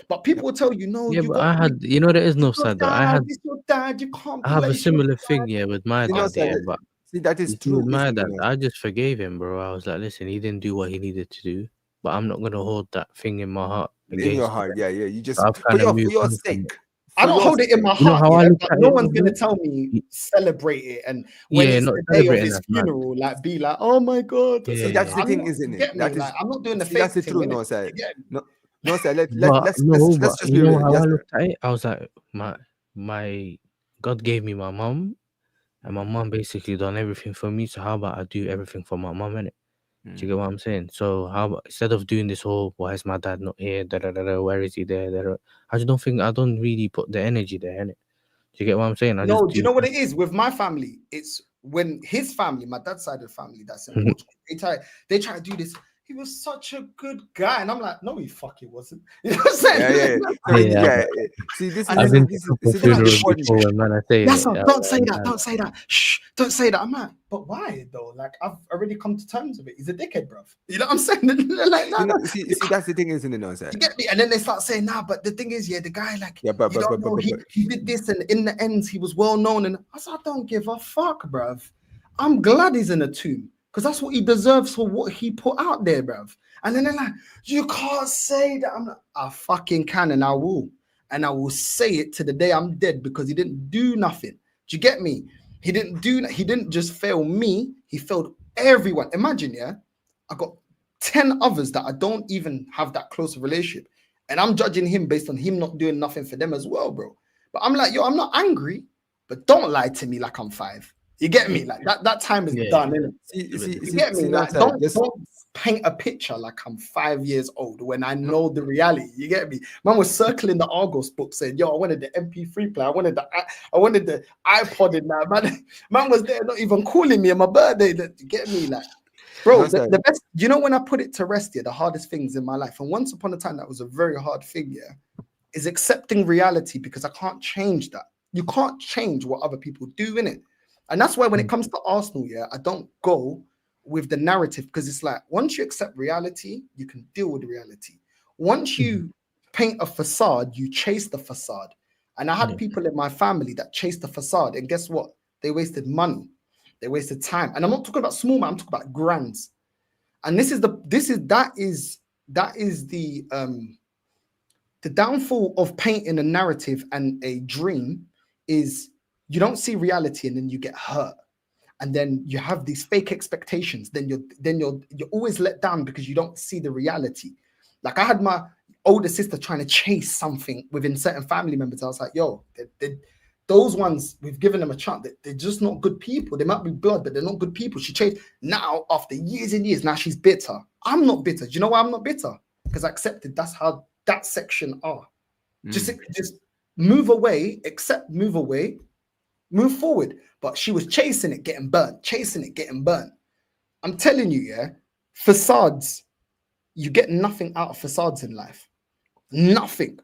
But people will tell you, no, yeah, but I had, there is no side though. I your dad, you can't. I have a similar thing, yeah, with my dad. Yeah, but see, that is true. With my dad, I just forgave him, bro. I was like, listen, he didn't do what he needed to do, but I'm not gonna hold that thing in my heart. In your heart, yeah. You just for I don't hold it in my You know heart, how I yeah, look but at no it, one's bro? gonna tell me celebrate it. And when Yeah, it's not the day of celebrating his that's mad. funeral, like be like, oh my god. Yeah. See, that's the I'm thing, not, isn't you it? get me? That is, Like I'm not doing the see, that's fake the thing, truth, innit? no, sir. You get me? No, no, sir. But no, Let's but just you be know real. how Yes, I sir. looked at it? I was like, my God gave me my mom, and my mom basically done everything for me. So how about I do everything for my mom, innit? Do you get what I'm saying? So how about, instead of doing this whole why is my dad not here? Da, da, da, da, where is he there? Da, da, I don't really put the energy there, innit? Do you get what I'm saying? I just No, do you do. know what it is with my family? It's when his family, my dad's side of the family, that's in Portugal. They try to do this. He was such a good guy, and I'm like, no, he fucking wasn't. You know what I'm saying? Yeah, yeah. So when, Yeah, yeah, see, And I've then been to this a couple is they're like, the funerals shh, important. before when man I say yes, it. sir, don't say that, don't say that. Shh, don't say that. I'm like, but why though? Like, I've already come to terms with it. He's a dickhead, bruv. You know what I'm saying? They're like, no, You know, no. see, that's the thing, isn't it, no, sir? You get me? And then they start saying, nah, but the thing is, yeah, the guy, like, Yeah, you don't know, he did this, and in the end, he was well known. And I said, I don't give a fuck, bruv. I'm glad he's in a tomb because that's what he deserves for what he put out there, bruv. And then they're like, you can't say that. I'm like, I fucking can, and I will. And I will say it to the day I'm dead because he didn't do nothing. Do you get me? He didn't just fail me, he failed everyone. Imagine, yeah, I got 10 others that I don't even have that close relationship. And I'm judging him based on him not doing nothing for them as well, bro. But I'm like, yo, I'm not angry, but don't lie to me like I'm 5. You get me? Like that time is done, innit? You get me? No, Like, sir, don't paint a picture like I'm 5 years old when I know the reality. You get me? Man was circling the Argos book saying, yo, I wanted the MP3 player, I wanted the iPod in there. Man was there not even calling me on my birthday. You get me? Like, bro, No, sir. the best, you know, when I put it to rest here, the hardest things in my life, and once upon a time that was a very hard thing, yeah, is accepting reality because I can't change that. You can't change what other people do, innit? And that's why when it comes to Arsenal, yeah, I don't go with the narrative because it's like once you accept reality, you can deal with reality. Once you paint a facade, you chase the facade. And I had people in my family that chased the facade, and guess what? They wasted money, they wasted time. And I'm not talking about small man, I'm talking about grands. And that is the downfall of painting a narrative and a dream is you don't see reality and then you get hurt. And then you have these fake expectations. Then you're always let down because you don't see the reality. Like I had my older sister trying to chase something within certain family members. I was like, yo, those ones, we've given them a chance. They're just not good people. They might be blood, but they're not good people. She chased. Now, after years and years, now she's bitter. I'm not bitter. Do you know why I'm not bitter? Because I accepted that's how that section are. Just move away, move away, move forward. But she was chasing it, getting burnt, chasing it, getting burnt. I'm telling you, yeah, facades, you get nothing out of facades in life. Nothing.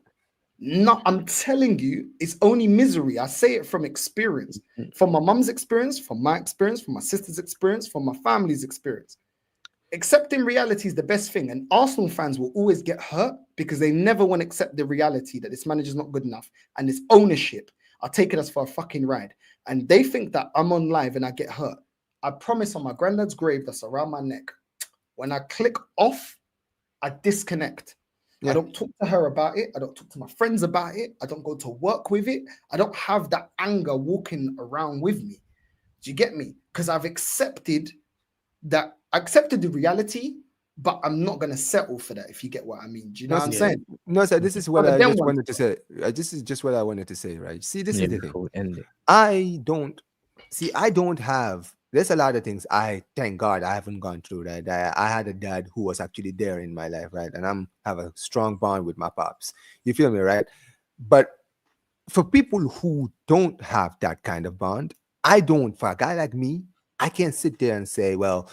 No, I'm telling you, it's only misery. I say it from experience, from my mum's experience, from my experience, from my sister's experience, from my family's experience. Accepting reality is the best thing. And Arsenal fans will always get hurt because they never want to accept the reality that this manager's not good enough. And this ownership are taking us for a fucking ride. And they think that I'm on live and I get hurt. I promise on my granddad's grave that's around my neck, when I click off, I disconnect. I don't talk to her about it. I don't talk to my friends about it. I don't go to work with it. I don't have that anger walking around with me. Do you get me? Because I've accepted that. I accepted the reality, but I'm not going to settle for that, if you get what I mean. Do you know what I'm saying? No, sir, this is what I just wanted to say. This is just what I wanted to say, right? See, this is the thing. I don't have, there's a lot of things I thank God I haven't gone through, right? I had a dad who was actually there in my life, right? And have a strong bond with my pops. You feel me, right? But for people who don't have that kind of bond, for a guy like me, I can't sit there and say, well,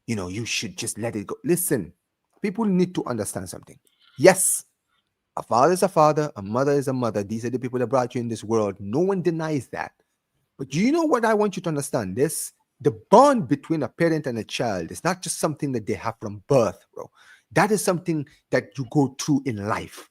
you know, you should just let it go. Listen, people need to understand something. Yes, a father is a father, a mother is a mother. These are the people that brought you in this world. No one denies that. But do you know what I want you to understand? The bond between a parent and a child is not just something that they have from birth, bro. That is something that you go through in life.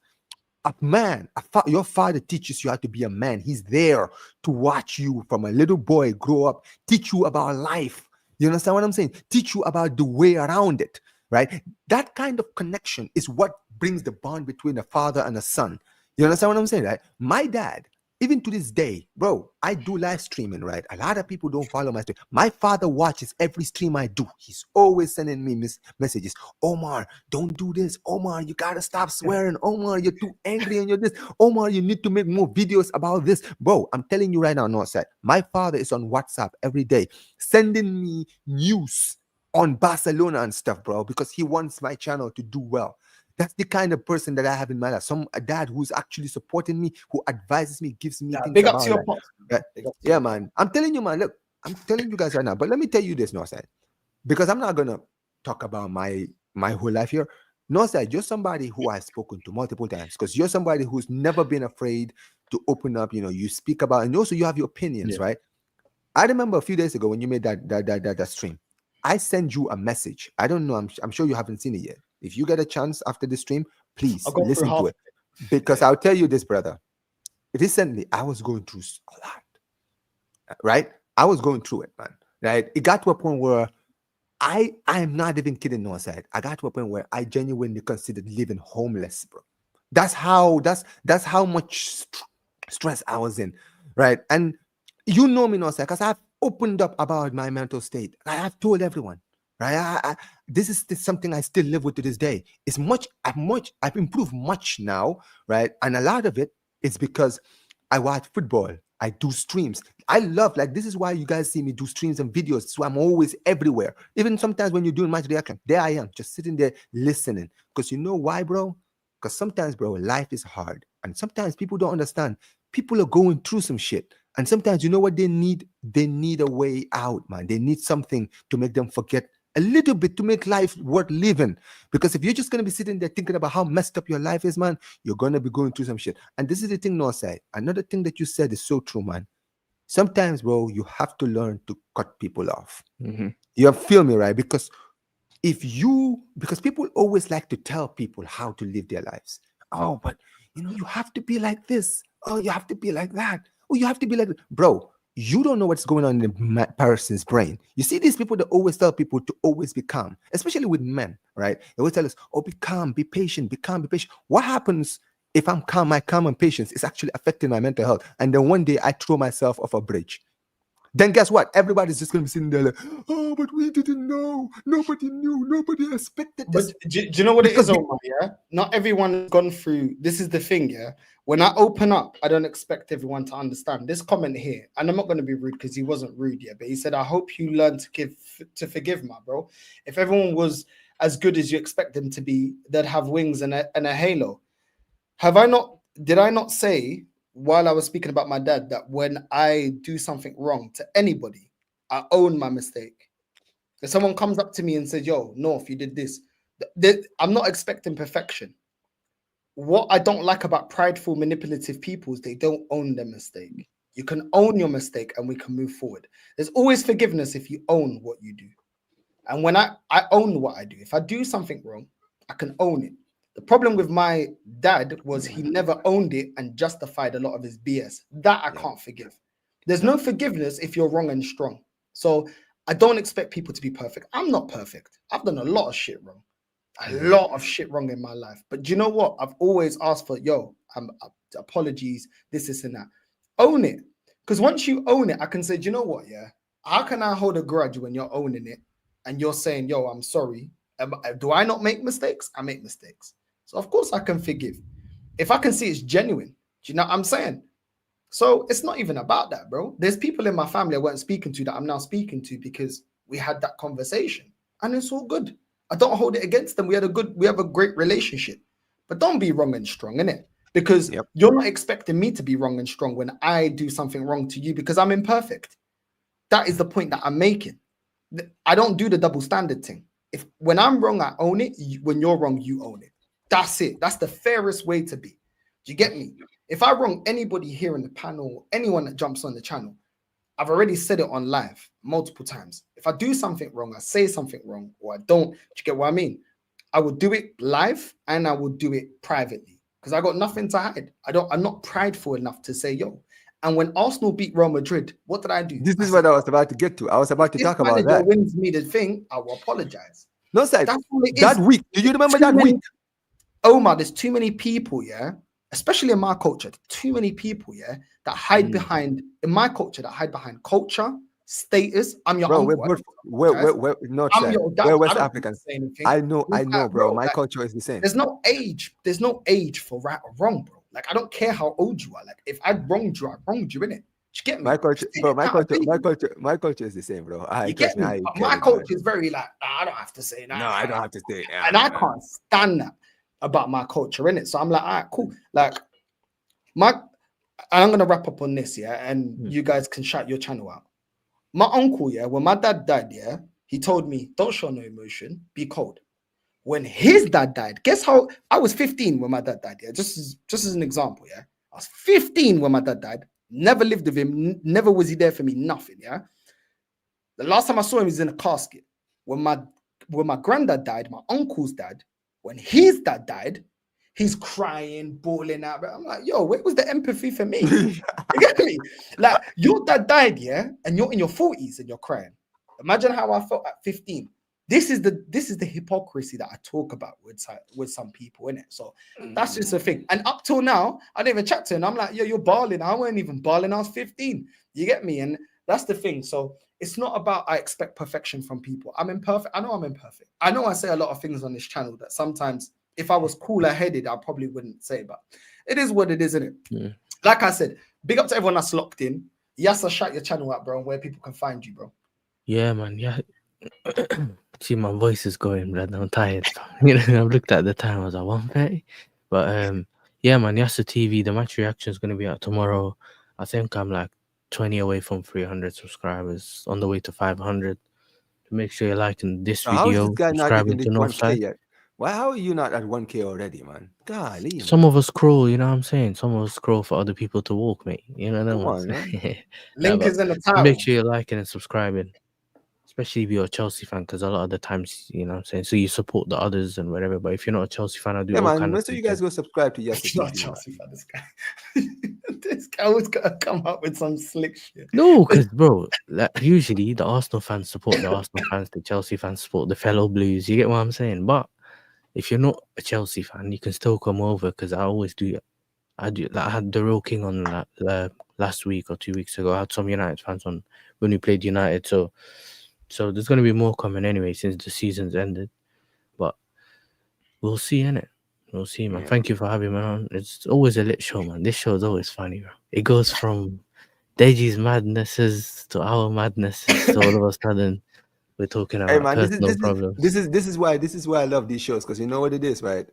A man, your father teaches you how to be a man. He's there to watch you from a little boy grow up, teach you about life. You understand what I'm saying? Teach you about the way around it, right? That kind of connection is what brings the bond between a father and a son. You understand what I'm saying, right? My dad even to this day, bro, I do live streaming, right? A lot of people don't follow my stream. My father watches every stream I do. He's always sending me messages. Omar, don't do this. Omar, you gotta stop swearing. Omar, you're too angry and you're this. Omar, you need to make more videos about this. Bro, I'm telling you right now, Northside, my father is on WhatsApp every day, sending me news on Barcelona and stuff, bro, because he wants my channel to do well. That's the kind of person that I have in my life. A dad who's actually supporting me, who advises me, gives me things big up about to your life. pops. Yeah, man. I'm telling you, man. Look, I'm telling you guys right now. But let me tell you this, Northside, because I'm not gonna talk about my whole life here. Northside, you're somebody who I've spoken to multiple times, because you're somebody who's never been afraid to open up. You know, you speak about, and also you have your opinions, right? I remember a few days ago when you made that stream. I sent you a message. I don't know. I'm sure you haven't seen it yet. If you get a chance after the stream, please listen to it. Because I'll tell you this, brother. Recently, I was going through a lot. Right? I was going through it, man. Right? It got to a point where I am not even kidding, Northside. I got to a point where I genuinely considered living homeless, bro. That's how much stress I was in. Right? And you know me, Northside, because I've opened up about my mental state. I've told everyone, right? This is something I still live with to this day. I've improved much now, right? And a lot of it is because I watch football. I do streams. I love, like, this is why you guys see me do streams and videos. So I'm always everywhere. Even sometimes when you're doing match reaction, there I am, just sitting there listening. Because you know why, bro? Because sometimes, bro, life is hard. And sometimes people don't understand. People are going through some shit. And sometimes, you know what they need? They need a way out, man. They need something to make them forget a little bit, to make life worth living. Because if you're just going to be sitting there thinking about how messed up your life is, man, you're going to be going through some shit. And this is the thing, Northside. Another thing that you said is so true, man. Sometimes, bro, you have to learn to cut people off. You feel me, right? Because people always like to tell people how to live their lives. Oh, but you have to be like this. Oh, you have to be like that. Oh, you have to be like that. Bro, you don't know what's going on in the person's brain. You see these people that always tell people to always be calm, especially with men, right? They always tell us, oh, be calm, be patient, be calm, be patient. What happens if I'm calm? My calm and patience is actually affecting my mental health. And then one day I throw myself off a bridge. Then guess what? Everybody's just going to be sitting there like, oh, but we didn't know. Nobody knew. Nobody expected this. But do you know what it is, Omar? Yeah, not everyone has gone through. This is the thing, yeah. When I open up, I don't expect everyone to understand this comment here. And I'm not going to be rude because he wasn't rude yet, but he said, I hope you learn to forgive, my bro. If everyone was as good as you expect them to be, they'd have wings and a halo. Did I not say while I was speaking about my dad that when I do something wrong to anybody, I own my mistake? If someone comes up to me and says, yo, North, you did this, I'm not expecting perfection. What I don't like about prideful, manipulative people is they don't own their mistake. You can own your mistake and we can move forward. There's always forgiveness if you own what you do. And when I own what I do, if I do something wrong, I can own it. The problem with my dad was he never owned it and justified a lot of his BS. That I can't forgive. There's no forgiveness if you're wrong and strong. So I don't expect people to be perfect. I'm not perfect. I've done a lot of shit wrong. A lot of shit wrong in my life. But do you know what? I've always asked for, apologies, this and that. Own it. Because once you own it, I can say, do you know what? Yeah. How can I hold a grudge when you're owning it and you're saying, yo, I'm sorry. Do I not make mistakes? I make mistakes. So of course I can forgive. If I can see it's genuine. Do you know what I'm saying? So it's not even about that, bro. There's people in my family I weren't speaking to that I'm now speaking to because we had that conversation. And it's all good. I don't hold it against them. We have a great relationship. But don't be wrong and strong, innit? Because you're not expecting me to be wrong and strong when I do something wrong to you because I'm imperfect. That is the point that I'm making. I don't do the double standard thing. When I'm wrong, I own it. When you're wrong, you own it. That's it. That's the fairest way to be. Do you get me? If I wrong anybody here in the panel, anyone that jumps on the channel, I've already said it on live multiple times. If I do something wrong, I say something wrong, or I don't, do you get what I mean? I will do it live and I will do it privately because I got nothing to hide. I'm not prideful enough to say, yo. And when Arsenal beat Real Madrid, what did I do? This is what I was about to get to. I was about to talk about that. If wins me the thing, I will apologize. No, sir. That week, do you remember that week? Omar, there's too many people, yeah, especially in my culture, too many people, yeah, that hide behind in my culture that hide behind culture, status. I'm your Bro, we're uncle. both Guys. we're not I'm sad. your dad. We're I West don't need to Africans. say anything. I know, bro. Bro, My like, culture is the same. there's no age. There's no age for right or wrong, bro. Like, I don't care how old you are. Like, if I wronged you, I wronged you, innit? Do you get me? My culture, Just take bro. accountability. My culture is the same, bro. I You trust get me. me? I But get my it, man. culture is very like, "Nah, I don't have to say that. No, I don't have to say. Yeah, And I man. can't stand that about my culture, innit? So I'm like, all right, cool. Like, I'm gonna wrap up on this, yeah, and you guys can shout your channel out. My uncle, yeah, when my dad died, yeah, he told me, don't show no emotion, be cold. When his dad died, guess how I was 15 when my dad died, yeah, just as an example, yeah. I was 15 when my dad died, never lived with him, never was he there for me, nothing, yeah. The last time I saw him, he was in a casket. When my granddad died, my uncle's dad, when his dad died, he's crying, bawling out. I'm like, yo, where was the empathy for me? You get me? Like, your dad died, yeah, and you're in your 40s and you're crying. Imagine how I felt at 15. This is the hypocrisy that I talk about with some people, innit? So that's just the thing. And up till now, I didn't even chat to him. I'm like, yo, you're balling. I wasn't even balling. I was 15. You get me? And that's the thing. So it's not about I expect perfection from people. I'm imperfect. I know I'm imperfect. I know I say a lot of things on this channel that sometimes if I was cooler headed, I probably wouldn't say, but it is what it is, isn't it? Yeah. Like I said, big up to everyone that's locked in. Yasa, shout your channel out, bro, and where people can find you, bro. Yeah, man. Yeah. See, my voice is going, brother. I'm tired. You know, I've looked at the time. I was like 1:30. But yeah, man. Yasa TV. The match reaction is gonna be out tomorrow. I think I'm like 20 away from 300 subscribers, on the way to 500. Make sure you're liking this So how is this video, guy not hitting subscribing this to 1K Northside. yet? Why? How are you not at 1K already, man? Golly, Some man. of us scroll, you know what I'm saying? Some of us scroll for other people to walk, mate. You know Come what on, man. Link but is in the title. make sure you're liking and subscribing, especially if you're a Chelsea fan, because a lot of the times, you know what I'm saying, so you support the others and whatever. But if you're not a Chelsea fan, I do Yeah, all man. kind of Make sure you guys go subscribe to Yasa It's not TV, man. Chelsea fan, this guy. This guy always gotta come up with some slick shit. No, because bro, like, usually the Arsenal fans support the Arsenal fans, the Chelsea fans support the fellow Blues. You get what I'm saying? But if you're not a Chelsea fan, you can still come over, because I always do. Like, I had the Real King on last week or 2 weeks ago. I had some United fans on when we played United. So there's gonna be more coming anyway since the season's ended. But we'll see, innit? We'll see, man. Yeah. Thank you for having me on. It's always a lit show, man. This show is always funny, bro. It goes from Deji's madnesses to our madnesses to all of a sudden we're talking Hey, about man. personal problems. This is why I love these shows, because you know what it is, right?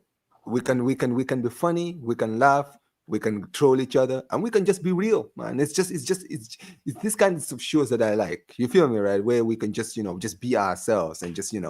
We can be funny, we can laugh, we can troll each other, and we can just be real, man. It's this kind of shows that I like. You feel me, right? Where we can just just be ourselves and just and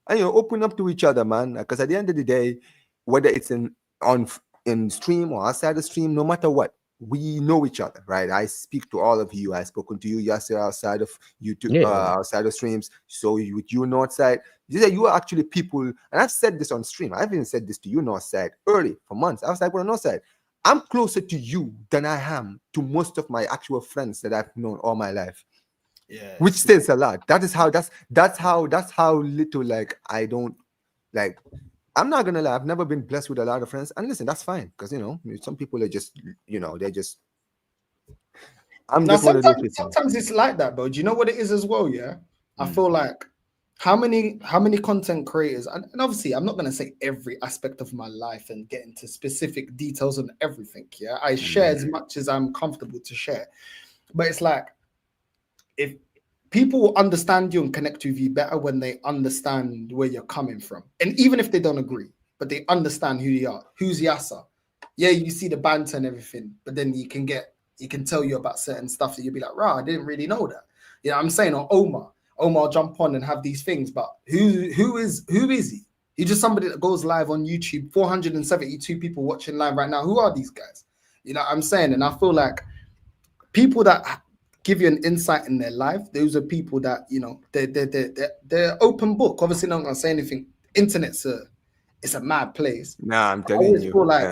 open up to each other, man. Because at the end of the day, whether it's in stream or outside the stream, no matter what, we know each other, right? I speak to all of you. I've spoken to you yesterday outside of YouTube, Yeah. outside of streams. So with you Northside, you are actually people, and I've said this on stream. I've even said this to you Northside early for months. I was like, well, Northside, I'm closer to you than I am to most of my actual friends that I've known all my life. Yeah, which says a lot. That's how little, like, I don't like. I'm not gonna lie, I've never been blessed with a lot of friends. And listen, that's fine, because some people are just, they're just. I'm now just one of those people. sometimes it's like that, bro. Do you know what it is as well? Yeah, I feel like how many content creators, and obviously I'm not gonna say every aspect of my life and get into specific details on everything. Yeah, I share as much as I'm comfortable to share, but it's like if people will understand you and connect with you better when they understand where you're coming from, and even if they don't agree, but they understand who you are. Who's Yasa? Yeah, you see the banter and everything, but then you can tell you about certain stuff that you'll be like, rah, I didn't really know that. You know what I'm saying? Or Omar will jump on and have these things, but who is he? He's just somebody that goes live on YouTube, 472 people watching live right now. Who are these guys? You know what I'm saying? And I feel like people that give you an insight in their life, those are people that, they're open book. Obviously, not gonna say anything. Internet's it's a mad place. Nah, I'm I telling always you. feel like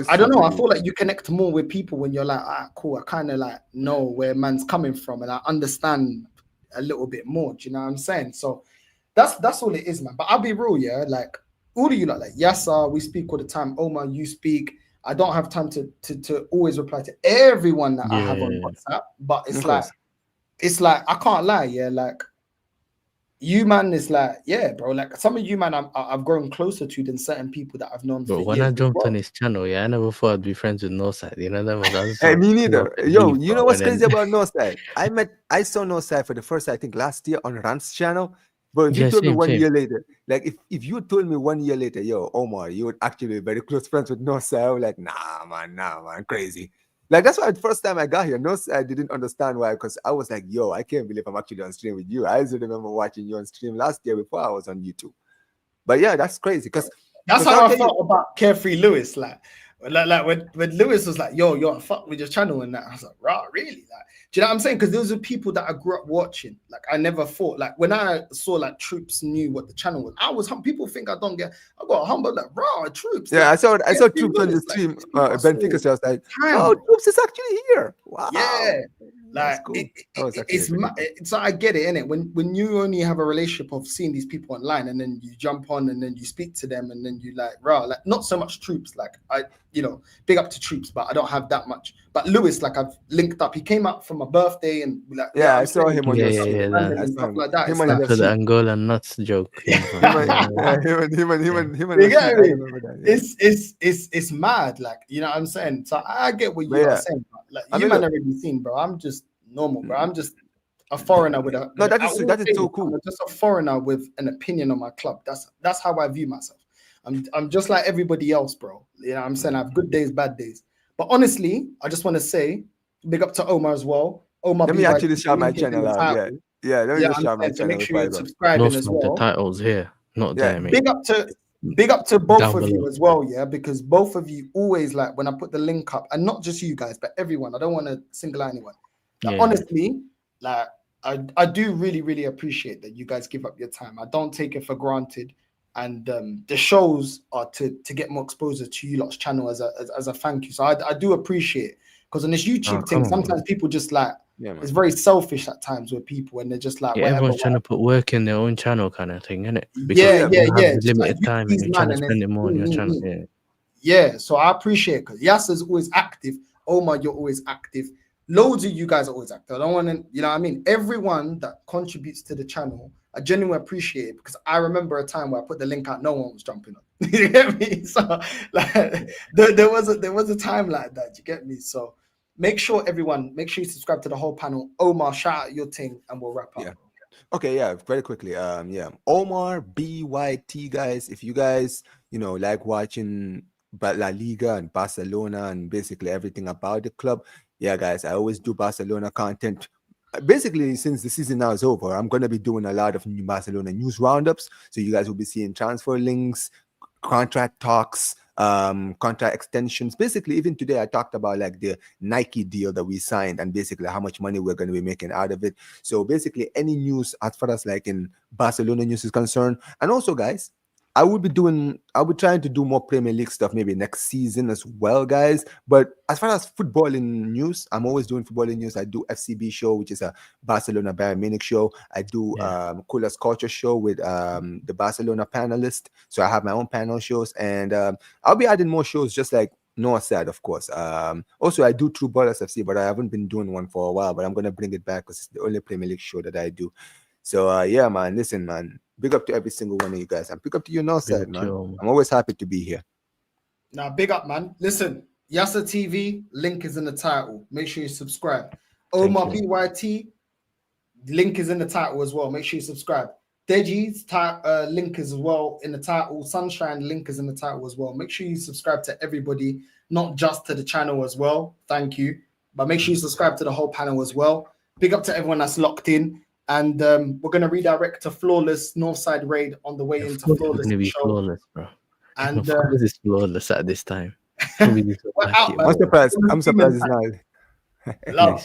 I don't know. I feel like you connect more with people when you're like, cool. I kind of like know where man's coming from, and I understand a little bit more. Do you know what I'm saying? So that's all it is, man. But I'll be real, yeah. Like all of you, like Yasa, we speak all the time. Omar, you speak. I don't have time to always reply to everyone that I have on Yeah. WhatsApp. But Of course. it's like I can't lie, yeah. Like you man is like, yeah, bro. Like some of you man, I've grown closer to than certain people that I've known But for when years. I as jumped on well. his channel, yeah, I never thought I'd be friends with Northside. You know, that was I was Hey, like, me full neither. of Yo, belief, you know bro. what's And crazy then about Northside? I saw Northside for the first, I think, last year on Rant's channel. But if you yeah, told me same, 1 same. year later, like if you told me 1 year later, yo, Omar, you would actually be very close friends with Northside, I was like, nah, man, crazy. Like that's why the first time I got here, Northside didn't understand why, because I was like, yo, I can't believe I'm actually on stream with you. I also remember watching you on stream last year before I was on YouTube. But yeah, that's crazy because That's I'll how I tell you, felt about Carefree Lewis. Like when Lewis was like, yo, I fuck with your channel and that. I was like, right, really? Like, do you know what I'm saying? Because those are people that I grew up watching. Like I never thought, like when I saw like Troops knew what the channel was, people think I don't get, I got humble, like, raw Troops. yeah, Like, I saw Carefree Troops on the Lewis, like, stream, these people are Benfica, so I was like, time, oh, bro. Troops is actually here. Wow. Yeah, That's like cool. That was actually it's pretty cool. so I get it, innit? When you only have a relationship of seeing these people online and then you jump on and then you speak to them and then you like, rah, like not so much Troops, like I, you know, big up to Troops, but I don't have that much. But Lewis, like I've linked up. He came up for my birthday and like, Yeah, I'm I saw saying, him on Yeah, your yeah, stream. yeah. random I and saw stuff him. like that. Him It's and like, After the Yassi. Angolan nuts joke. Him and you get Yassi, I me? remember that. Yeah. It's mad, like, you know what I'm saying? So I get what But you are yeah, saying. Like I you mean, man look, already seen, bro. I'm just normal, bro. I'm just a foreigner with a no, I always that is say so this, cool. I'm just a foreigner with an opinion on my club. That's how I view myself. I'm just like everybody else, bro. You know what I'm saying? I have good days, bad days. But honestly, I just want to say big up to Omar as well. Omar Let me BYT, actually shout my link is in channel the out. Yeah, title. yeah. Let me Yeah, just I'm shout my saying, so channel make sure before I you're go. subscribing as Northside, the well. title's here, not Yeah, there, mate. Big up to both Down of you below. as well, yeah, because both of you always, like, when I put the link up, and not just you guys, but everyone. I don't want to single out anyone. Like, Yeah. honestly, like I do really, really appreciate that you guys give up your time. I don't take it for granted. And the shows are to get more exposure to you lot's channel as a thank you. So I do appreciate it. Because on this YouTube thing, Come on, bro. sometimes people just like, yeah, man. it's very selfish at times with people, and they're just like, Yeah, whatever. everyone's trying to put work in their own channel, kind of thing, innit? Because Yeah. you have Just like, limited time and please, you're trying man, to and spend it's it more on your channel. Yeah. Yeah, so I appreciate it because Yasser's always active. Omar, you're always active. Loads of you guys are always active. I don't want to, you know what I mean? Everyone that contributes to the channel, I genuinely appreciate it because I remember a time where I put the link out, no one was jumping on. You get me? So like there was a time like that. You get me? So make sure you subscribe to the whole panel. Omar, shout out your thing and we'll wrap up. Yeah. Okay, yeah, very quickly. Yeah, Omar BYT, guys. If you guys, like watching La Liga and Barcelona and basically everything about the club, yeah, guys, I always do Barcelona content. Basically, since the season now is over, I'm gonna be doing a lot of new Barcelona news roundups. So you guys will be seeing transfer links, contract talks, contract extensions. Basically, even today I talked about like the Nike deal that we signed and basically how much money we're going to be making out of it. So basically any news as far as like in Barcelona news is concerned. And also, guys, I'll be trying to do more Premier League stuff maybe next season as well, guys. But as far as footballing news, I'm always doing footballing news. I do FCB show, which is a Barcelona Bayern Munich show. I do Coolest Culture show with the Barcelona panelist. So I have my own panel shows, and I'll be adding more shows just like Noah said, of course. Also, I do True Ballers FC, but I haven't been doing one for a while, but I'm going to bring it back because it's the only Premier League show that I do. So, yeah, man, listen, man. Big up to every single one of you guys. And big up to you, Noah said, man. I'm always happy to be here. Now, big up, man. Listen, Yasser TV, link is in the title. Make sure you subscribe. Omar BYT, link is in the title as well. Make sure you subscribe. Deji's link is as well in the title. Sunshine link is in the title as well. Make sure you subscribe to everybody, not just to the channel as well. Thank you. But make sure you subscribe to the whole panel as well. Big up to everyone that's locked in. And we're going to redirect to Flawless Northside Raid on the way into Flawless. It's going to be flawless, bro. And this is flawless at this time. We're out, man. I'm surprised it's not. Love.